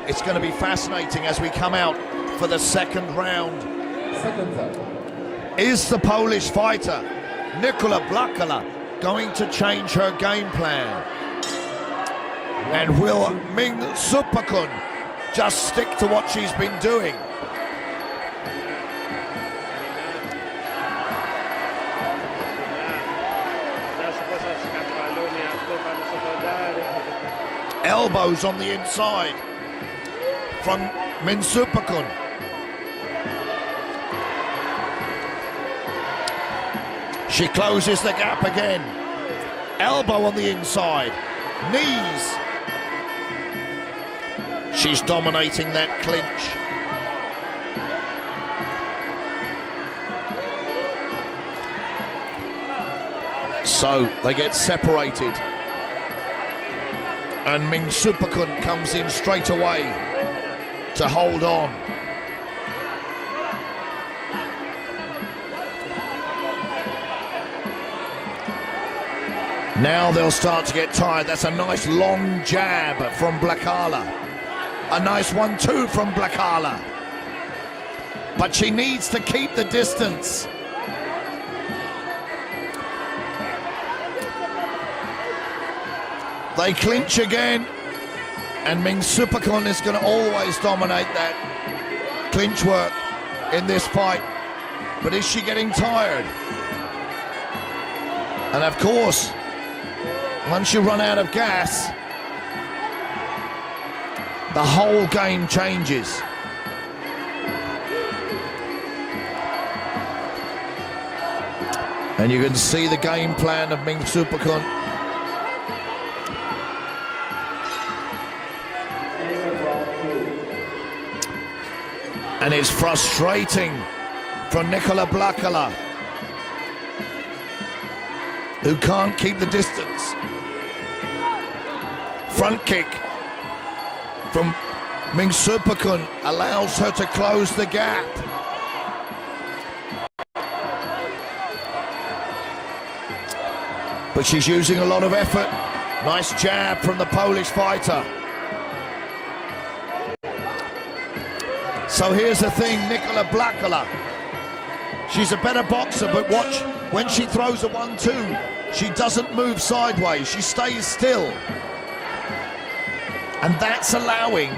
it's going to be fascinating as we come out for the second round. Is the Polish fighter Nicola Blakala going to change her game plan? And will Ming Supakun just stick to what she's been doing? Elbows on the inside from Ming Supakun. She closes the gap again. Elbow on the inside. Knees. She's dominating that clinch. So they get separated. And Ming Supakun comes in straight away to hold on. Now they'll start to get tired. That's a nice long jab from Blakala. A nice 1-2 from Blakala. But she needs to keep the distance. They clinch again. And Ming Supakun is going to always dominate that clinch work in this fight. But is she getting tired? And of course, once you run out of gas, the whole game changes. And you can see the game plan of Ming Supakun. And it's frustrating for Nicola Blakala, who can't keep the distance. Front kick from Ming Supakun allows her to close the gap. But she's using a lot of effort. Nice jab from the Polish fighter. So here's the thing, Nicola Blakala. She's a better boxer, but watch, when she throws a 1-2, she doesn't move sideways, she stays still. And that's allowing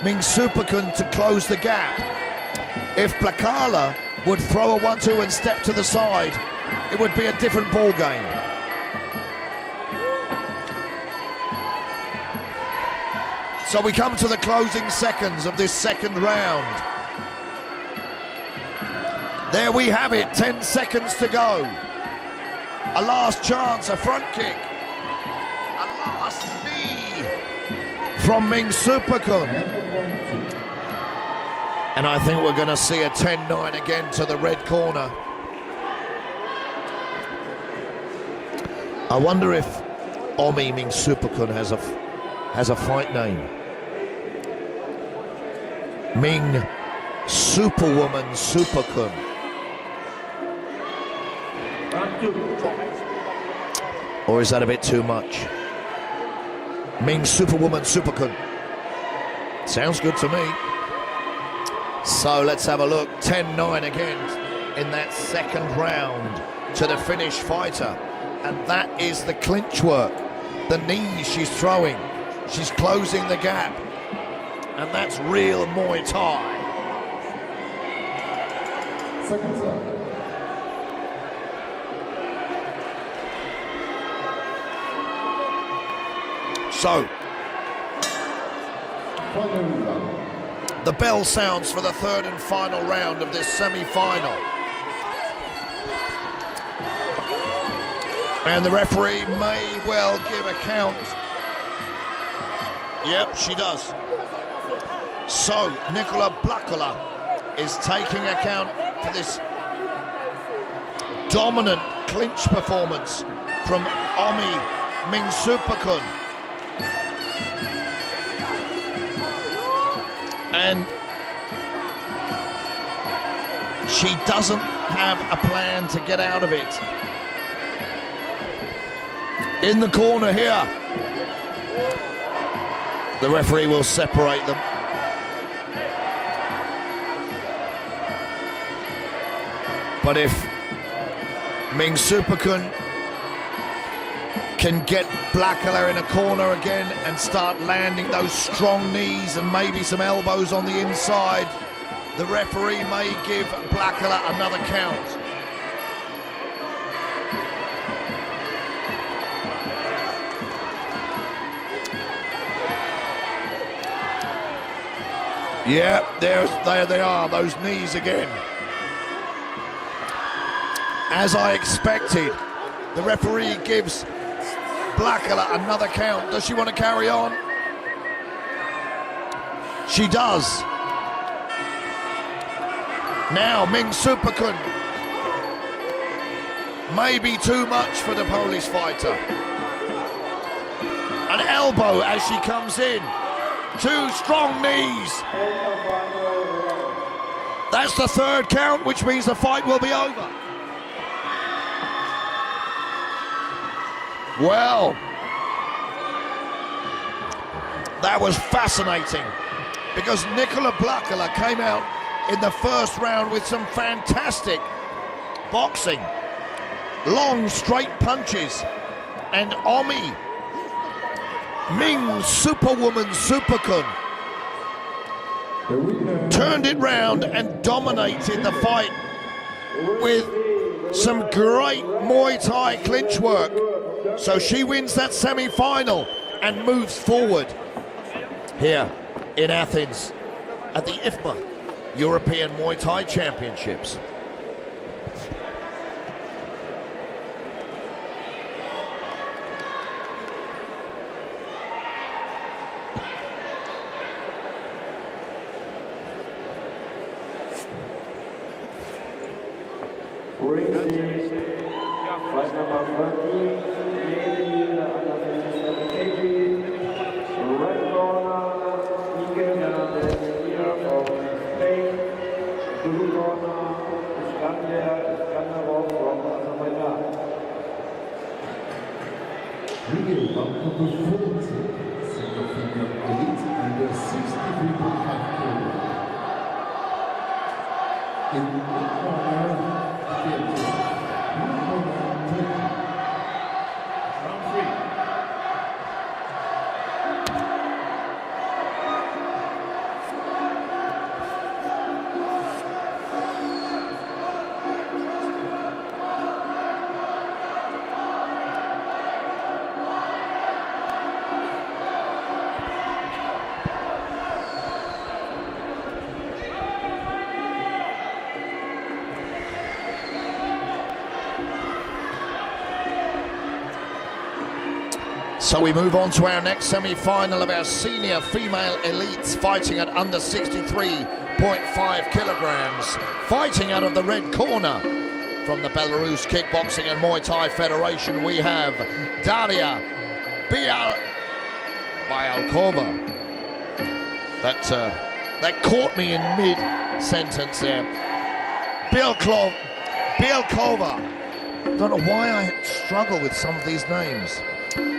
Ming Supakun to close the gap. If Blakala would throw a 1-2 and step to the side, it would be a different ball game. So we come to the closing seconds of this second round. There we have it, 10 seconds to go. A last chance, a front kick. A last knee from Ming Supakun. And I think we're going to see a 10-9 again to the red corner. I wonder if Omi Ming Supakun has a fight name. Ming Superwoman Supakun. Or is that a bit too much? Ming Superwoman Supakun. Sounds good to me. So let's have a look. 10-9 again in that second round to the Finnish fighter. And that is the clinch work. The knees she's throwing. She's closing the gap. And that's real Muay Thai. Second side. So, the bell sounds for the third and final round of this semi-final. And the referee may well give a count. Yep, she does. So, Nicola Blakala is taking account for this dominant clinch performance from Omi Ming Superkun. And she doesn't have a plan to get out of it. In the corner here. The referee will separate them. But if Ming Superkun can get Blackala in a corner again and start landing those strong knees and maybe some elbows on the inside, the referee may give Blackala another count. Yeah, there they are, those knees again. As I expected, the referee gives Blackala another count. Does she want to carry on? She does. Now Ming Superkun. Maybe too much for the Polish fighter. An elbow as she comes in. Two strong knees. That's the third count, which means the fight will be over. Well, that was fascinating because Nikola Blackala came out in the first round with some fantastic boxing, long straight punches, and Omi, Ming Superwoman Superkun, turned it round and dominated the fight with some great Muay Thai clinch work. So she wins that semi-final and moves forward here in Athens at the IFMA European Muay Thai Championships. Fight number 20, under 57 kg. Red corner, Miguel Hernandez here from Spain. Blue corner, Iskandarov from Azerbaijan. Miguel, number 40, semi-final elite under 63.5 kg. In the corner, So we move on to our next semi-final of our senior female elites fighting at under 63.5 kilograms. Fighting out of the red corner from the Belarus Kickboxing and Muay Thai Federation, we have Daria Bialkova. That caught me in mid-sentence there. Bialkova. Don't know why I struggle with some of these names.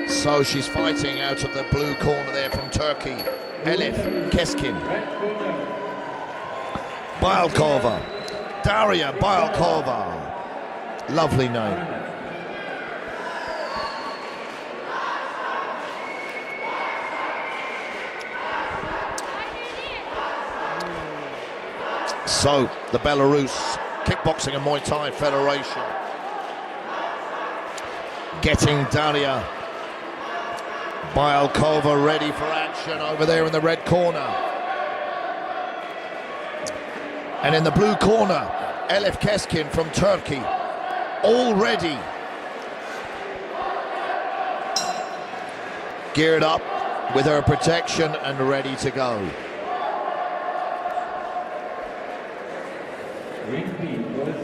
So she's fighting out of the blue corner there from Turkey, Elif Keskin. Bialkova, Daria Bialkova. Lovely name. So the Belarus Kickboxing and Muay Thai Federation getting Daria Bialkova ready for action over there in the red corner. And in the blue corner, Elif Keskin from Turkey, all ready. Geared up with her protection and ready to go. Ring B, was 13.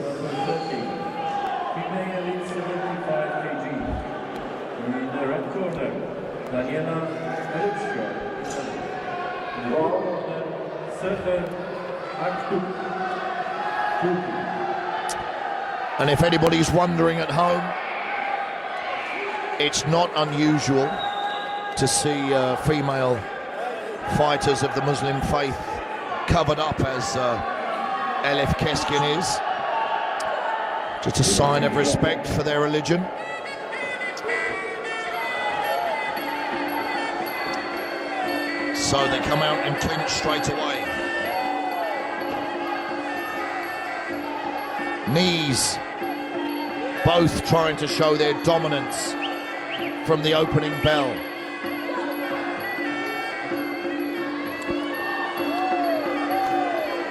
Female elite 75 kg. In the red corner. Daniela Ryczko. Blue corner, Sefer Aktuk. And if anybody's wondering at home, it's not unusual to see female fighters of the Muslim faith covered up as Elif Keskin is. Just a sign of respect for their religion. So they come out and clinch straight away. Knees, both trying to show their dominance from the opening bell.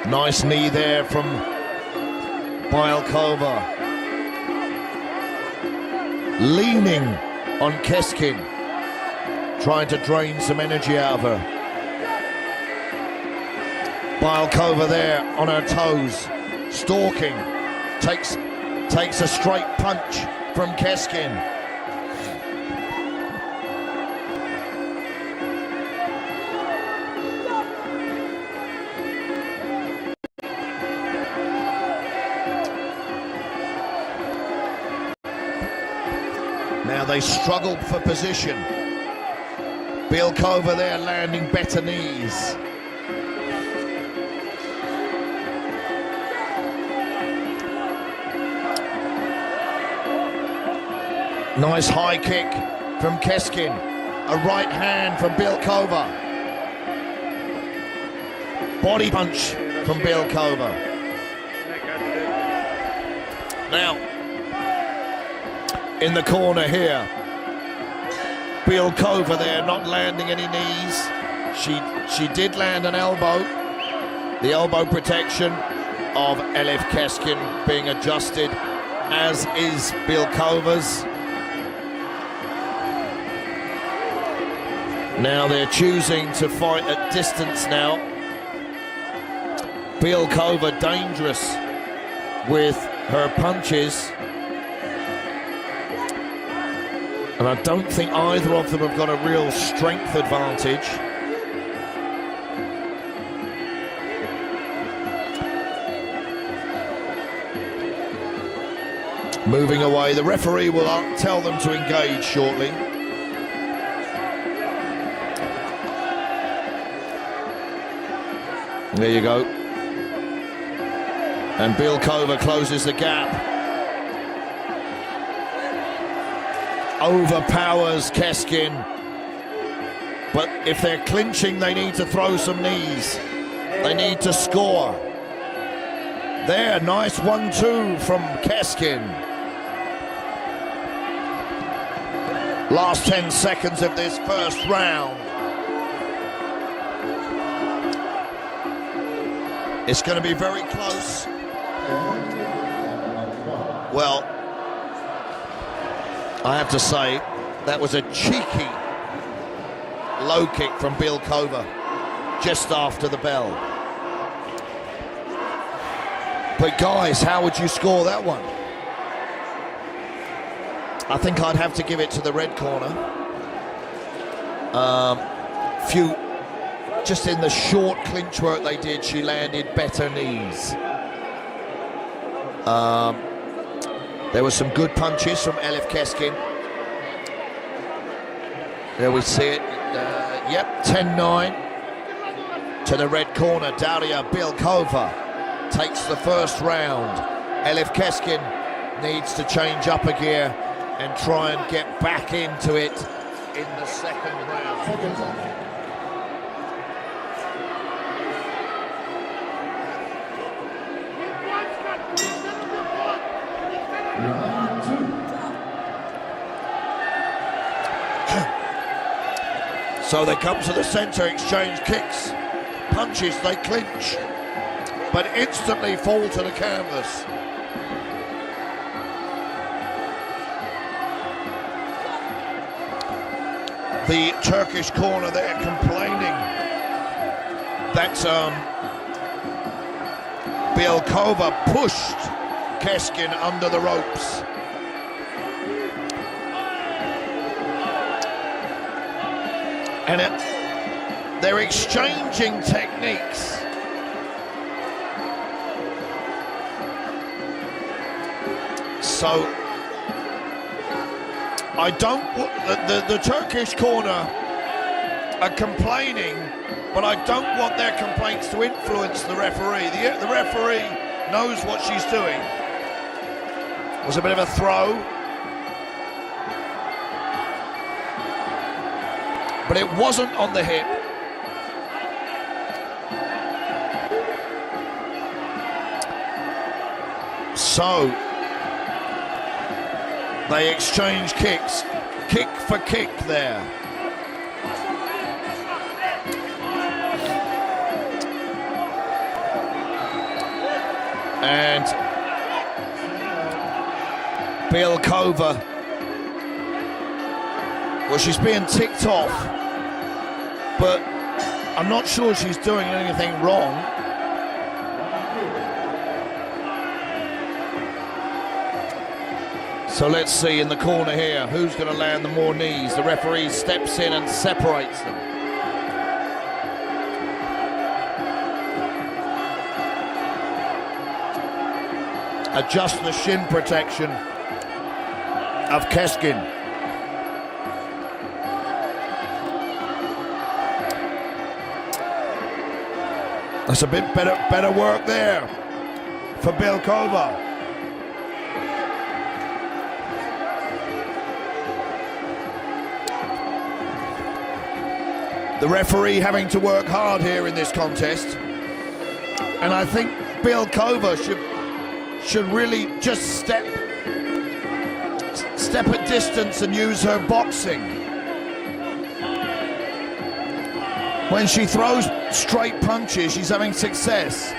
Nice knee there from Bielkova. Leaning on Keskin, trying to drain some energy out of her. Bielkova there on her toes, stalking, takes a straight punch from Keskin. Now they struggled for position. Bielkova there landing better knees. Nice high kick from Keskin. A right hand from Bielkova. Body punch from Bielkova. Now, in the corner here, Bielkova there not landing any knees. She did land an elbow. The elbow protection of Elif Keskin being adjusted, as is Bielkova's. Now they're choosing to fight at distance now. Bielkova dangerous with her punches. And I don't think either of them have got a real strength advantage. Moving away, the referee will tell them to engage shortly. There you go. And Bielkova closes the gap. Overpowers Keskin. But if they're clinching, they need to throw some knees. They need to score. There, nice 1-2 from Keskin. Last 10 seconds of this first round. It's going to be very close. Well, I have to say, that was a cheeky low kick from Bielkova just after the bell. But guys, how would you score that one? I think I'd have to give it to the red corner. Just in the short clinch work they did, she landed better knees. There were some good punches from Elif Keskin. There we see it. Yep, 10-9 to the red corner. Daria Bielkova takes the first round. Elif Keskin needs to change up a gear and try and get back into it in the second round. So they come to the center, exchange kicks, punches, they clinch, but instantly fall to the canvas. The Turkish corner there complaining that Bielkova pushed Keskin under the ropes. And they're exchanging techniques. So I don't, the Turkish corner are complaining, but I don't want their complaints to influence the referee. The referee knows what she's doing. It was a bit of a throw, but it wasn't on the hip. So they exchange kicks, kick for kick there. And Bielkova, well, she's being ticked off, but I'm not sure she's doing anything wrong. So let's see in the corner here, who's going to land the more knees? The referee steps in and separates them. Adjust the shin protection of Keskin. That's a bit better work there for Bielkova. The referee having to work hard here in this contest, and I think Bielkova should really just step at distance and use her boxing. When she throws straight punches, she's having success.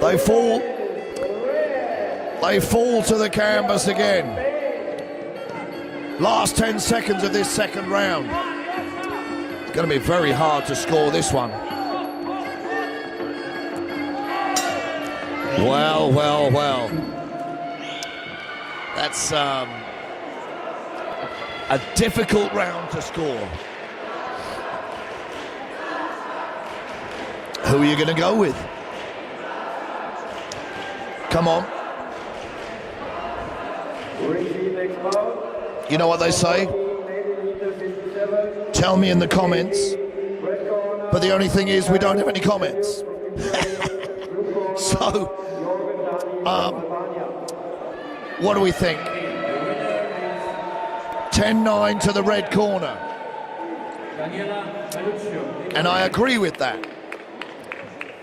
They fall to the canvas again. Last 10 seconds of this second round. It's going to be very hard to score this one. Well, well, well. That's a difficult round to score. Who are you going to go with? Come on. You know what they say? Tell me in the comments. But the only thing is we don't have any comments. So, what do we think? 10-9 to the red corner. And I agree with that.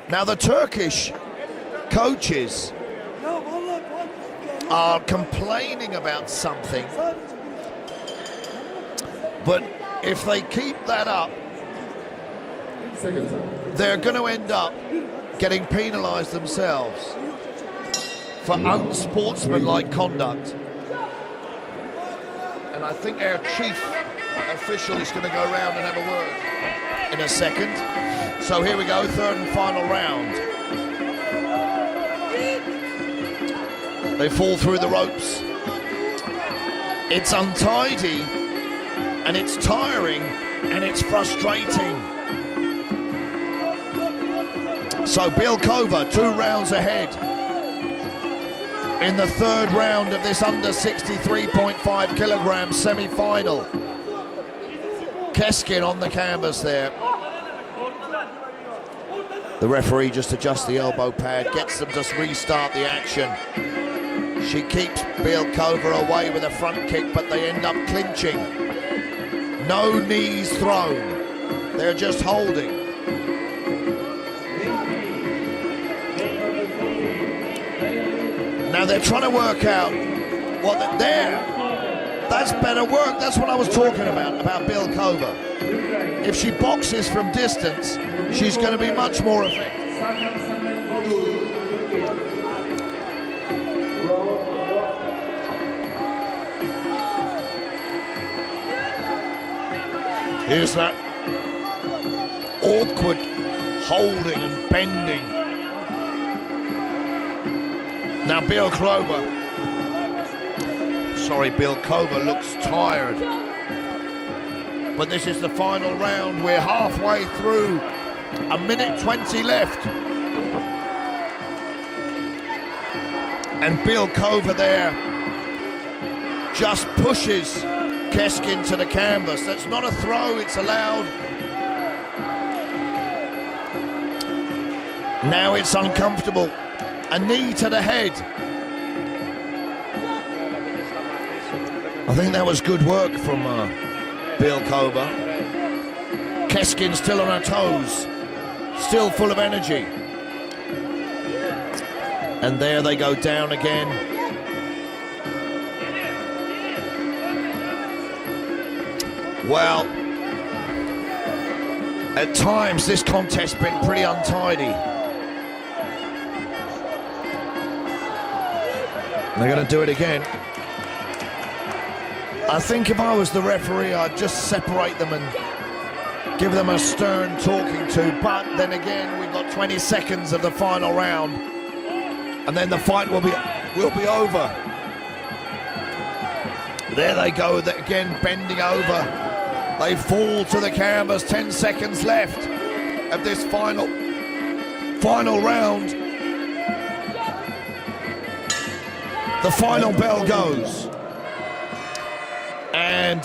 Now the Turkish coaches are complaining about something, but if they keep that up, they're going to end up getting penalised themselves for unsportsmanlike conduct. And I think our chief official is going to go around and have a word in a second. So here we go, third and final round. They fall through the ropes. It's untidy, and it's tiring, and it's frustrating. So Bielkova 2 rounds ahead in the third round of this under 63.5 kilogram semi-final. Keskin on the canvas there. The referee just adjusts the elbow pad, gets them to restart the action. She keeps Bielkova away with a front kick, but they end up clinching. No knees thrown. They're just holding. Now they're trying to work out what there. That's better work. That's what I was talking about Bielkova. If she boxes from distance, she's going to be much more effective. Here's that awkward holding and bending. Now Bielkova looks tired. but this is the final round. We're halfway through, a minute 20 left. And Bielkova there just pushes Keskin to the canvas. That's not a throw, it's allowed. Now it's uncomfortable. A knee to the head. I think that was good work from Bielkova. Keskin still on her toes, still full of energy. And there they go down again. Well, at times this contest's been pretty untidy. They're going to do it again. I think if I was the referee, I'd just separate them and give them a stern talking to. But then again, we've got 20 seconds of the final round, and then the fight will be over. There they go, again bending over. They fall to the canvas. 10 seconds left of this final round. The final bell goes. And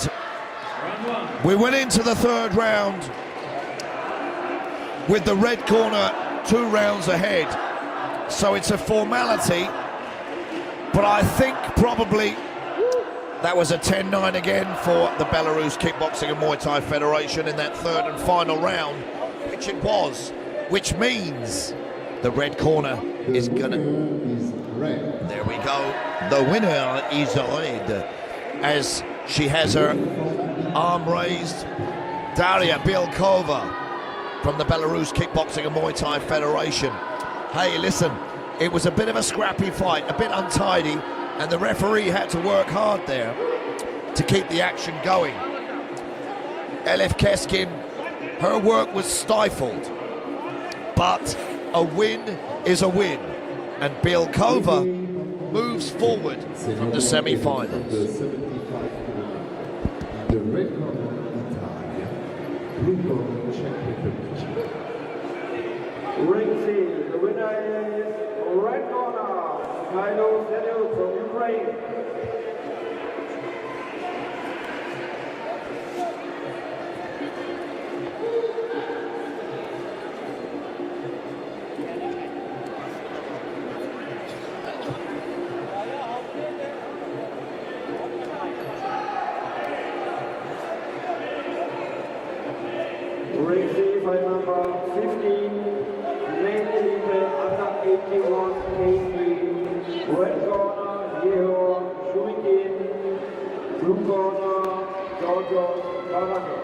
we went into the third round with the red corner 2 rounds ahead. So it's a formality, but I think probably that was a 10-9 again for the Belarus Kickboxing and Muay Thai Federation in that third and final round, which it was, which means the red corner is gonna... There we go. The winner is red, as she has her arm raised. Daria Bielkova from the Belarus Kickboxing and Muay Thai Federation. Hey, listen, it was a bit of a scrappy fight, a bit untidy, and the referee had to work hard there to keep the action going. Elif Keskin, her work was stifled, but a win is a win, and Bielkova moves forward from the semi-finals. The red corner, Italia. Blue corner, Czech Republic. Ring C, the winner is red corner, Mikhailo Zeniuk from Ukraine. Ring C, fight number 15. Main event under 81 kg. Red corner, Yehor Shumikin. Blue corner, Giorgio Caravano.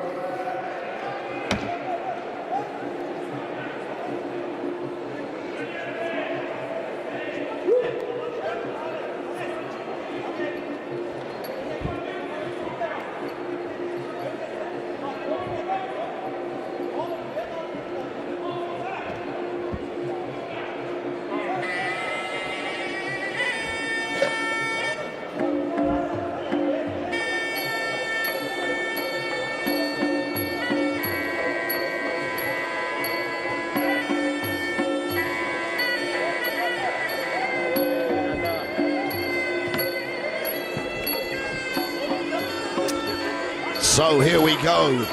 So here we go.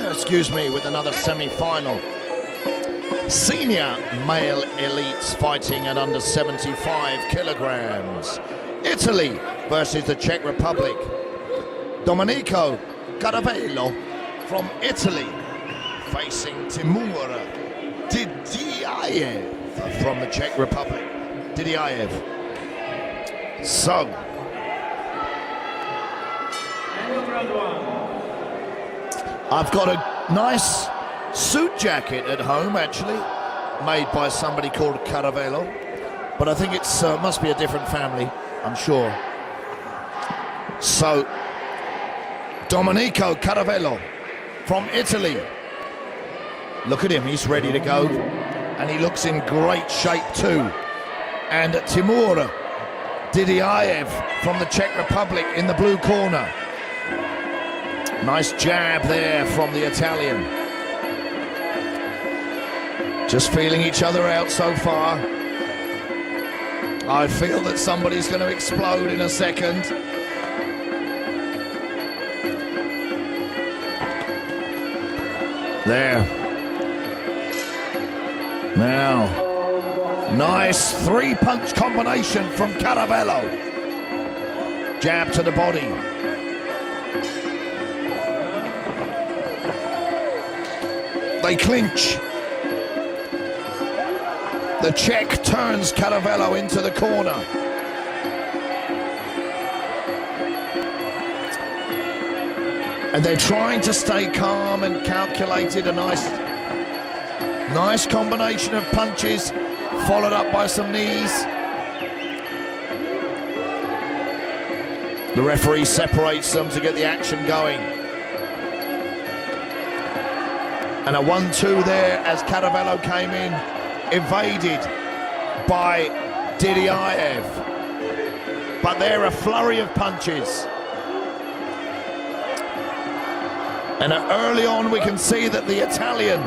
Excuse me, with another semi-final. Senior male elites fighting at under 75 kilograms. Italy versus the Czech Republic. Domenico Caravello from Italy facing Timur Didyaev from the Czech Republic. Didyaev. So, I've got a nice suit jacket at home, actually, made by somebody called Caravello, but I think it's must be a different family, I'm sure. So, Domenico Caravello from Italy. Look at him, he's ready to go, and he looks in great shape too. And Timur Didyaev from the Czech Republic in the blue corner. Nice jab there from the Italian. Just feeling each other out so far. I feel that somebody's going to explode in a second. There. Now, nice three-punch combination from Caravello. Jab to the body. They clinch. The Czech turns Caravello into the corner. And they're trying to stay calm and calculated. A nice combination of punches, followed up by some knees. The referee separates them to get the action going. And a 1-2 there as Caravello came in, evaded by Didyaev. But there a flurry of punches. And early on we can see that the Italian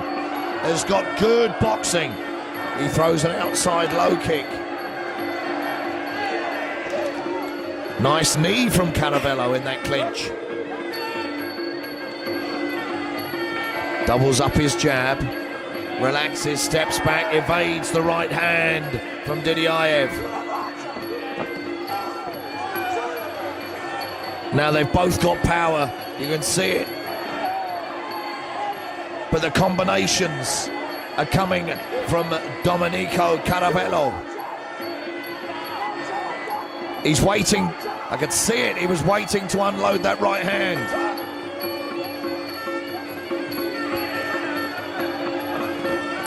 has got good boxing. He throws an outside low kick. Nice knee from Caravello in that clinch. Doubles up his jab, relaxes, steps back, evades the right hand from Didyaev. Now they've both got power, you can see it. But the combinations are coming from Domenico Caravello. He's waiting, I could see it, he was waiting to unload that right hand.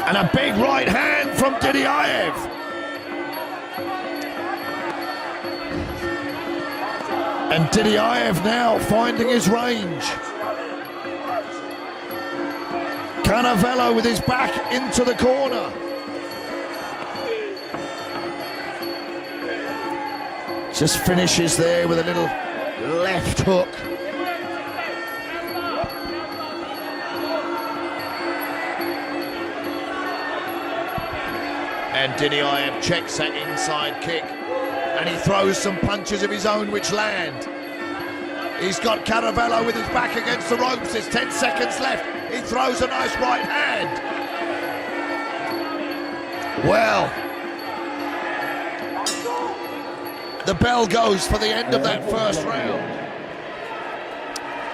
And a big right hand from Didyaev. And Didyaev now finding his range. Caravello with his back into the corner. Just finishes there with a little left hook. And Didyaev checks that inside kick. And he throws some punches of his own which land. He's got Caravello with his back against the ropes. There's 10 seconds left. He throws a nice right hand. Well, the bell goes for the end of that first round.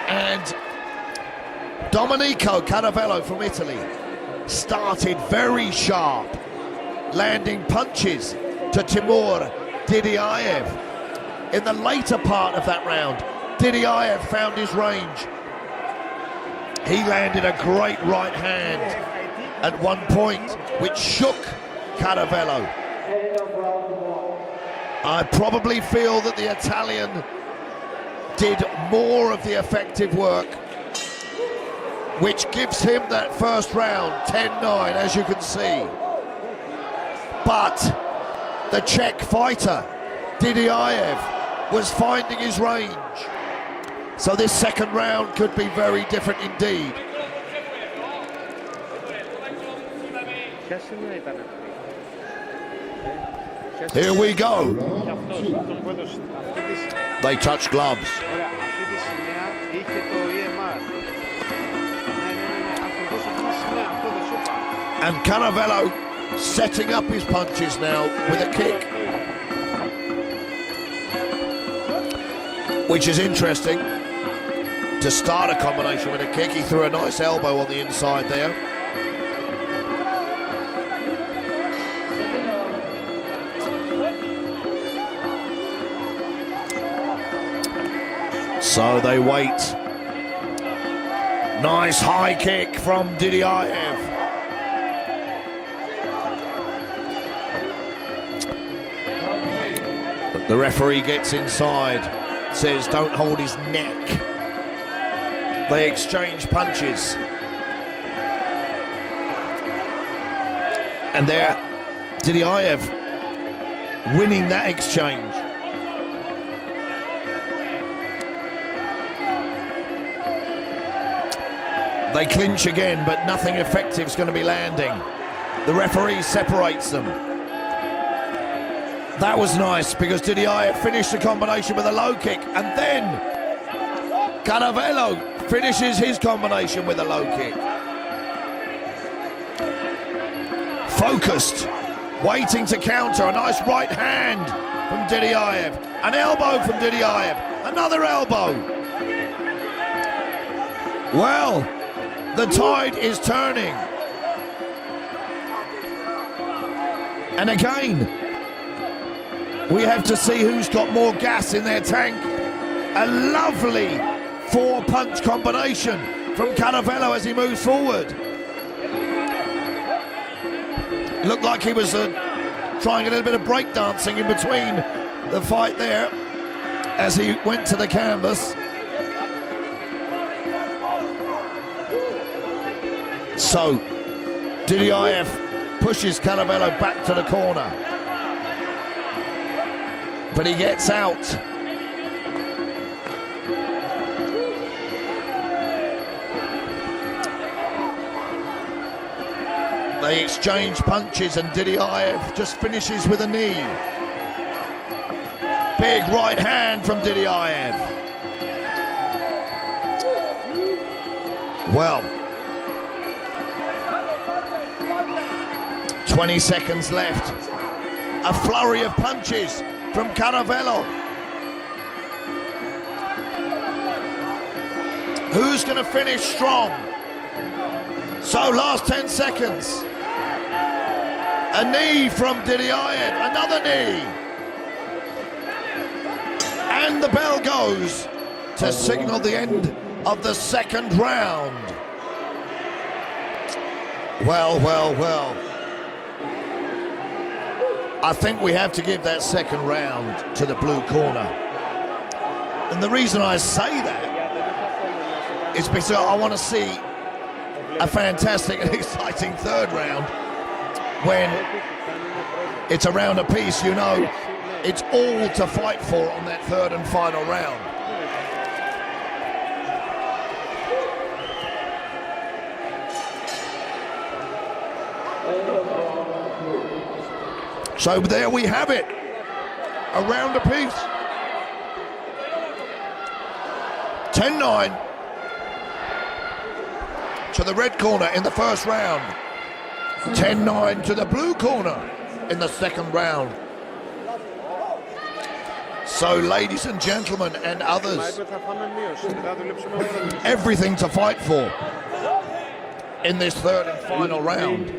And Domenico Caravello from Italy started very sharp, landing punches to Timur Didyaev. In the later part of that round, Didyaev found his range. He landed a great right hand at one point, which shook Caravello. I probably feel that the Italian did more of the effective work, which gives him that first round, 10-9, as you can see. But the Czech fighter, Didyaev, was finding his range. So this second round could be very different indeed. Here we go. They touch gloves. And Caravello setting up his punches now with a kick, which is interesting. To start a combination with a kick, he threw a nice elbow on the inside there. So they wait. Nice high kick from Didyaev. But the referee gets inside, says don't hold his neck. They exchange punches. And there, Didyaev winning that exchange. They clinch again, but nothing effective is going to be landing. The referee separates them. That was nice because Didiaev finished the combination with a low kick, and then Caravello finishes his combination with a low kick. Focused, waiting to counter. A nice right hand from Didiaev. An elbow from Didiaev. Another elbow. Well, the tide is turning. And again, we have to see who's got more gas in their tank. A lovely four-punch combination from Caravello as he moves forward. It looked like he was trying a little bit of breakdancing in between the fight there as he went to the canvas. So, Didiaev pushes Caravello back to the corner. But he gets out. They exchange punches and Didiaev just finishes with a knee. Big right hand from Didiaev. Well, 20 seconds left. A flurry of punches from Caravello. Who's going to finish strong? So last 10 seconds. A knee from Didiaev, another knee. And the bell goes to signal the end of the second round. Well, well, well. I think we have to give that second round to the blue corner. And the reason I say that is because I want to see a fantastic and exciting third round. When it's a round apiece, you know, it's all to fight for on that third and final round. So there we have it, a round apiece. 10-9 to the red corner in the first round. 10-9 to the blue corner in the second round. So, ladies and gentlemen and others, everything to fight for in this third and final round.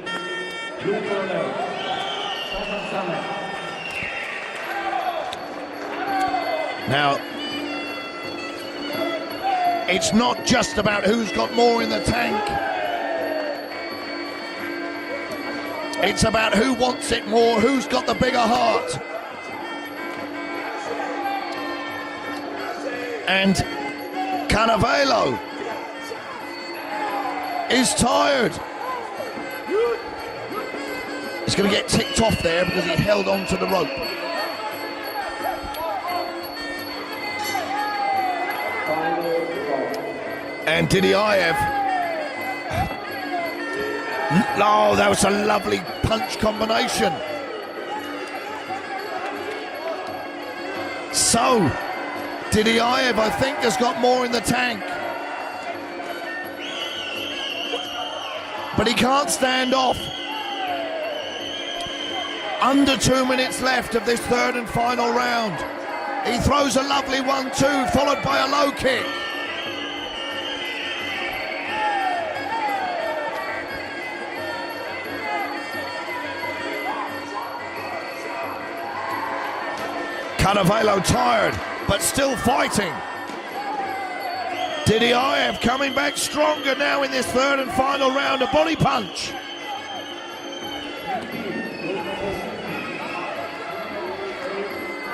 Now, it's not just about who's got more in the tank. It's about who wants it more, who's got the bigger heart. And Caravello is tired. He's going to get ticked off there because he held on to the rope. And Didiaev. Oh, that was a lovely punch combination. So, Didiaev, I think, has got more in the tank. But he can't stand off. Under 2 minutes left of this third and final round. He throws a lovely 1-2, followed by a low kick. Caravello tired, but still fighting. Didiaev coming back stronger now in this third and final round. A body punch.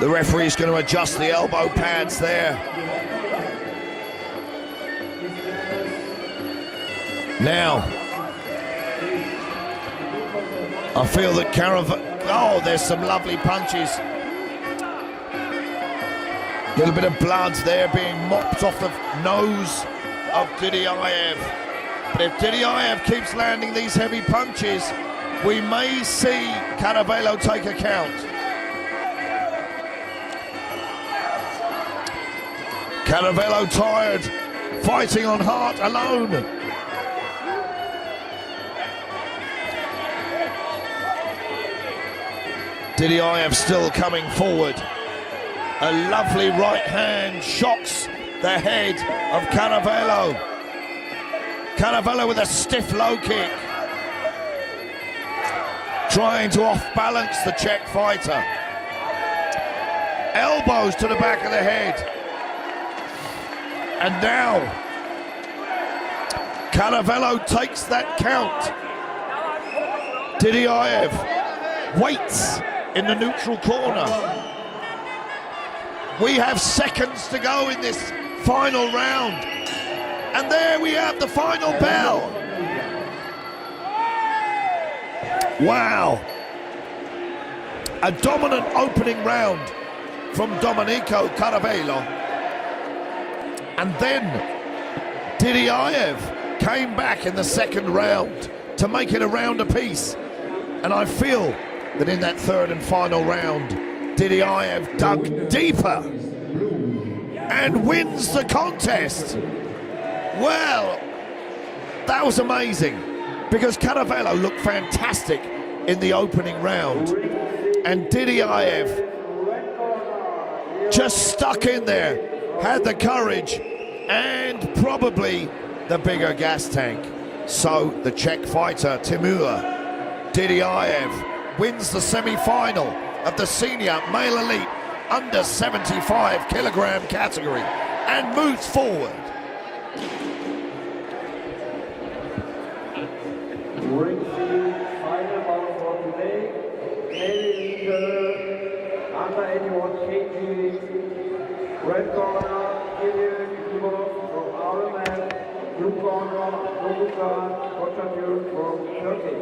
The referee's going to adjust the elbow pads there. Now, I feel that Caravello, oh, there's some lovely punches. A little bit of blood there being mopped off the nose of Didiaev. But if Didiaev keeps landing these heavy punches, we may see Caravello take a count. Caravello tired, fighting on heart alone. Didiaev still coming forward. A lovely right hand shocks the head of Caravello. Caravello with a stiff low kick. Trying to off-balance the Czech fighter. Elbows to the back of the head. And now, Caravello takes that count. Didiaev waits in the neutral corner. We have seconds to go in this final round. And there we have the final bell. Wow. A dominant opening round from Domenico Caravello. And then Didiaev came back in the second round to make it a round apiece. And I feel that in that third and final round, Didiaev dug deeper and wins the contest. Well, that was amazing because Caravello looked fantastic in the opening round. And Didiaev just stuck in there, had the courage and probably the bigger gas tank. So the Czech fighter Timur Didiaev wins the semi-final of the senior male elite under 75 kilogram category and moves forward. Ring final bout for today. Male elite under 81 kg. Red corner, from Ireland. Blue corner, from Turkey.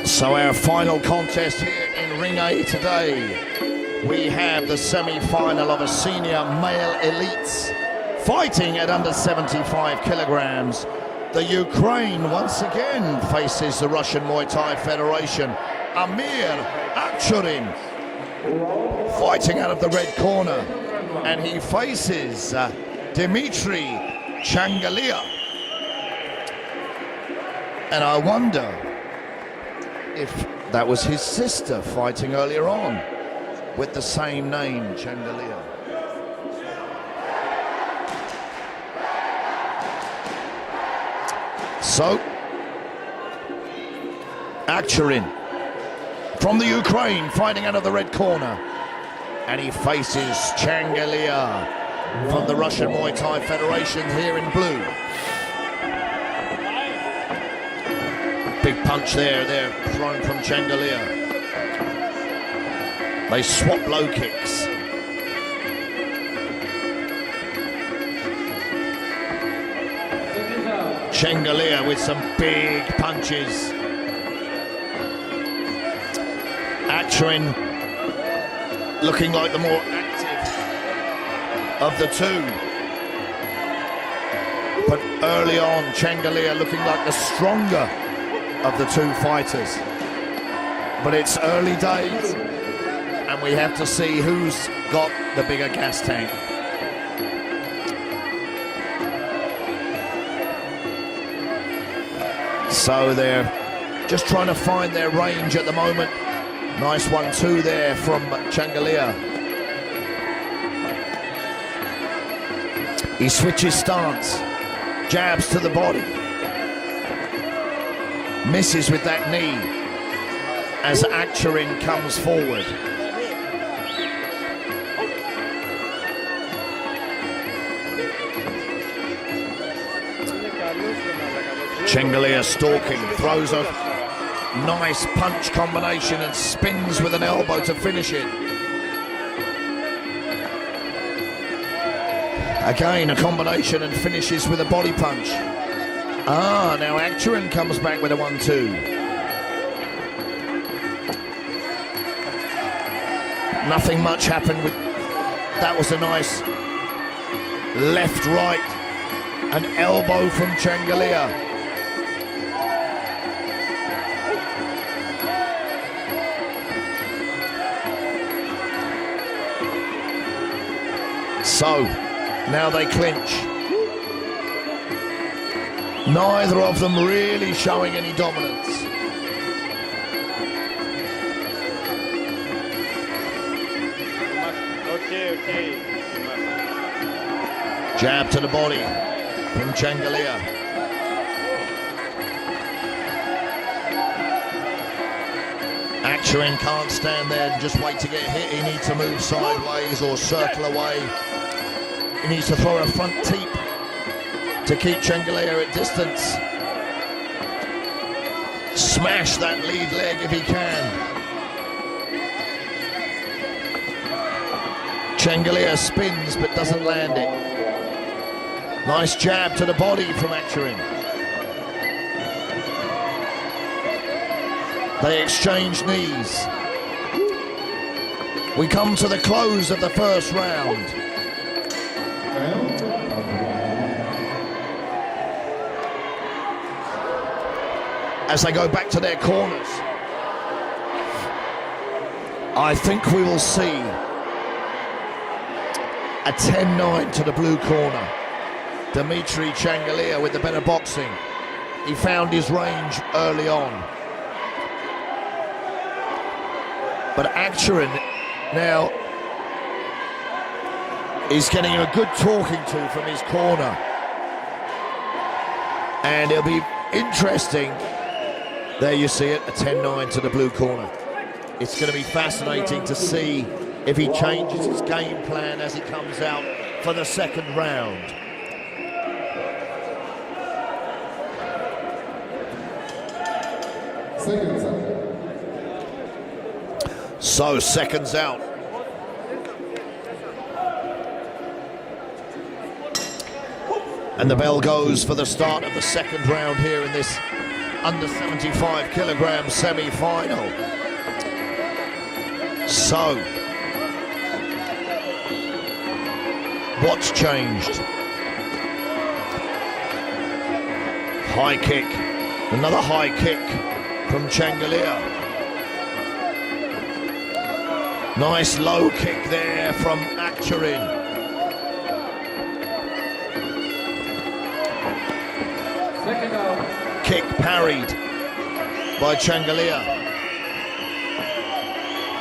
So our final contest here in Ring A today, we have the semi-final of a senior male elites fighting at under 75 kilograms. The Ukraine once again faces the Russian Muay Thai Federation. Amir Akshurin fighting out of the red corner, and he faces Dmitry Changalia. And I wonder if that was his sister fighting earlier on with the same name, Changalia. So, Akshurin from the Ukraine fighting out of the red corner, and he faces Changalia from the Russian Muay Thai Federation here in blue. Big punch there, they're thrown from Changalia. They swap low kicks. Changalia with some big punches. Akshurin looking like the more active of the two. But early on, Changalia looking like the stronger of the two fighters. But it's early days, and we have to see who's got the bigger gas tank. So they're just trying to find their range at the moment. Nice 1-2 there from Changalia. He switches stance, jabs to the body, misses with that knee as Akcharin comes forward. Changalia stalking, throws a nice punch combination and spins with an elbow to finish it. Again, a combination and finishes with a body punch. Now Akcharin comes back with a 1-2. Nothing much happened with that. Was a nice left, right, an elbow from Changalia. So, now they clinch. Neither of them really showing any dominance. Okay. Jab to the body from Changalia. Akcharin can't stand there and just wait to get hit. He needs to move sideways or circle away. He needs to throw a front teep to keep Changalia at distance. Smash that lead leg if he can. Changalia spins but doesn't land it. Nice jab to the body from Akcharin. They exchange knees. We come to the close of the first round. As they go back to their corners, I think we will see a 10-9 to the blue corner. Dmitry Changalia with the better boxing. He found his range early on. But Akcharin now is getting a good talking to from his corner. And it'll be interesting. There you see it, a 10-9 to the blue corner. It's going to be fascinating to see if he changes his game plan as he comes out for the second round. Seconds out. So, seconds out. And the bell goes for the start of the second round here in this under 75 kilogram semi-final. So, what's changed? High kick, another high kick from Changalia. Nice low kick there from Akcharin. Second out. Kick parried by Changalia.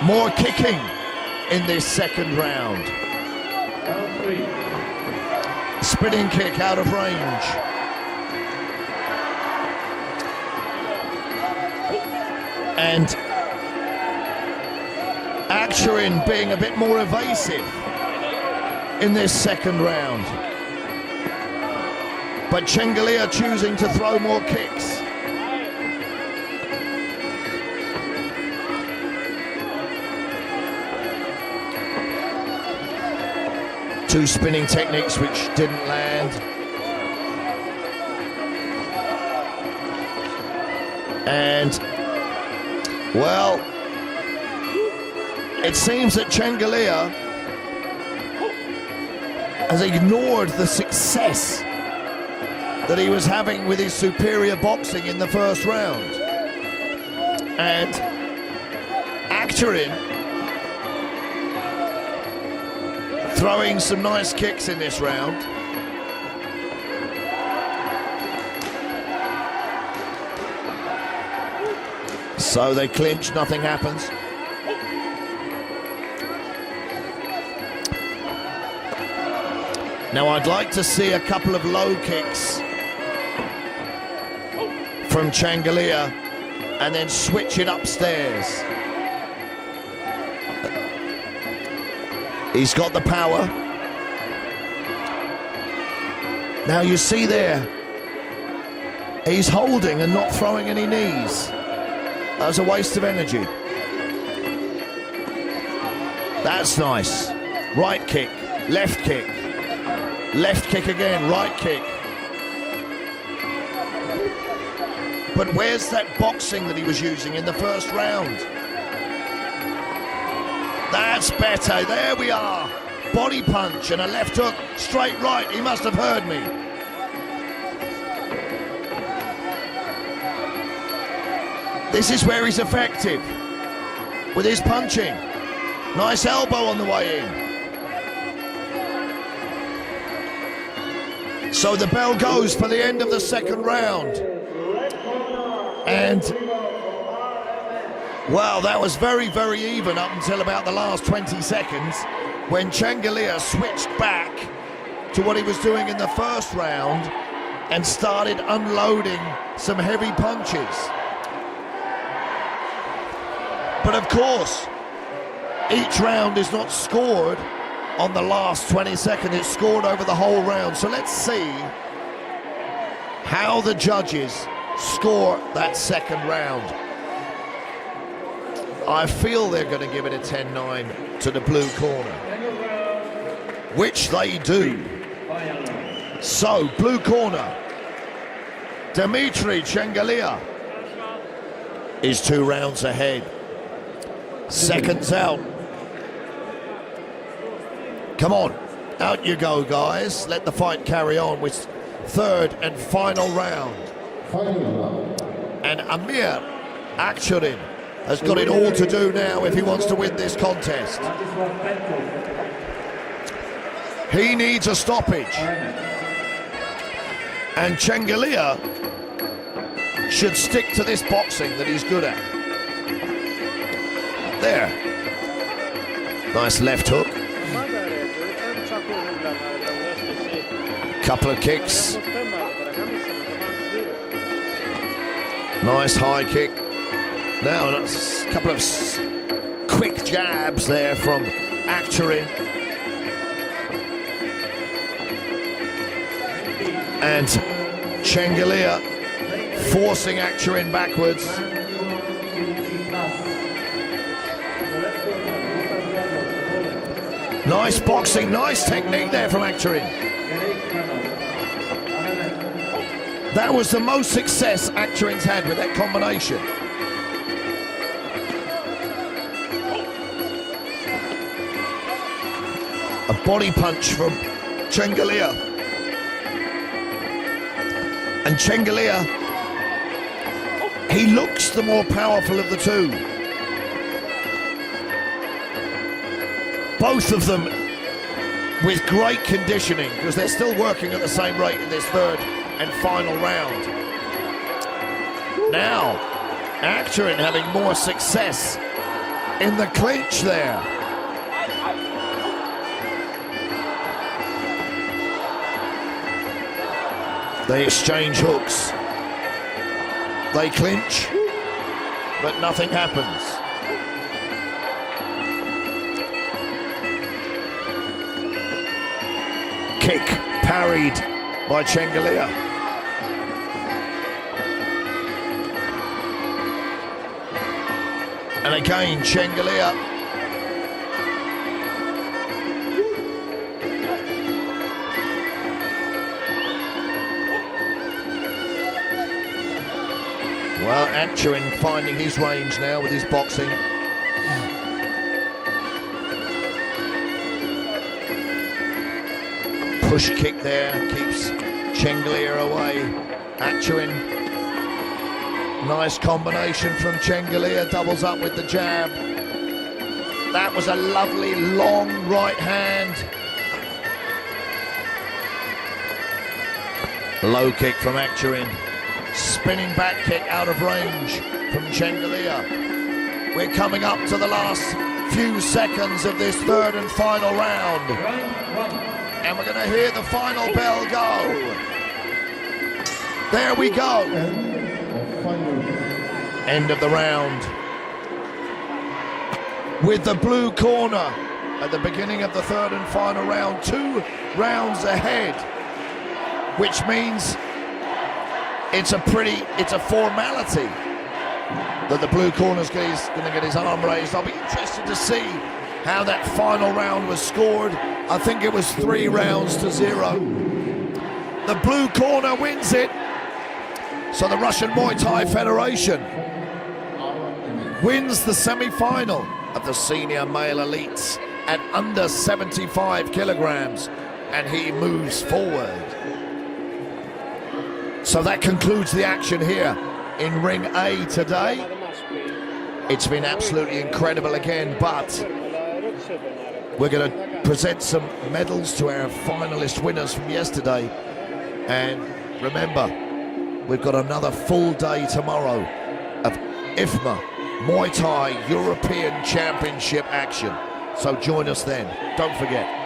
More kicking in this second round. Round 3. Spinning kick out of range. And Akcharin being a bit more evasive in this second round. But Changalia choosing to throw more kicks. Two spinning techniques which didn't land. And, well, it seems that Changalia has ignored the success that he was having with his superior boxing in the first round. And Akhtarin throwing some nice kicks in this round. So they clinch, nothing happens. Now I'd like to see a couple of low kicks from Changalia and then switch it upstairs. He's got the power. Now you see there, he's holding and not throwing any knees. That was a waste of energy. That's nice. Right kick, left kick. Left kick again, right kick. But where's that boxing that he was using in the first round? That's better, there we are. Body punch and a left hook, straight right, he must have heard me. This is where he's effective, with his punching. Nice elbow on the way in. So the bell goes for the end of the second round. And, well, that was very, very even up until about the last 20 seconds when Changalia switched back to what he was doing in the first round and started unloading some heavy punches. But of course, each round is not scored on the last 20 seconds, it's scored over the whole round. So let's see how the judges score that second round. I feel they're going to give it a 10-9 to the blue corner, which they do. So, blue corner, Dmitry Changalia is 2 rounds ahead. Seconds out. Come on, out you go, guys. Let the fight carry on with third and final round. And Amir Akhtarin has got it all to do now if he wants to win this contest. He needs a stoppage. And Changalia should stick to this boxing that he's good at. There. Nice left hook. Couple of kicks. Nice high kick. Now a couple of quick jabs there from Akhtarin. And Changalia forcing Akhtarin backwards. Nice boxing, nice technique there from Akhtarin. That was the most success Akhtarin's had with that combination. A body punch from Changalia. And Changalia, he looks the more powerful of the two. Both of them with great conditioning, because they're still working at the same rate in this third and final round. Now, Akhtarin having more success in the clinch there. They exchange hooks. They clinch, but nothing happens. Kick parried by Changalia. And again, Changalia. Well, Akhtarin finding his range now with his boxing. Push kick there, keeps Chenglia away. Actuin. Nice combination from Chenglia. Doubles up with the jab. That was a lovely long right hand. Low kick from Actuin. Spinning back kick out of range from Chenglia. We're coming up to the last few seconds of this third and final round. And we're going to hear the final bell go. There we go. End of the round. With the blue corner at the beginning of the third and final round, 2 rounds ahead, which means it's a formality that the blue corner's going to get his arm raised. I'll be interested to see how that final round was scored. I think it was 3 rounds to 0. The blue corner wins it. So the Russian Muay Thai Federation wins the semi-final of the senior male elites at under 75 kilograms, and he moves forward. So that concludes the action here in Ring A today. It's been absolutely incredible again, but we're going to present some medals to our finalist winners from yesterday. And remember, we've got another full day tomorrow of IFMA Muay Thai European Championship action. So join us then. Don't forget.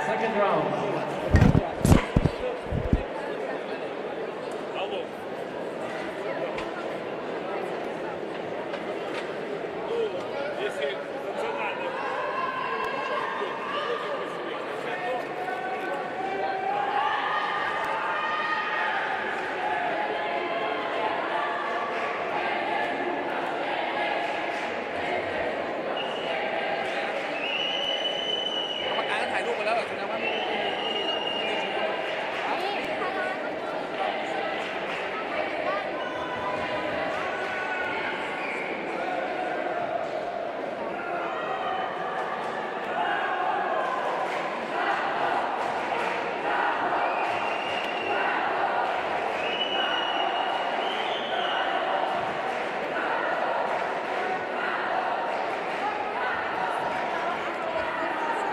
Second round.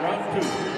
Round 2.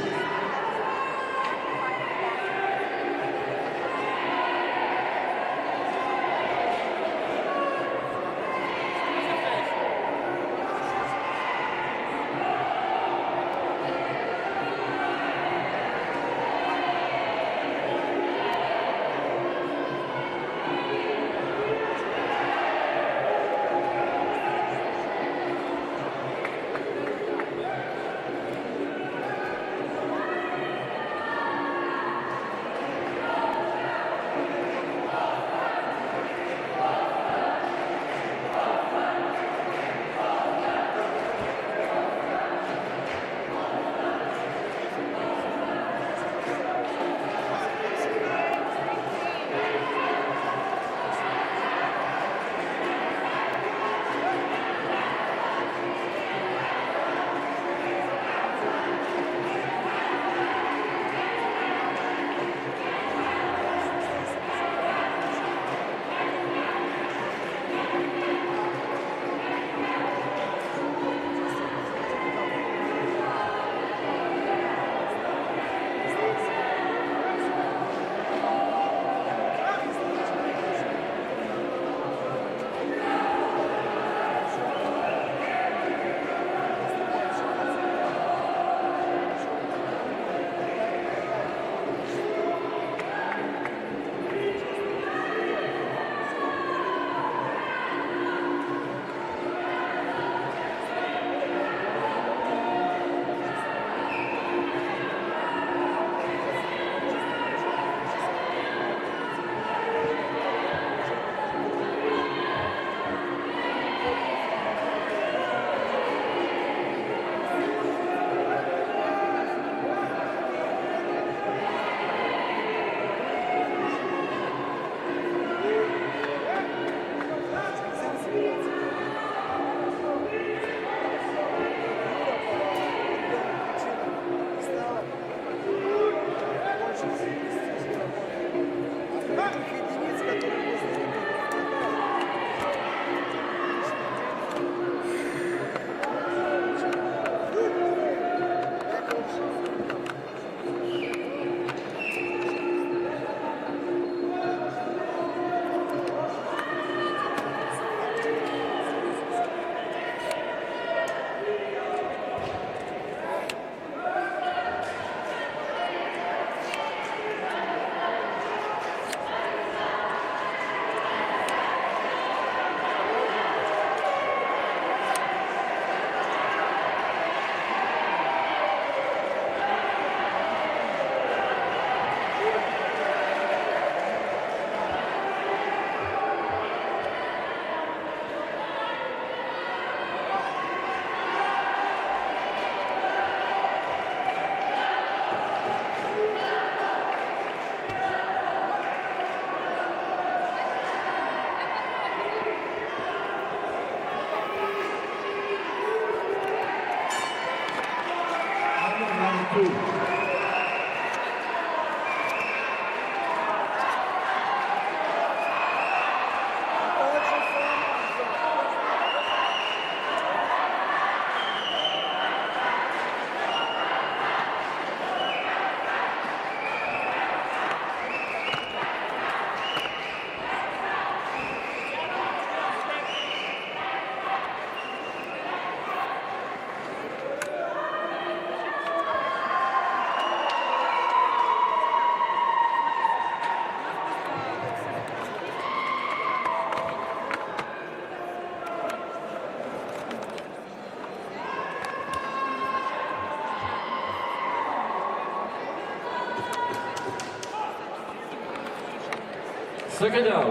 Second out.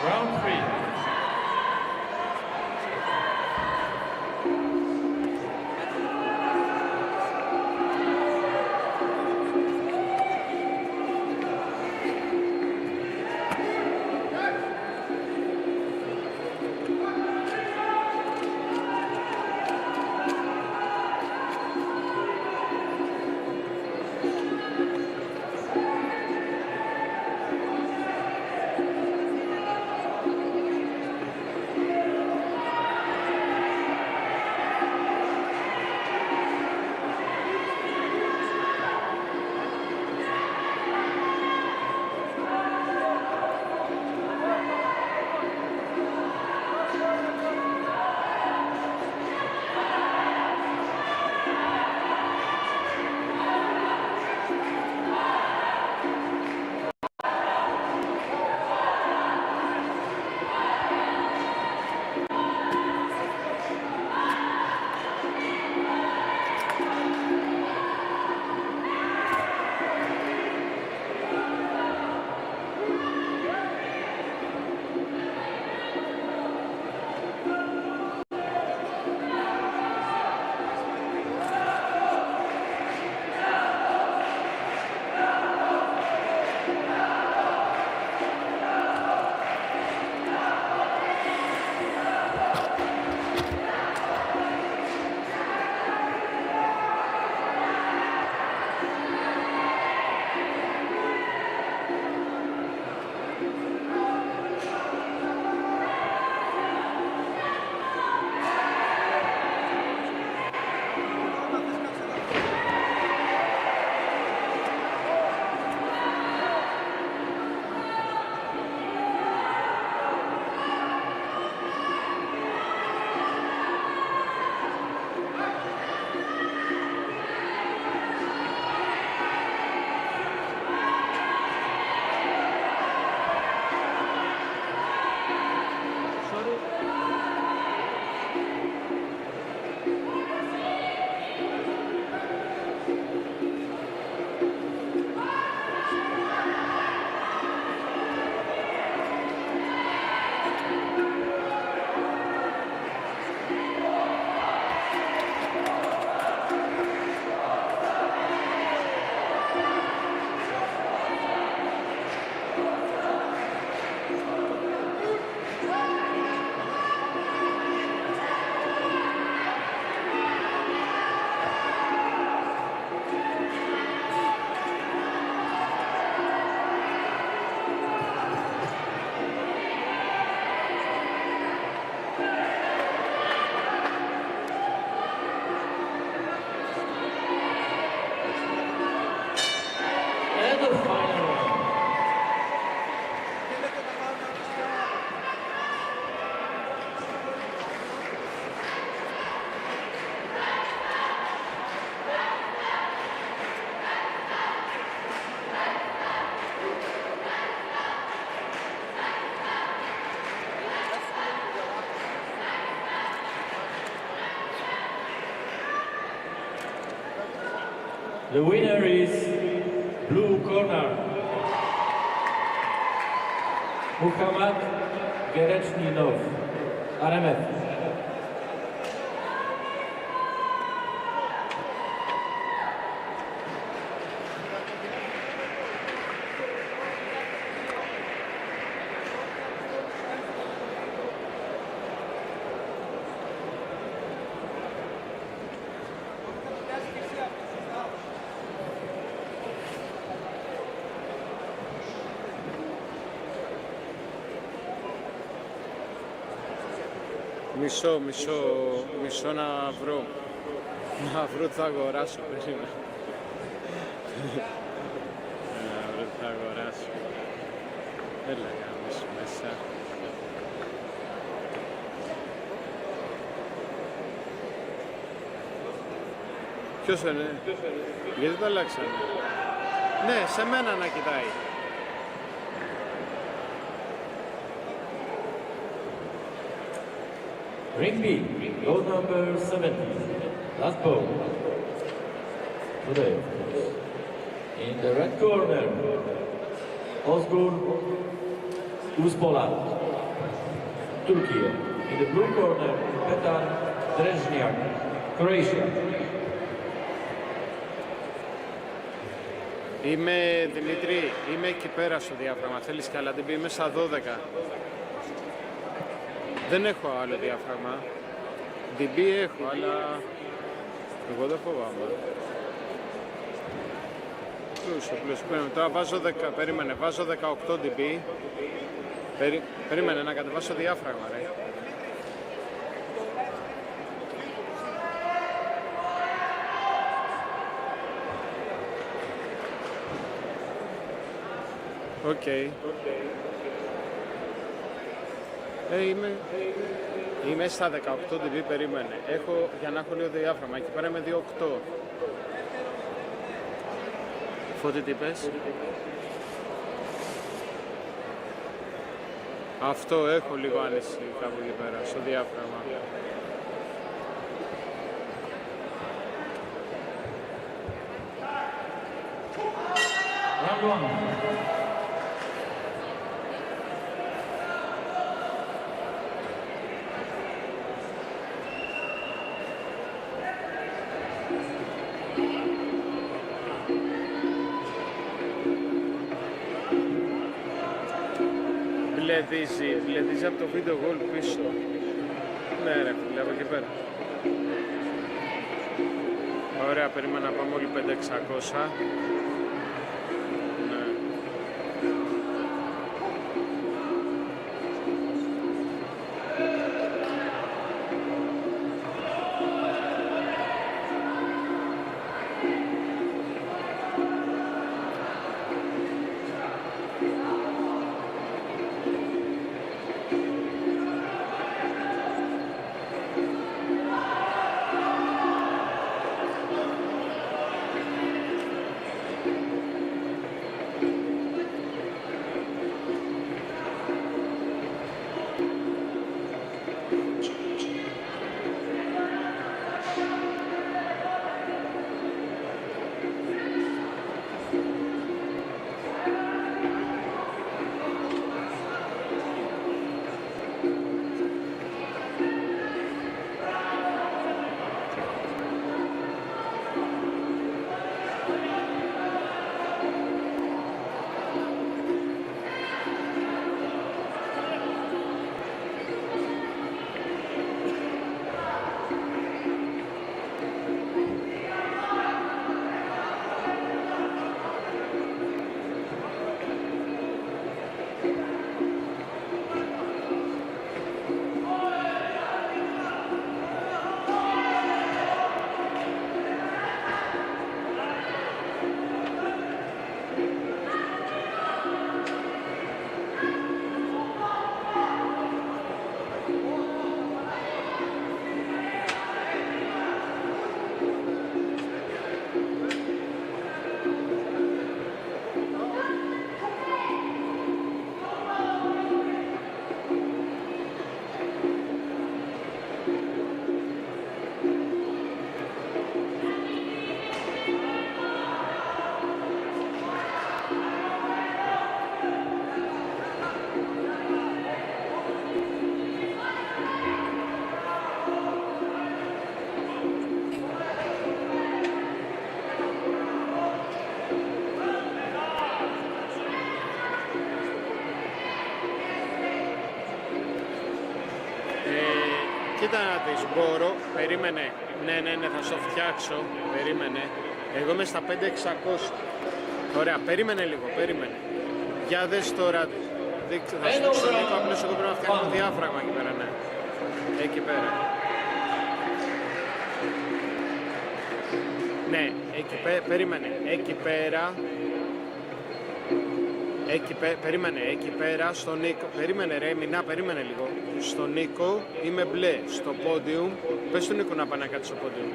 Round 3. The winner is blue corner. Muhammad Gerechninov, RMF. Μισό να βρω τι θα αγοράσω, περίμενα. Να βρω τι θα αγοράσω. Έλα γάμισου μέσα. Ποιος είναι? Γιατί το αλλάξανε? Ναι, σε μένα να κοιτάει. Ring B, goal number 70, last ball. Today, in the red corner, Ozgur Uzpolan, Turkey. In the blue corner, Petar Drezhniak, Croatia. Είμαι Δημήτρη, είμαι εκεί πέρα στο διάφραγμα. Θέλεις κι άλλα την πει, είμαι στα 12. Δεν έχω άλλο διάφραγμα. DB έχω, αλλά εγώ δεν φοβάμαι. Πλούσιο. Τώρα βάζω 10, περίμενε, βάζω 18 DB. Περίμενε να κατεβάσω διάφραγμα, ρε. Οκ. Είμαι στα 18 dB, περίμενε. Έχω, για να έχω λίγο διάφραγμα, εκεί πέρα είμαι 2,8. Φώτη, τι είπες? Αυτό έχω λίγο άνεση κάπου εκεί πέρα, στο διάφραγμα. Round 1. Μπλεδίζει από το βίντεο γκολ πίσω. Ναι ρε φίλε, από εκεί πέρα. Ωραία, περίμενα να πάμε όλοι 5-600. Ναι. Κοίτα να δεις, μπορώ, περίμενε, ναι, θα στο φτιάξω, περίμενε. Εγώ είμαι στα 5.600. Ωραία, περίμενε λίγο, περίμενε. Για δες τώρα, δείξε, θα σου δείξω λίγο, απλώς εγώ πρέπει να φτιάξω διάφραγμα εκεί πέρα, ναι. Εκεί πέρα. Ναι, περίμενε, εκεί πέρα. Περίμενε, εκεί πέρα στον Νίκο, περίμενε ρε, Μινά, περίμενε λίγο. Στον Νίκο είμαι μπλε, στο podium, πες στον Νίκο να πάει να κάτσει στο podium.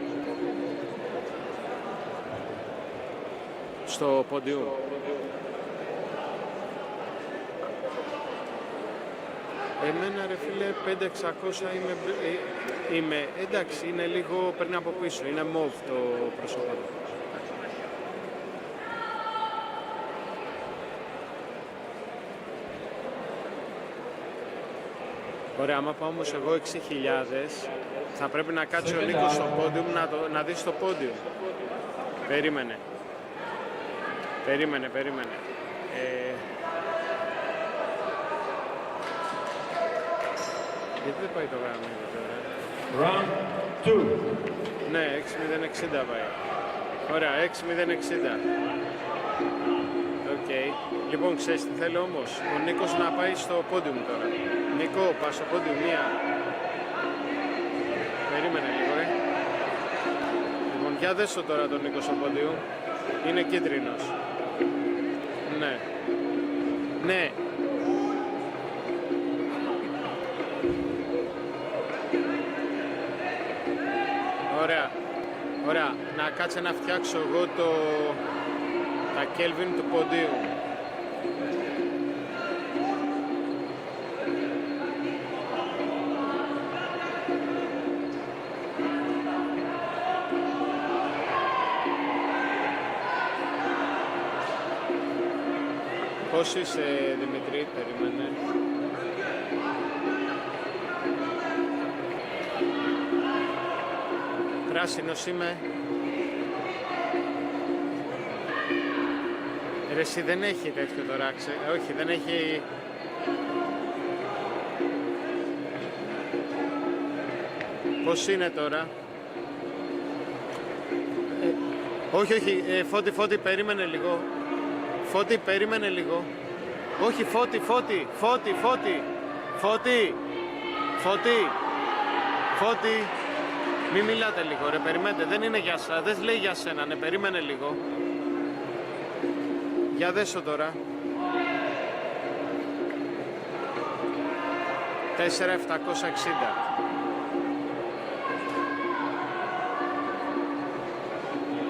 Στο podium. Εμένα ρε φίλε, 5.600 είμαι, εντάξει, είναι λίγο, παίρνει από πίσω, είναι μοβ το πρόσωπο. Ωραία, άμα πάω όμως εγώ 6.000, θα πρέπει να κάτσει ο Νίκος στο podium να δεις το podium. Περίμενε. Γιατί δεν πάει το γράμμα εδώ τώρα. Round 2. Ναι, 6.060 πάει. Ωραία, 6.060. Οκ. Λοιπόν, ξέρεις τι θέλω όμως. Ο Νίκος να πάει στο podium τώρα. Νίκο, πας στο podium, μία. Περίμενε λίγο, ρε. Λοιπόν, για δέσω τώρα τον Νίκο στο podium. Είναι κίτρινος. Ναι. Ναι. Ωραία. Ωραία. Να κάτσε να φτιάξω εγώ τα Kelvin του ποντίου. Πώς είσαι, Δημητρή, περίμενε. Πράσινος είμαι. Ρε εσύ δεν έχει τέτοιο τώρα, όχι δεν έχει. Πώς είναι τώρα? Όχι, Φώτη, περίμενε λίγο. Φώτη, περίμενε λίγο. Όχι, Φώτη. Μη μιλάτε λίγο, ρε, περιμένετε, δεν είναι για σας, δεν λέει για σένα, ναι, περίμενε λίγο. Για δέσω τώρα. 4.760.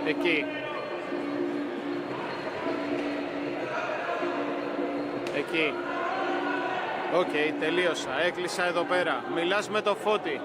Εκεί. Εκεί. Οκ, τελείωσα. Έκλεισα εδώ πέρα. Μιλάς με το Φώτη.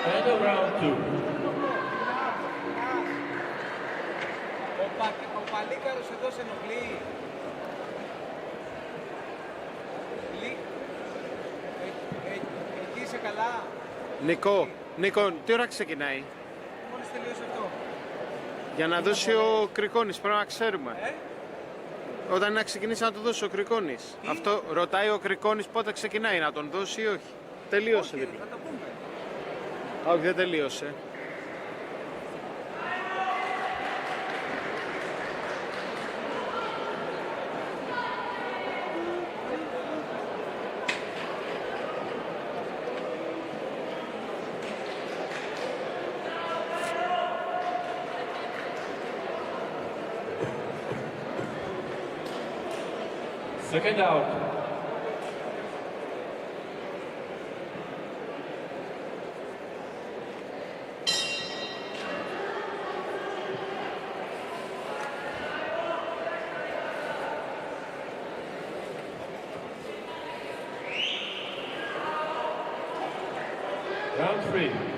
End of round 2. Ο Παλίκαρος εδώ σε ενοχλεί. Εκεί είσαι καλά. Νίκο, τι ώρα ξεκινάει? Μόλις τελείωσε αυτό. Για να δώσει ο Κρικόνης, πρέπει να ξέρουμε. Όταν να ξεκινήσει να του δώσει ο Κρικόνης. Αυτό ρωτάει ο Κρικόνης πότε ξεκινάει, να τον δώσει ή όχι. Τελείωσε δίπλα. Θα το πούμε. Όχι, δεν τελείωσε. Second out. Round 3.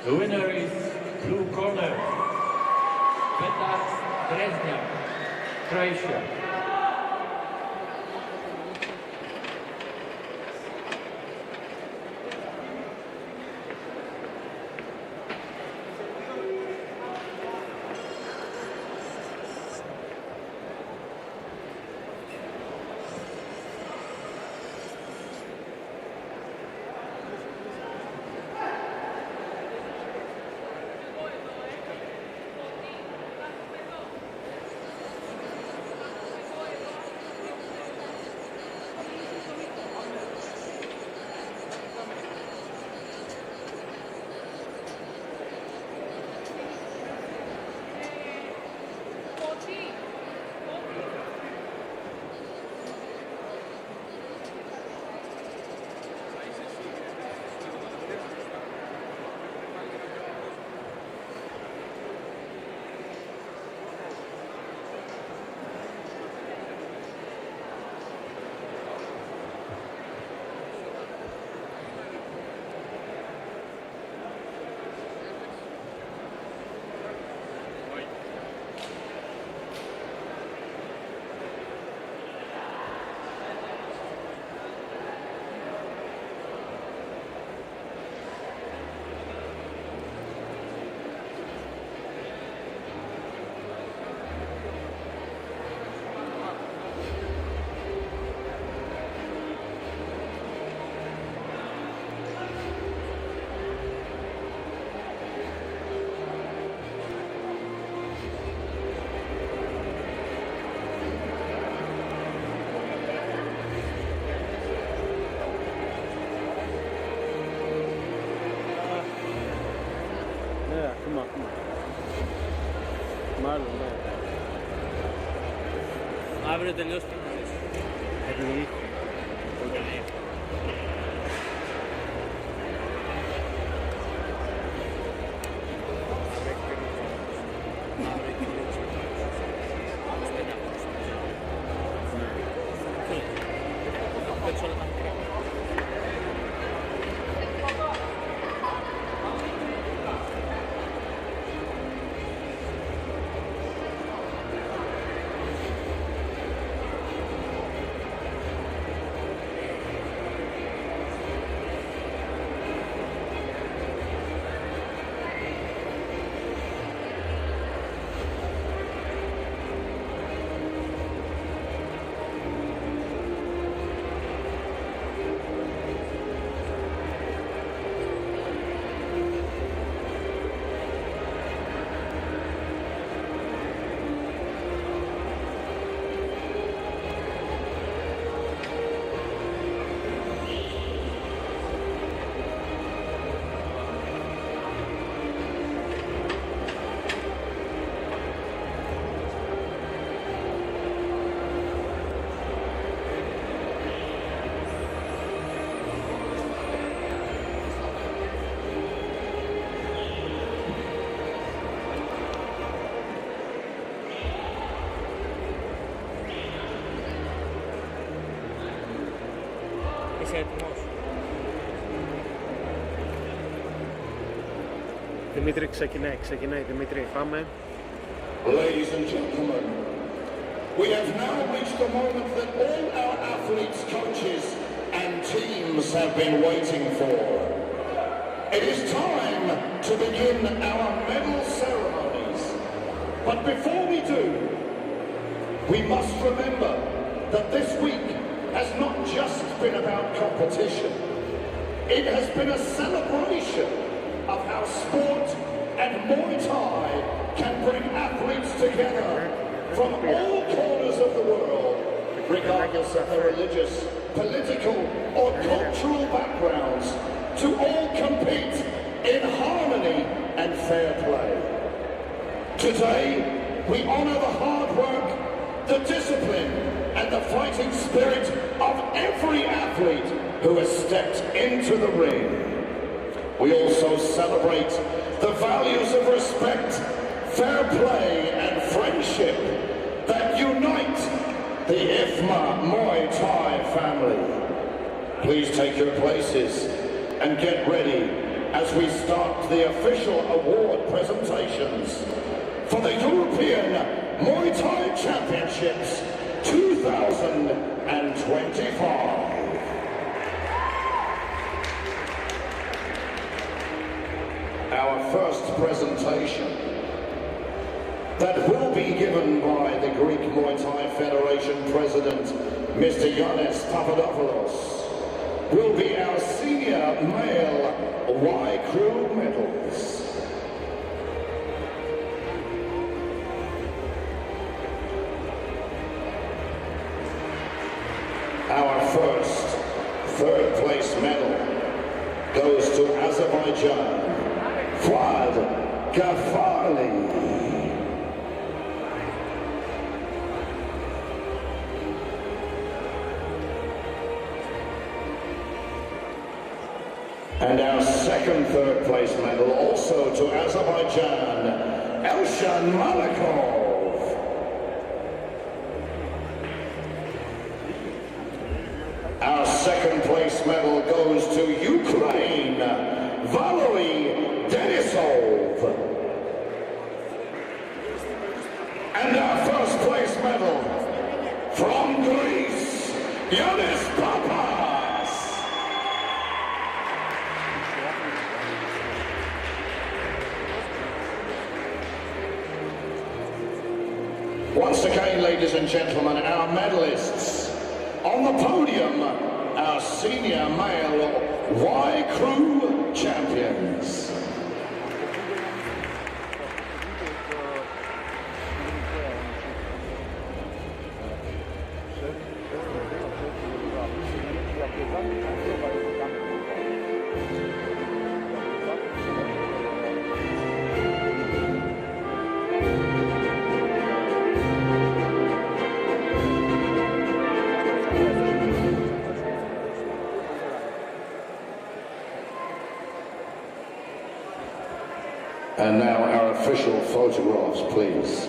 The winner is blue corner, Peania, Croatia. Ακούμε. Μάλλον, ναι. Αύριο τελειώσει πριν να ζήσει. Είσαι έτοιμος? Δημήτρη, ξεκινάει, Δημήτρη, πάμε. Ladies and gentlemen, we have now reached the moment that all our athletes, coaches and teams have been waiting for. It is time to begin our medal ceremonies. But before we do, we must remember that this week has not just been about competition. It has been a celebration of how sport and Muay Thai can bring athletes together from all corners of the world, regardless of their religious, political or cultural backgrounds, to all compete in harmony and fair play. Today, we honor the hard work, the discipline and the fighting spirit of every athlete who has stepped into the ring. We also celebrate the values of respect, fair play and friendship that unite the IFMA Muay Thai family. Please take your places and get ready as we start the official award presentations for the European Muay Thai Championships 2025. Our first presentation that will be given by the Greek Muay Thai Federation President, Mr. Yannis Papadopoulos, will be our senior male Y Crew medals. Our first third place medal goes to Azerbaijan, Fuad Gafali. And our second third place medal also to Azerbaijan, Elshan Malikov. Our second place medal goes to Ukraine, Valery Denisov. And our first place medal from Greece, Yannis Papas. Once again, ladies and gentlemen, our medalists. On the podium, our senior male Y Crew champions. And now our official photographs, please.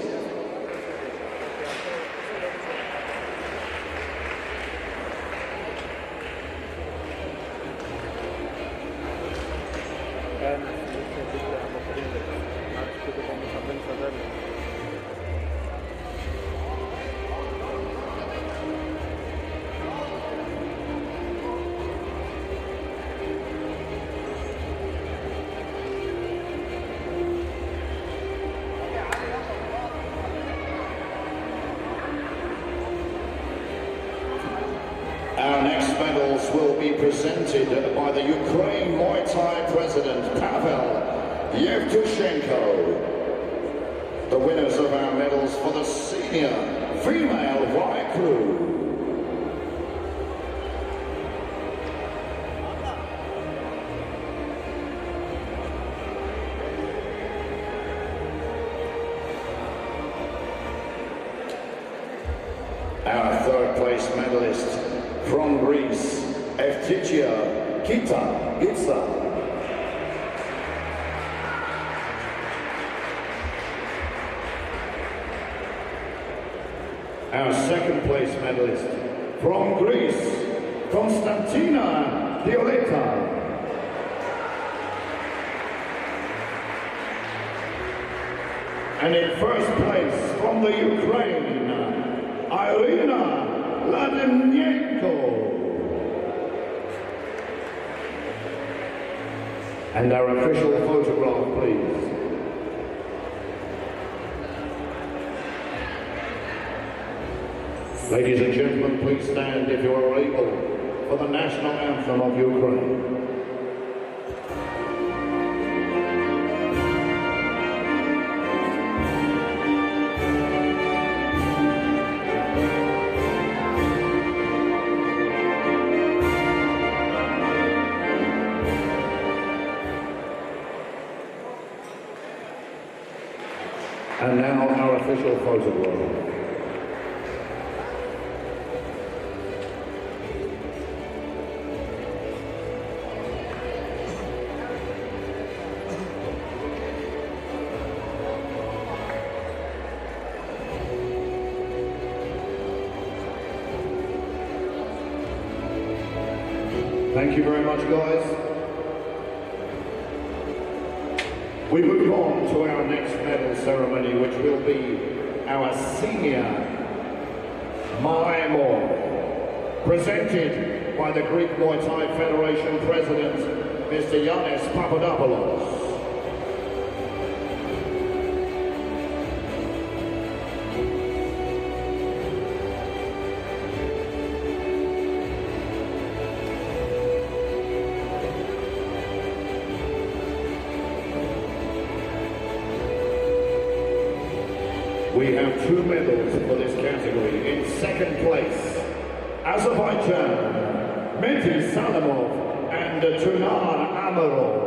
Our next medals will be presented by the Ukraine Muay Thai president, Pavel Yevtushenko. The winners of our medals for the senior female Y crew. Our third place medalist from Greece, Peania. Our second place medalist from Greece, Konstantina Violeta. And in first place from the Ukraine, Irina Ladimyenko. And our official photograph, please. Ladies and gentlemen, please stand if you are able for the national anthem of Ukraine. And now our official photograph. Thank you very much, guys. We move on to our next medal ceremony, which will be our senior Maimo, presented by the Greek Muay Thai Federation President, Mr. Yannis Papadopoulos. We have two medals for this category. In second place, Azerbaijan, Mehdi Salamov and Tunar Amarov.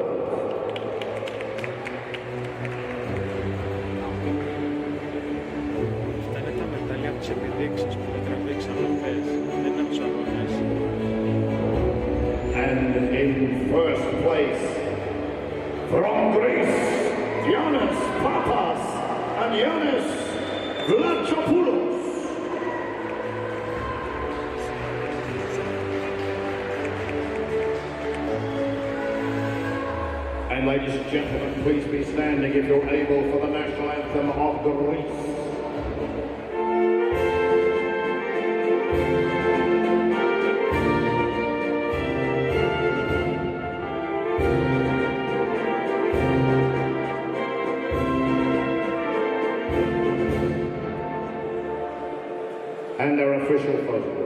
Αυτά είναι τα μετάλλια από τις επιδείξεις που δεν τραβήξαμε χθες. Δεν είναι από τους αγώνες. And in first place, from Greece, Yannis Papas and Yannis Vlachopoulos. And ladies and gentlemen, please be standing if you're able for the national anthem of Greece. And our official photograph.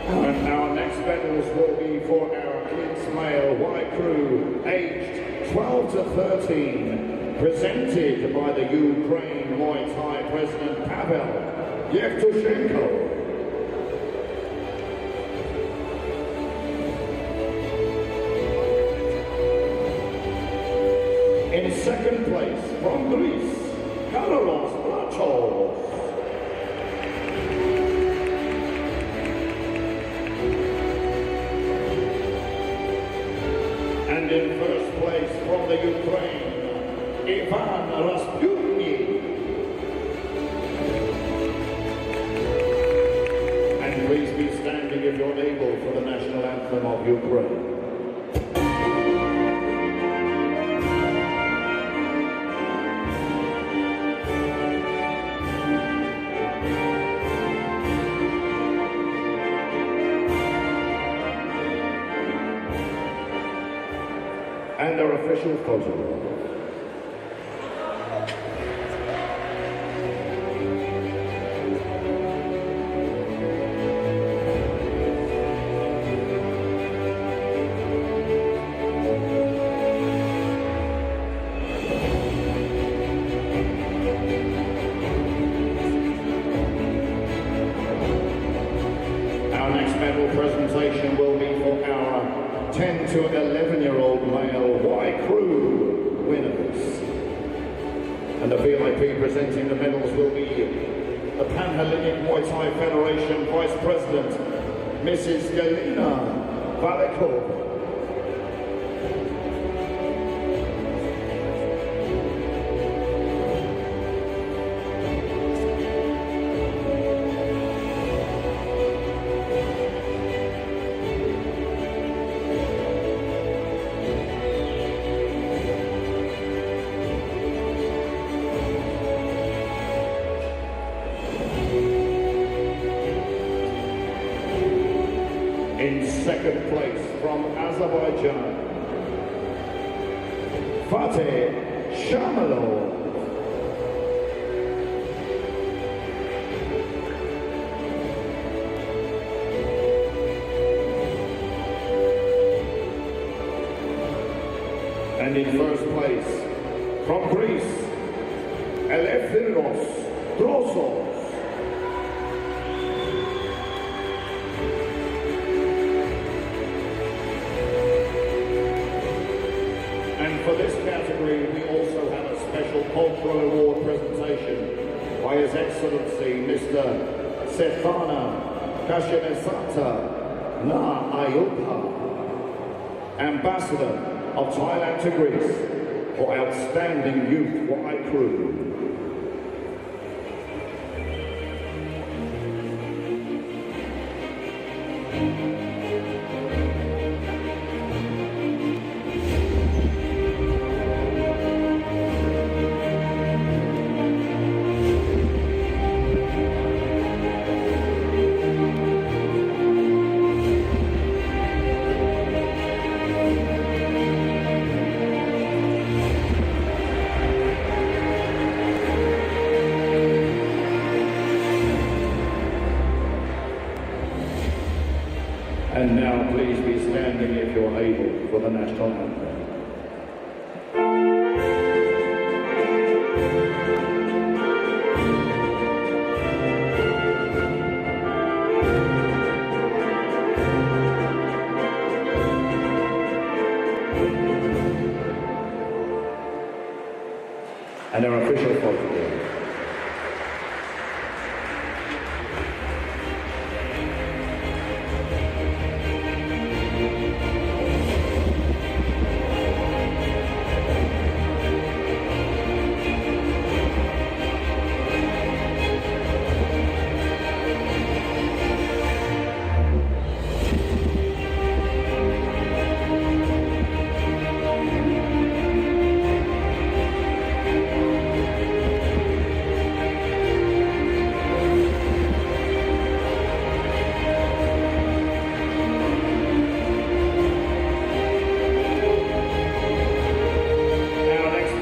And our next medals will be for our kids male Y crew aged 12 to 13. presented by the Ukraine Muay Thai President Pavel Yevtushenko. In second place, from Greece, Bouts. And in first place, from the Ukraine, and please be standing if you're able for the national anthem of Ukraine. And our official photo. Our next medal presentation will be for our 10 to 11-year-old male Y crew winners. And the VIP presenting the medals will be the Pan-Hellenic Muay Thai Federation Vice President, Mrs. Galina Valekova. In second place from Azerbaijan, Fateh Shamalov. And in first place from Greece, Eleftheros Drosos. For this category, we also have a special cultural award presentation by His Excellency Mr. Sethana Kashinesata Na Ayupa, Ambassador of Thailand to Greece for Outstanding Youth Y Crew. And now please be standing if you're able for the national anthem. And our official photo.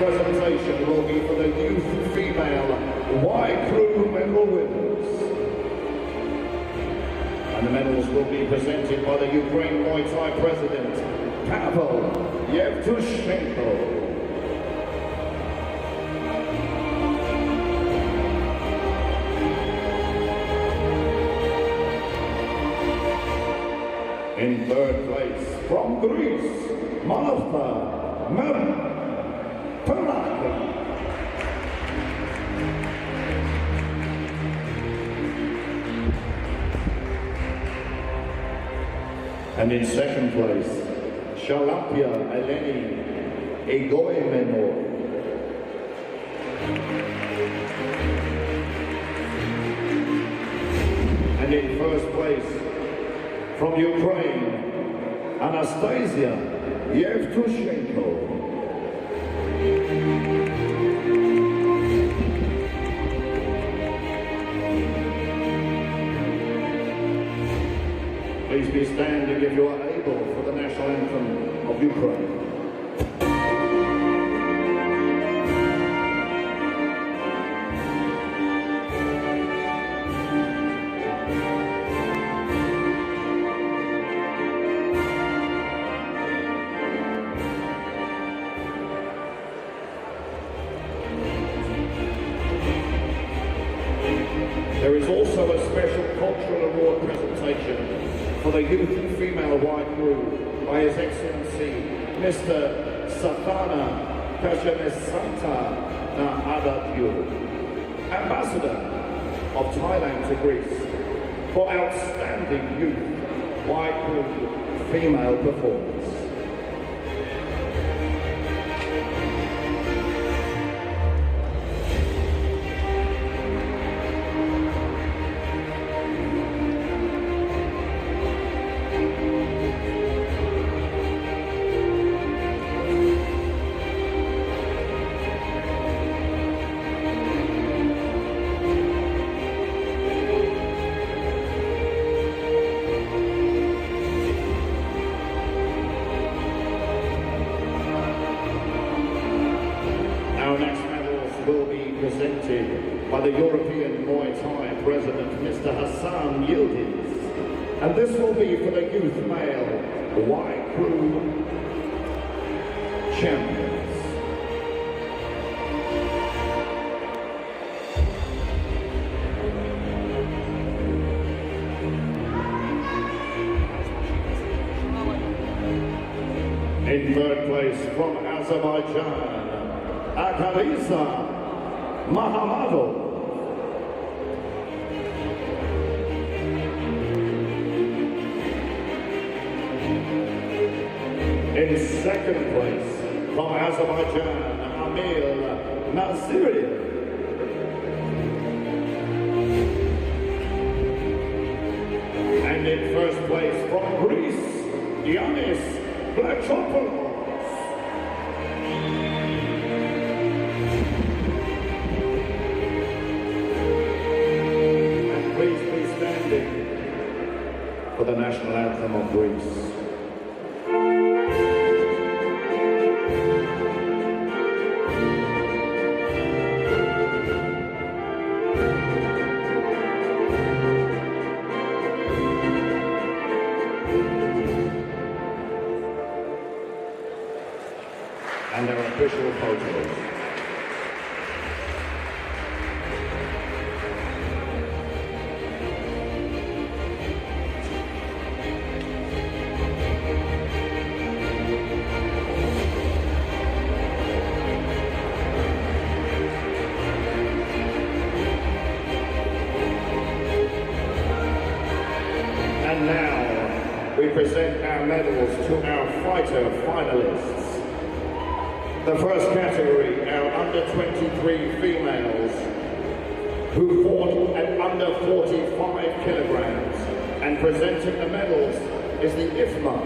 Presentation will be for the youth female Y Crew medal winners. And the medals will be presented by the Ukraine Muay Thai President, Pavel Yevtushenko. In third place, from Greece, Peania. And in second place, Shalampia Eleni Egoimeno. And in first place, from Ukraine, Anastasia Yevtushenko. Please be standing if you are able for the national anthem of Ukraine. There is also a special cultural award presentation for the youth and female wide crew by His Excellency Mr. Safana Kashanesanta Naadapyu, Ambassador of Thailand to Greece, for outstanding youth wide crew female performance. Our next medals will be presented by the European Muay Thai President, Mr. Hassan Yildiz. And this will be for the youth male Y Crew Champions. In third place from Azerbaijan, Akarisa Mahamadov. In second place from Azerbaijan, Amil Naziri. And in first place from Greece, Yanis Blachopoulos. For the national anthem of Greece. And our official photos. And now, we present our medals to our fighter finalists. The first category, our under-23 females, who fought at under 45 kilograms, and presenting the medals is the IFMA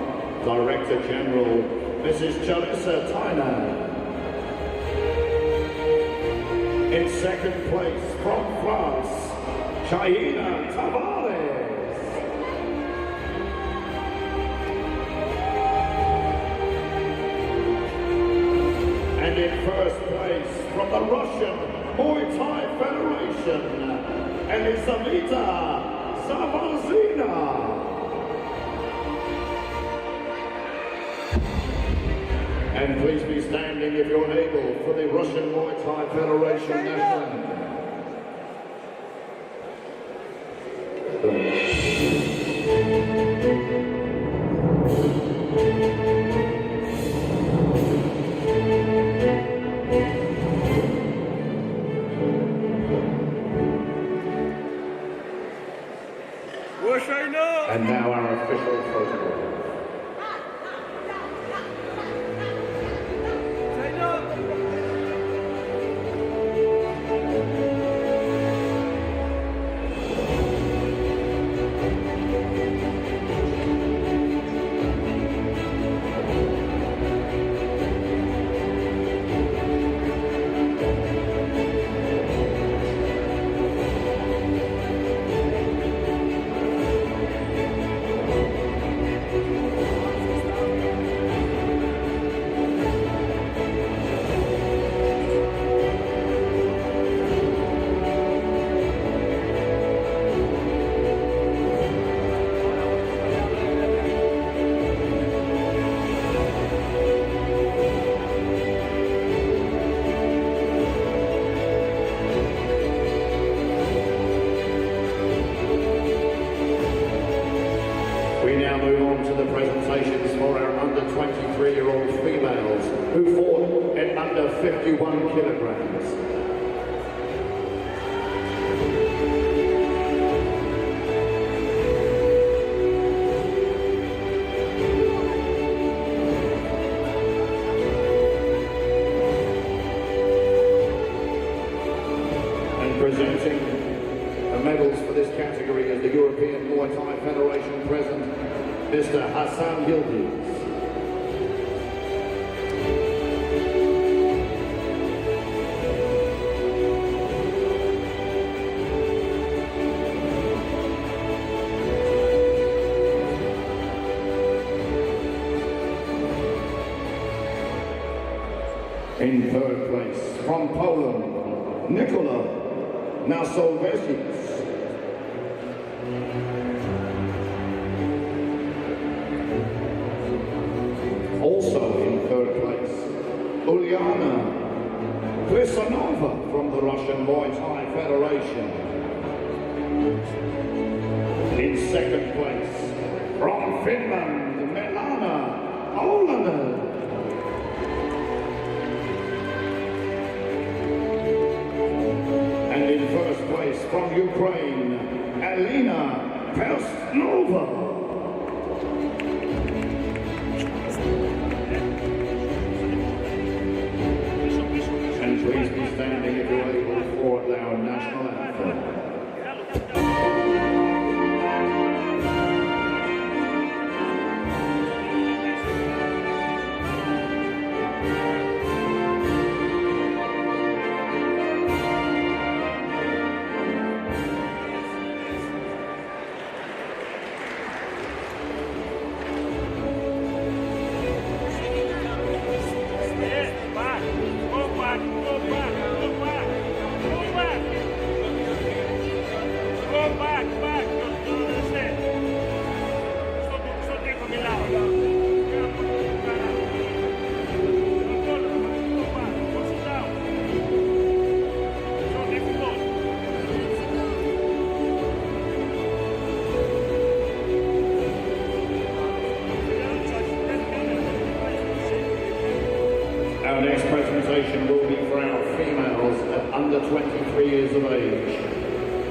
Director General, Mrs. Charissa Tainan. In second place, from France, Chayina Tavares. And in first place, from the Russian Muay Thai Federation, Elisaveta Savazina. And please be standing if you're able for the Russian Muay Thai Federation national. And now our official photograph. We now move on to the presentations for our under 23-year-old females who fought at under 51 kilograms. And presenting the medals for this category is the European Muay Thai Federation President, Mr. Hassan Yildiz. In third place, from Poland, Nikola Nasolvesic. Also in third place, Uliana Klisanova from the Russian Muay Thai Federation. In second place, from Finland, Milana Olanen. And in first place, from Ukraine, Alina Persnova. Please be standing if you're able for our national anthem. Our next presentation will be for our females at under 23 years of age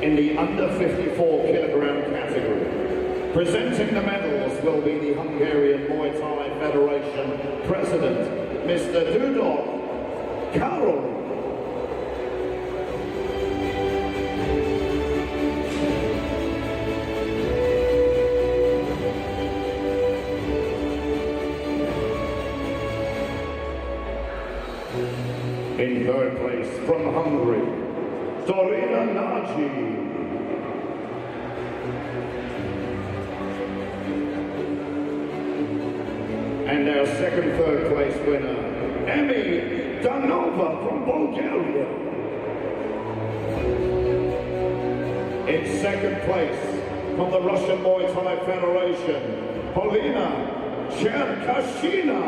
in the under 54 kilogram category. Presenting the medals will be the Hungarian Muay Thai Federation President, Mr. Dudok Karol. In third place, from Hungary, Dorina Nagy. And our third place winner, Emi Danova from Bulgaria. In second place, from the Russian Muay Thai Federation, Polina Cherkashina.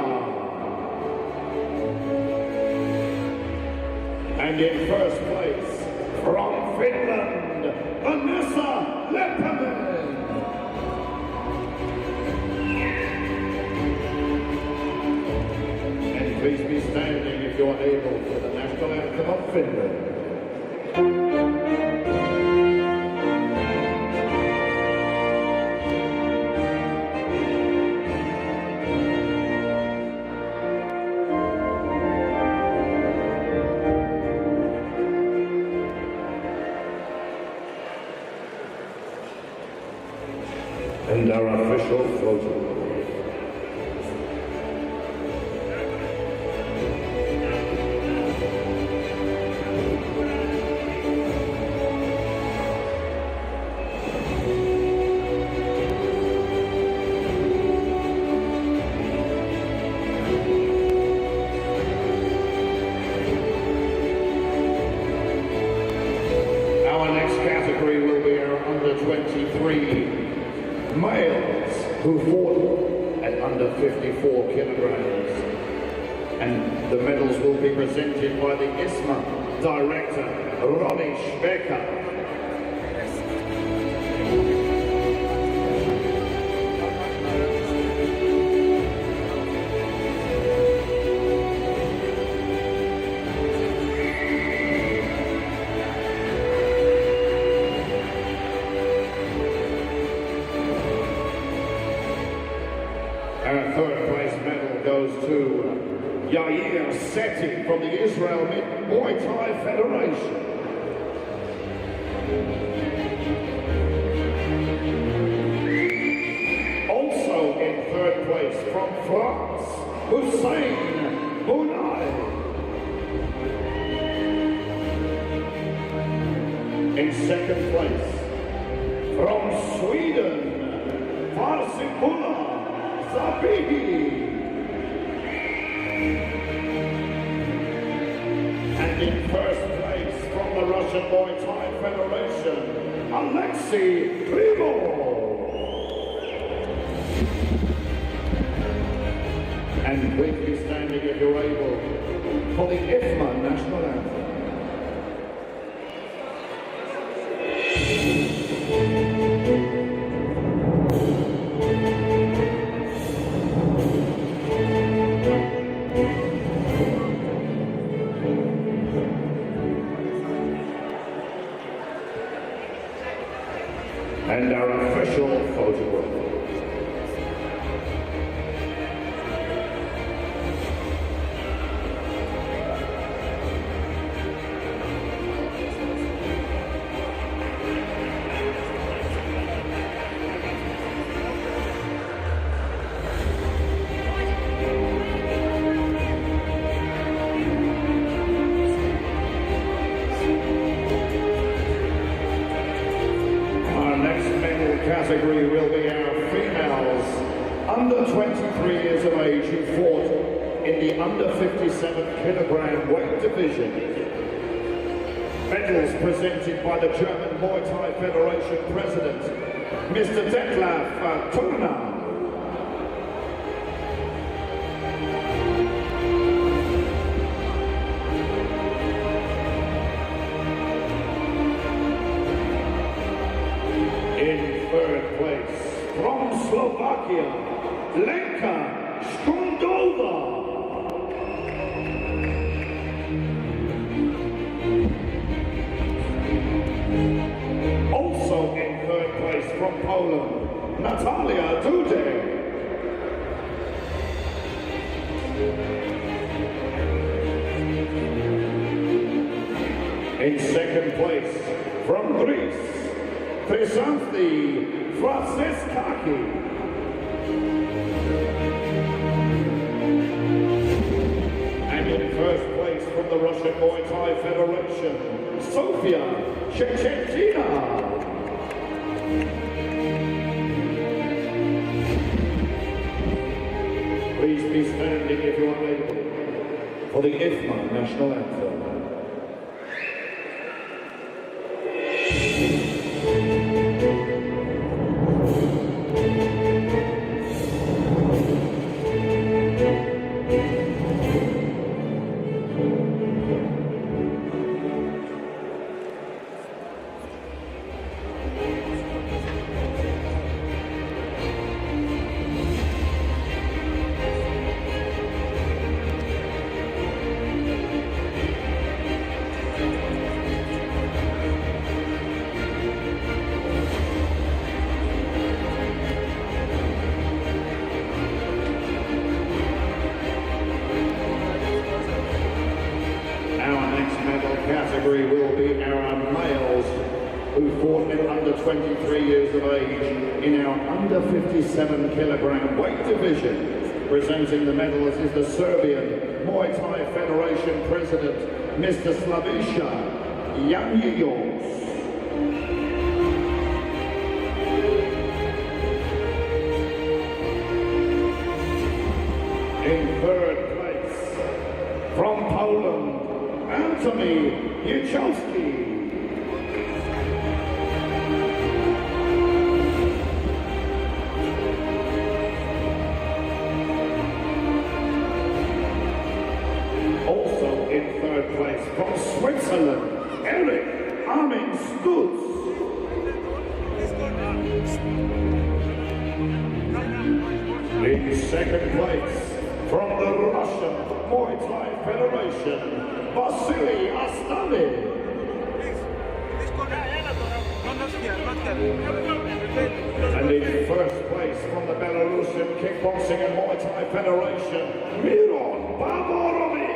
And in first place, from Finland, Vanessa Leppänen. And please be standing if you are able for the national anthem of Finland. And our official photo. Our next category will be our under 23 males who fought at under 54 kilograms. And the medals will be presented by the IFMA director, Ronnie Specker. Our third place medal goes to Yair Seti from the Israel Muay Thai Federation. Also in third place from France, Hussein Bunai. In second place from Sweden, Farsipula Sabihi. And in first place from the Russian Muay Thai Federation, Alexei Primo. And please be standing if you're able for the IFMA national anthem. And our official photograph. Category will be our females under 23 years of age who fought in the under 57 kilogram weight division. Medals presented by the German Muay Thai Federation President, Mr. Detlef Turner. Third place from Slovakia, Lenka Skundova. Also in third place from Poland, Natalia Dude. In second place from Greece, Chrysanthi Franciskaki. And in first place from the Russian Muay Thai Federation, Sofia Chechetina. Please be standing if you are able for the IFMA national anthem. 23 years of age in our under 57 kilogram weight division. Presenting the medals is the Serbian Muay Thai Federation President, Mr. Slaviša Janjios. In third place, from Poland, Antony Juchowski. Also in third place, from Switzerland, Eric Armin Stutz. In second place, from the Russian Muay Thai Federation, Vasily Astami. And in first place, from the Belarusian Kickboxing and Muay Thai Federation, Miron Baborovich.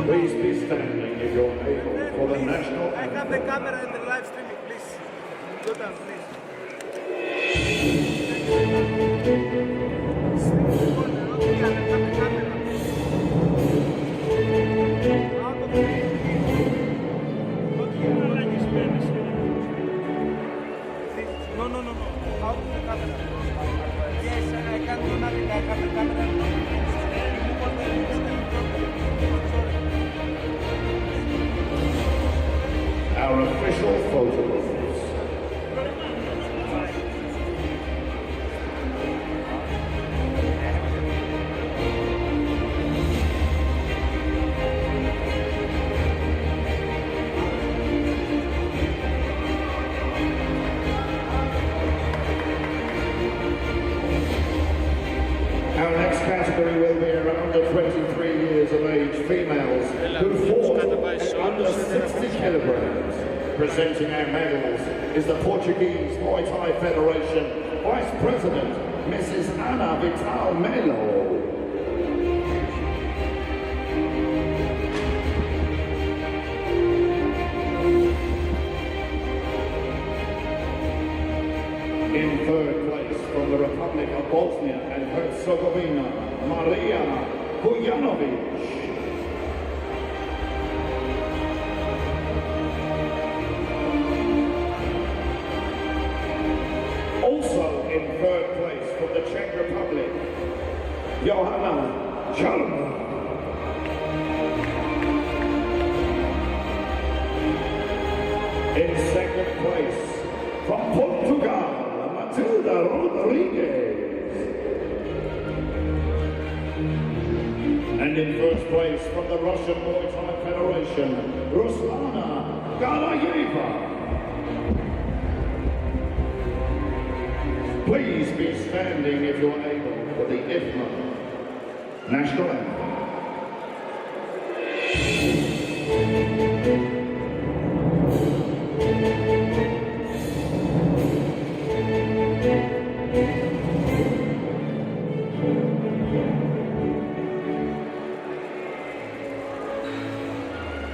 Please be standing if you're able for the national anthem. I have the camera and the live streaming, please. Go down, please. No. Out of the camera. Yes, I can't do nothing. I have the camera. Our official photographs. Our next category will be around the 23 years of age females who fought at under 60 kilograms. Presenting our medals is the Portuguese Muay Thai Federation Vice President, Mrs. Ana Vital Melo. In third place, from the Republic of Bosnia and Herzegovina, Maria Bujanovic. Also in third place, from the Czech Republic, Johanna Chalma. In second place, from Portugal, Matilda Rodriguez. And in first place, from the Russian Muay Thai Federation, Ruslana Galayeva. Please be standing if you're able for the IFMA national anthem.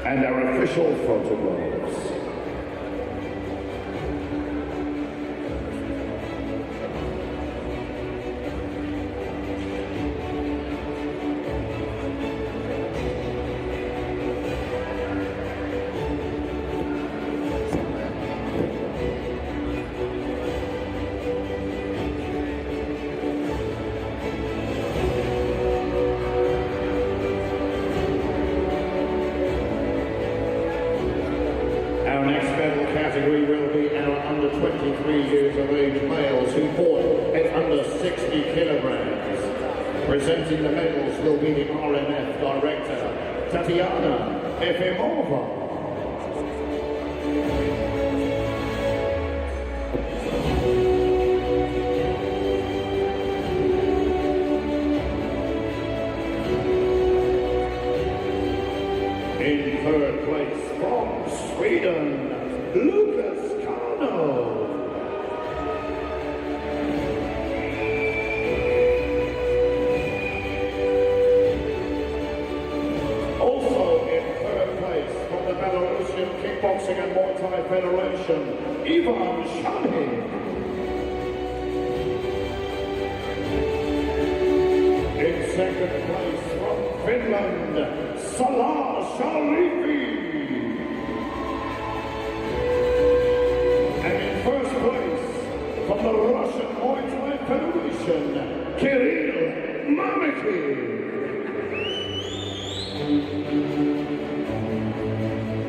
And our official photographs. Our next medal category will be our under 23 years of age males who fought at under 60 kilograms. Presenting the medals will be the RMF director, Tatiana Efimova. In third place, from Sweden, Lucas Kano. Also in third Boxing and Muay Thai Federation, Ivan Shani. In second place from Finland, Salah Sharifi. And in first place from the Russian Muay Thai Federation, Kirill Mamiki.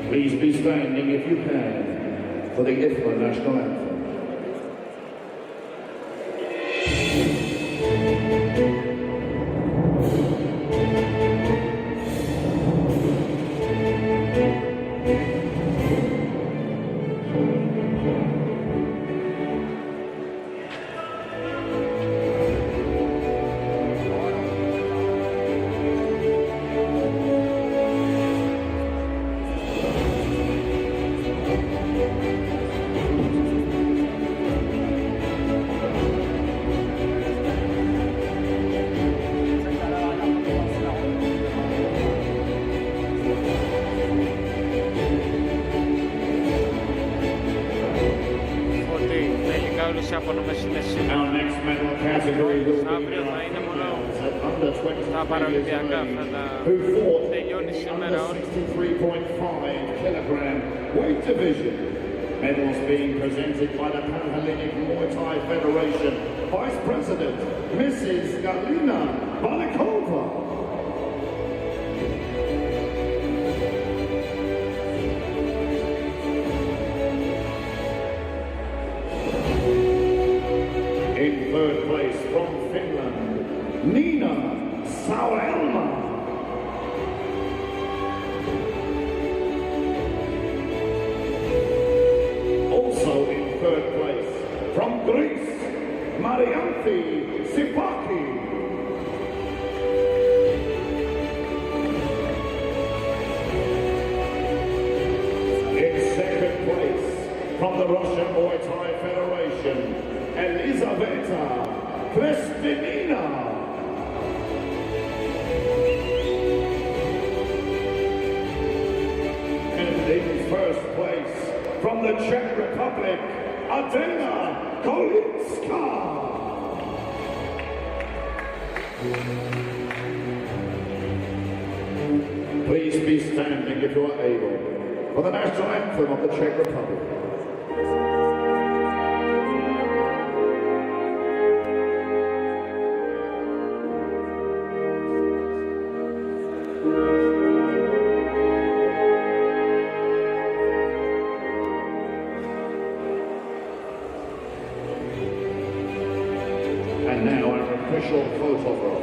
Please be standing if you can for the IFMA national anthem. Our next medal category will be τα παραλυμπιακά αυτά τα τελειώνει σήμερα όλοι. 63.5 kilogram weight division. Medals being presented by the Pan-Hellenic Muay Thai Federation Vice President, Mrs. Galina Balikova. In third place from Finland, Nina Saurelma. Also in third place from Greece, Marianthi Sipaki. In second place from the Russian Muay Thai Federation, Elizaveta Krestinina. And in first place from the Czech Republic, Adela Kolitska. Please be standing if you are able for the national anthem of the Czech Republic. And now our official photograph.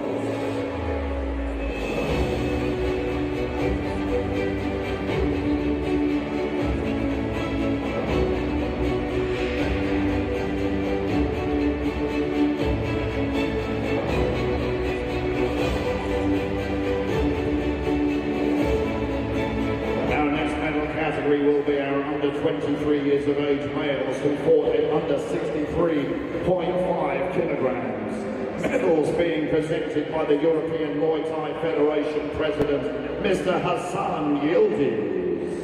Our next medal category will be our under 23 years of age males who fought in under 63.5 kilograms. Medals being presented by the European Muay Thai Federation President, Mr. Hassan Yildiz.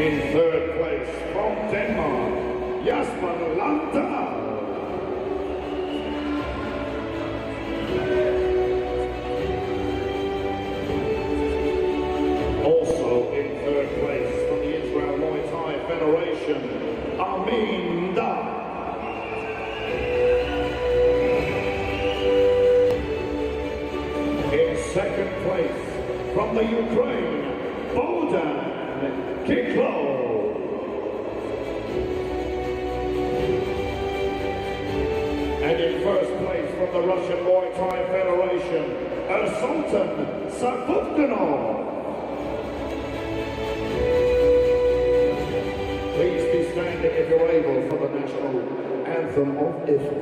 In third place from Denmark, Jasper Landau. Also in third place from the Israel Muay Thai Federation, Amin Da. In second place from the Ukraine, Bouts. Kiklo. And in first place from the Russian Muay Thai Federation, Sultan Sarfutganov. Please be standing if you're able for the national anthem of IFMA.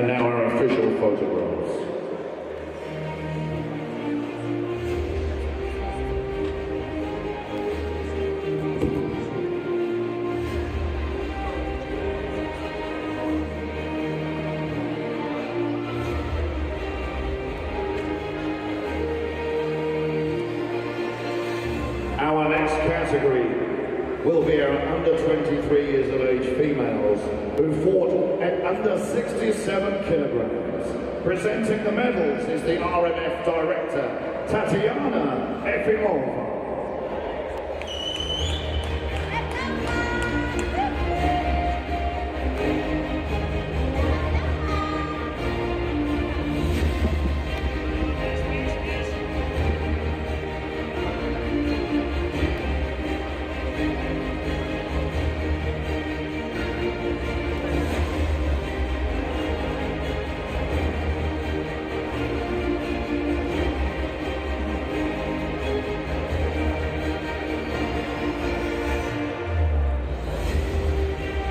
And now our official photographs. Our next category will be our under 23 years of age females who fought at under 67 kilograms. Presenting the medals is the RMF director, Tatiana Efimova.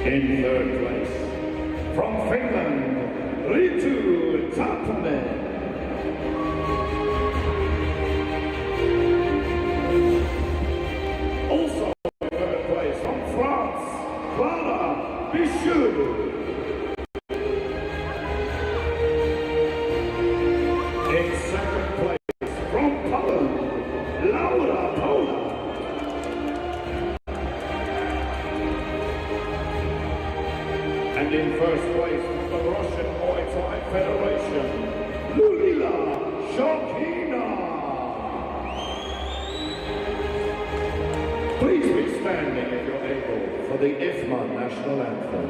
In third place, from Finland, Ritu Tapanen. Also in third place, from France, Clara Bichou. In second place, from Poland, Laura Pola. And in first place from the Russian Muay Thai Federation, Lulila Shokina. Please be standing if you're able for the IFMA national anthem.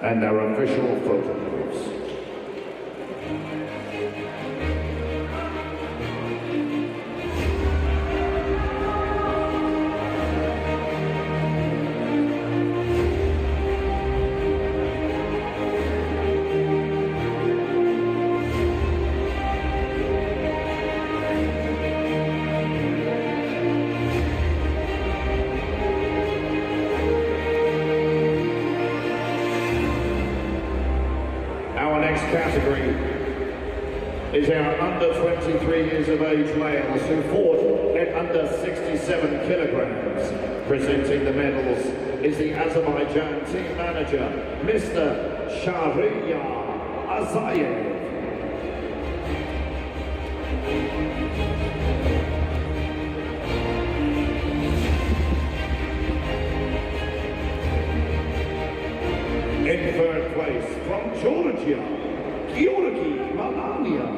And our official photographs. Category is our under 23 years of age males who fought at under 67 kilograms. Presenting the medals is the Azerbaijan team manager, Mr. Shahriya Azayev. In third place, from Georgia, Peania.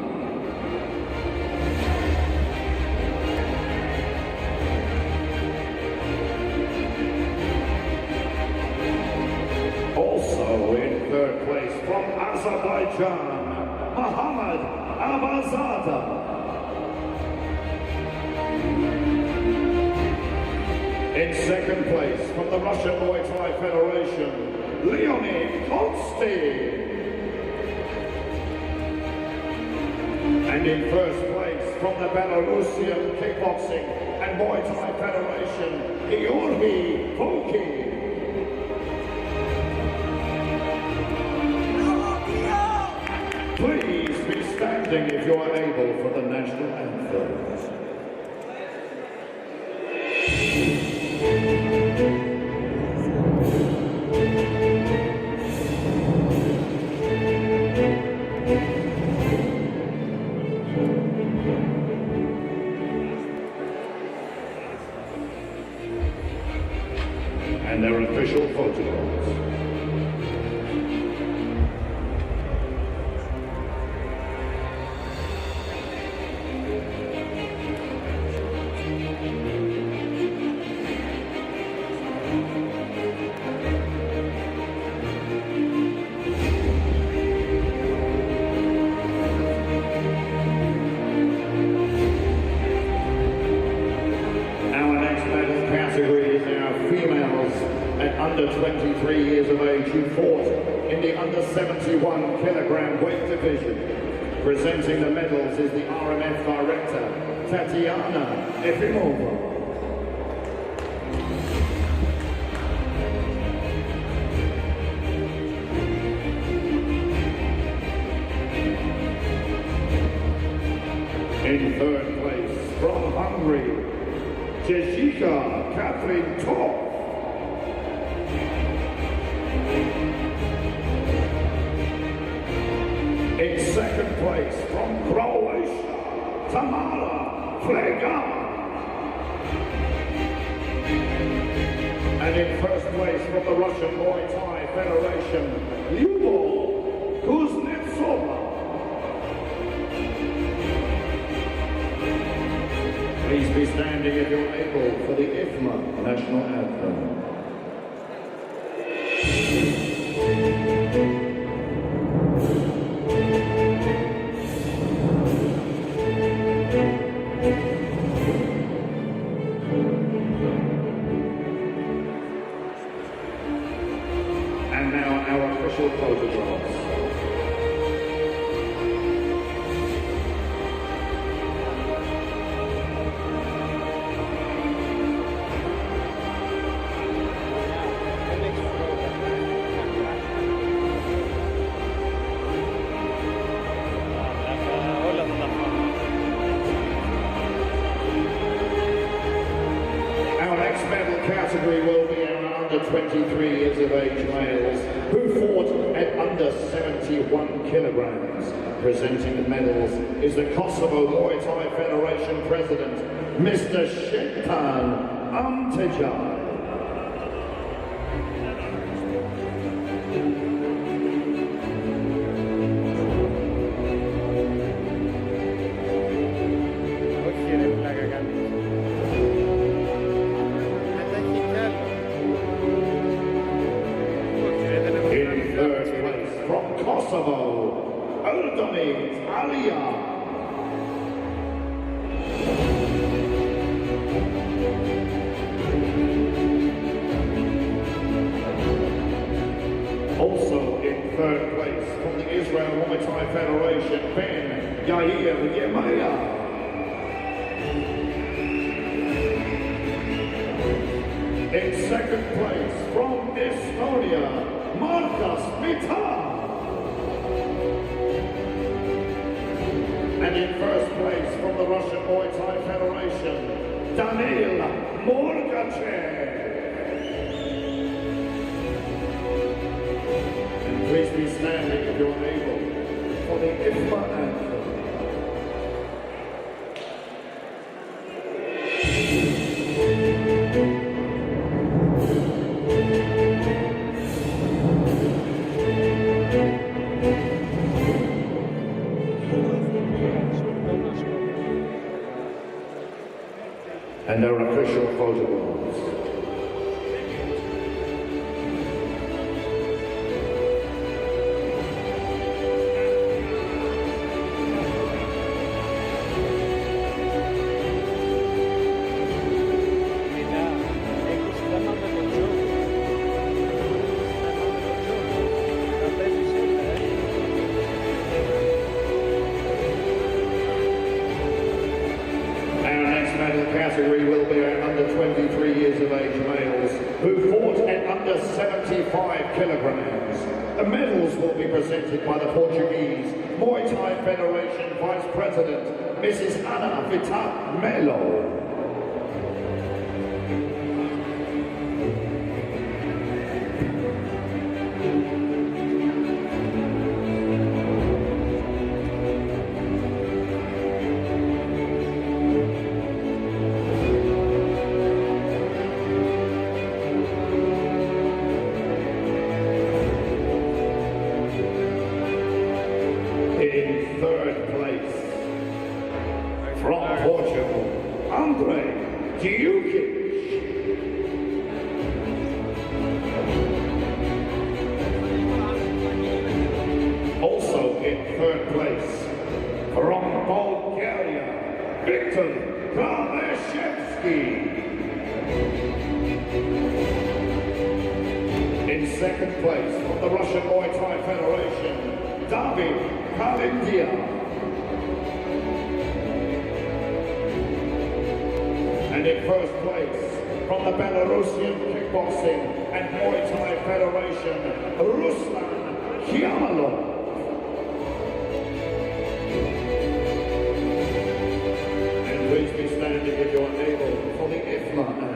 Also in third place from Azerbaijan, Muhammad Abazada. In second place from the Russian Muay Thai Federation, Leonid Konsty. And in first place, from the Belarusian Kickboxing and Muay Thai Federation, Georgi Poki. Please be standing if you are able for the national anthem. And their official photographs. Under 23 years of age who fought the under 71 kilogram weight division. Presenting the medals is the RMF director, Peania. In third place, from Hungary, Jessica Catherine Top. In second place, from Croatia, Tamara Flega. And in first place, from the Russian Muay Thai Federation, Lyubov Kuznetsova. Please be standing if you're able for the IFMA national anthem. And now our official photographs. Category will be our under 23 years of age males who fought at under 71 kilograms. Presenting the medals is the Kosovo Muay Thai Federation President, Mr. Shetan Amtejar. Kosovo, Erdemir Alia. Also in third place from the Israel Muay Thai Federation, Ben Yair Yemaya. In second place from Estonia, Markus Mita. And in first place from the Russian Muay Thai Federation, Daniil Morgachev. And please be standing if you're able for the IFMA anthem. And their official photographs. Category will be our under 23 years of age males who fought at under 75 kilograms. The medals will be presented by the Portuguese Muay Thai Federation Vice President, Mrs. Ana Vita Melo. In third place, from Portugal, Andre Diukic. Also in third place, from Bulgaria, Victor Kalashevsky. In second place from the Russian Muay Thai Federation, Peania. And in first place from the Belarusian Kickboxing and Muay Thai Federation, Ruslan Kiamalov. And please be standing if you're able for the IFMA anthem.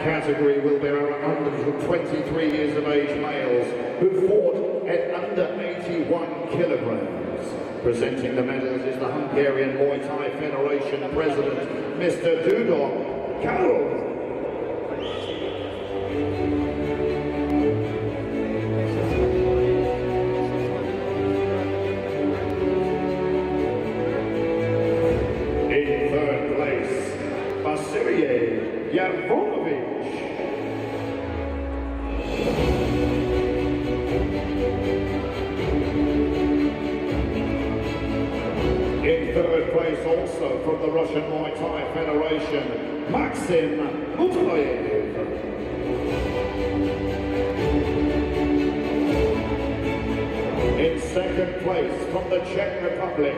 Category will be our under 23 years of age males who fought at under 81 kilograms. Presenting the medals is the Hungarian Muay Thai Federation President, Mr. Dudok Karol. In third place, In third place also from the Russian Muay Thai Federation, Maxim Mutlayev. In second place from the Czech Republic,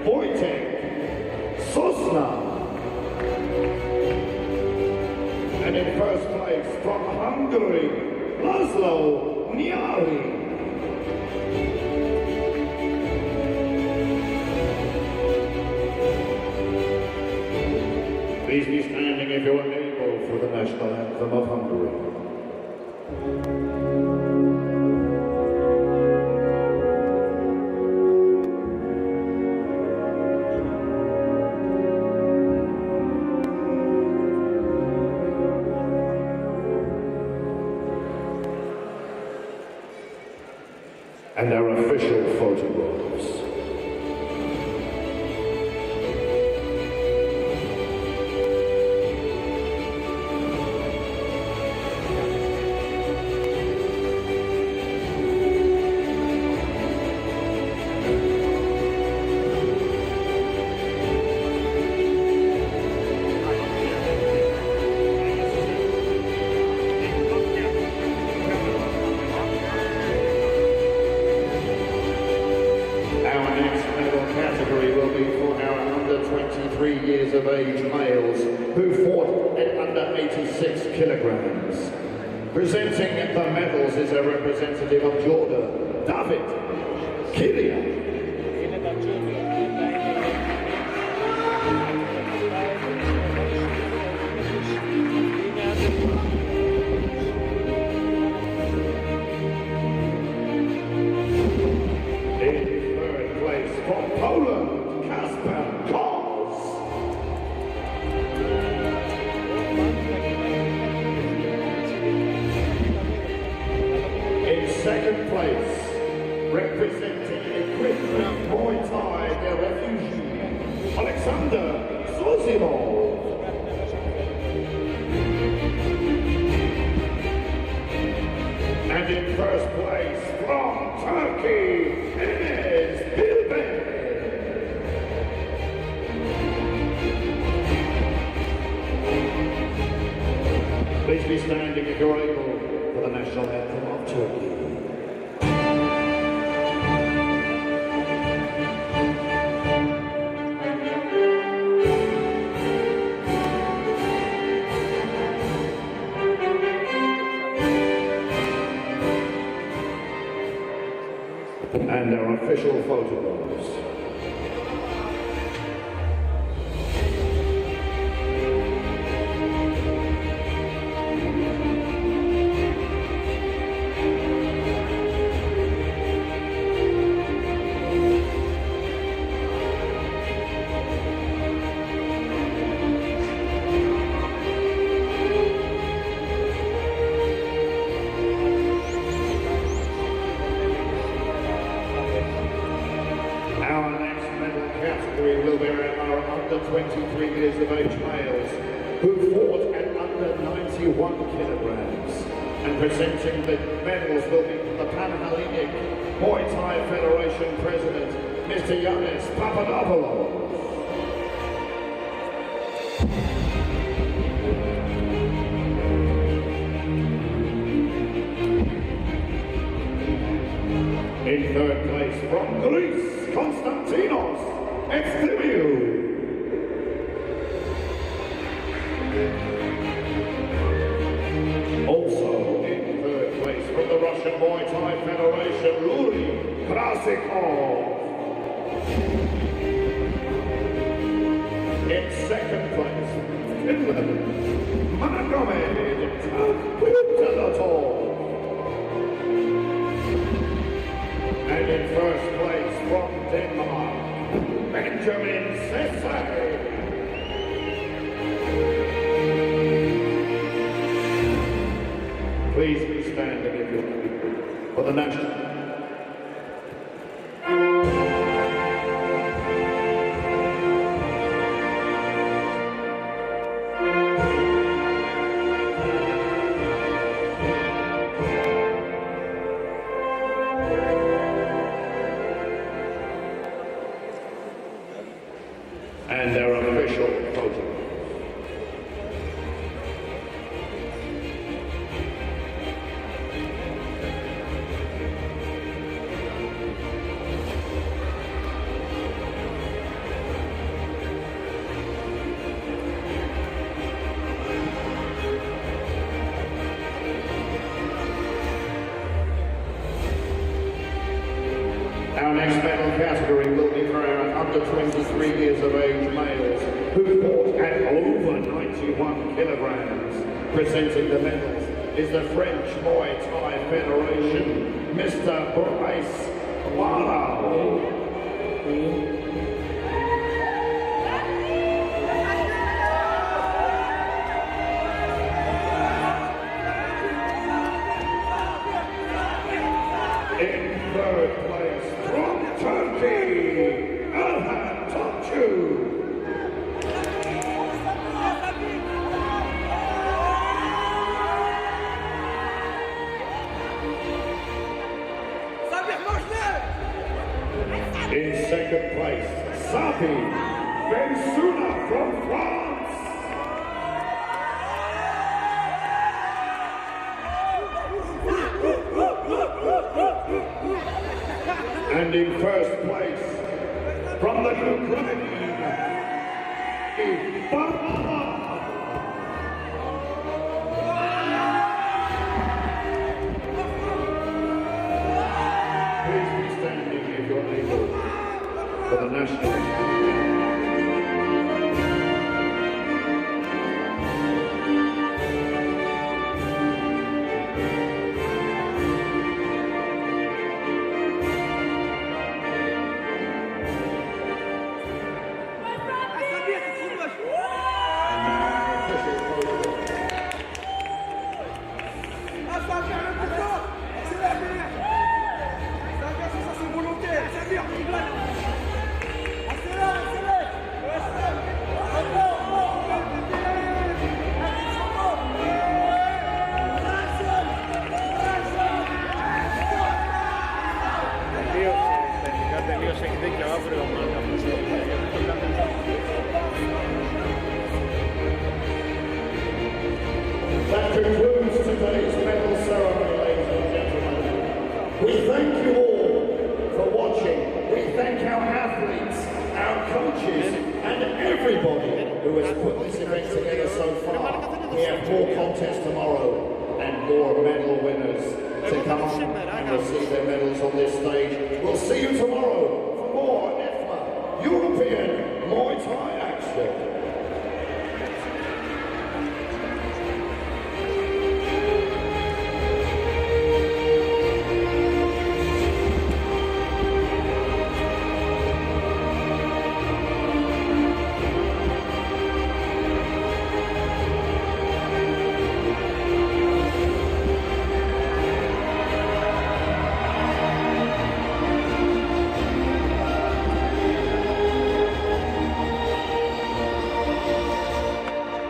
Wojtek Sosna. And in first place from Hungary, Laszlo Nyari. Please be standing if you are able for the national anthem of Hungary. And our official photographs. Years of age males who fought at under 86 kilograms. Presenting the medals is a representative of Georgia, David Peania. In third place from Poland, second place, representing equipment Muay Thai, the refugee, Alexander Zozimov. And in first place, from Turkey, Enes Bilben. Please be standing if you're able for the national anthem of Turkey. And our official photographs. 23 years of age males who fought at under 91 kilograms. And presenting the medals will be the Pan-Hellenic Muay Thai Federation President, Mr. Yannis Papadopoulos. In third place from Greece, Konstantinos Efthimiou. Also in third place from the Russian Muay Thai Federation, Yuri Krasikov. In second place, Finland, Magomed Takputalatov. And in first place from Denmark, Benjamin Sesse. Please be standing if you will for the national. And their official photo. Our next medal category will be for our under 23 years of age males who fought at over 91 kilograms. Presenting the medals is the French Muay Thai Federation, Mr. Bouts. In third place from Turkey, Athens. In second place, Safi Bensuna from France. And in first place, from the Ukraine, IFMA. Please be standing if you're able for the national. That concludes today's medal ceremony, ladies and gentlemen. We thank you all for watching. We thank our athletes, our coaches, and everybody who has put this event together so far. We have more contests tomorrow and more medal winners.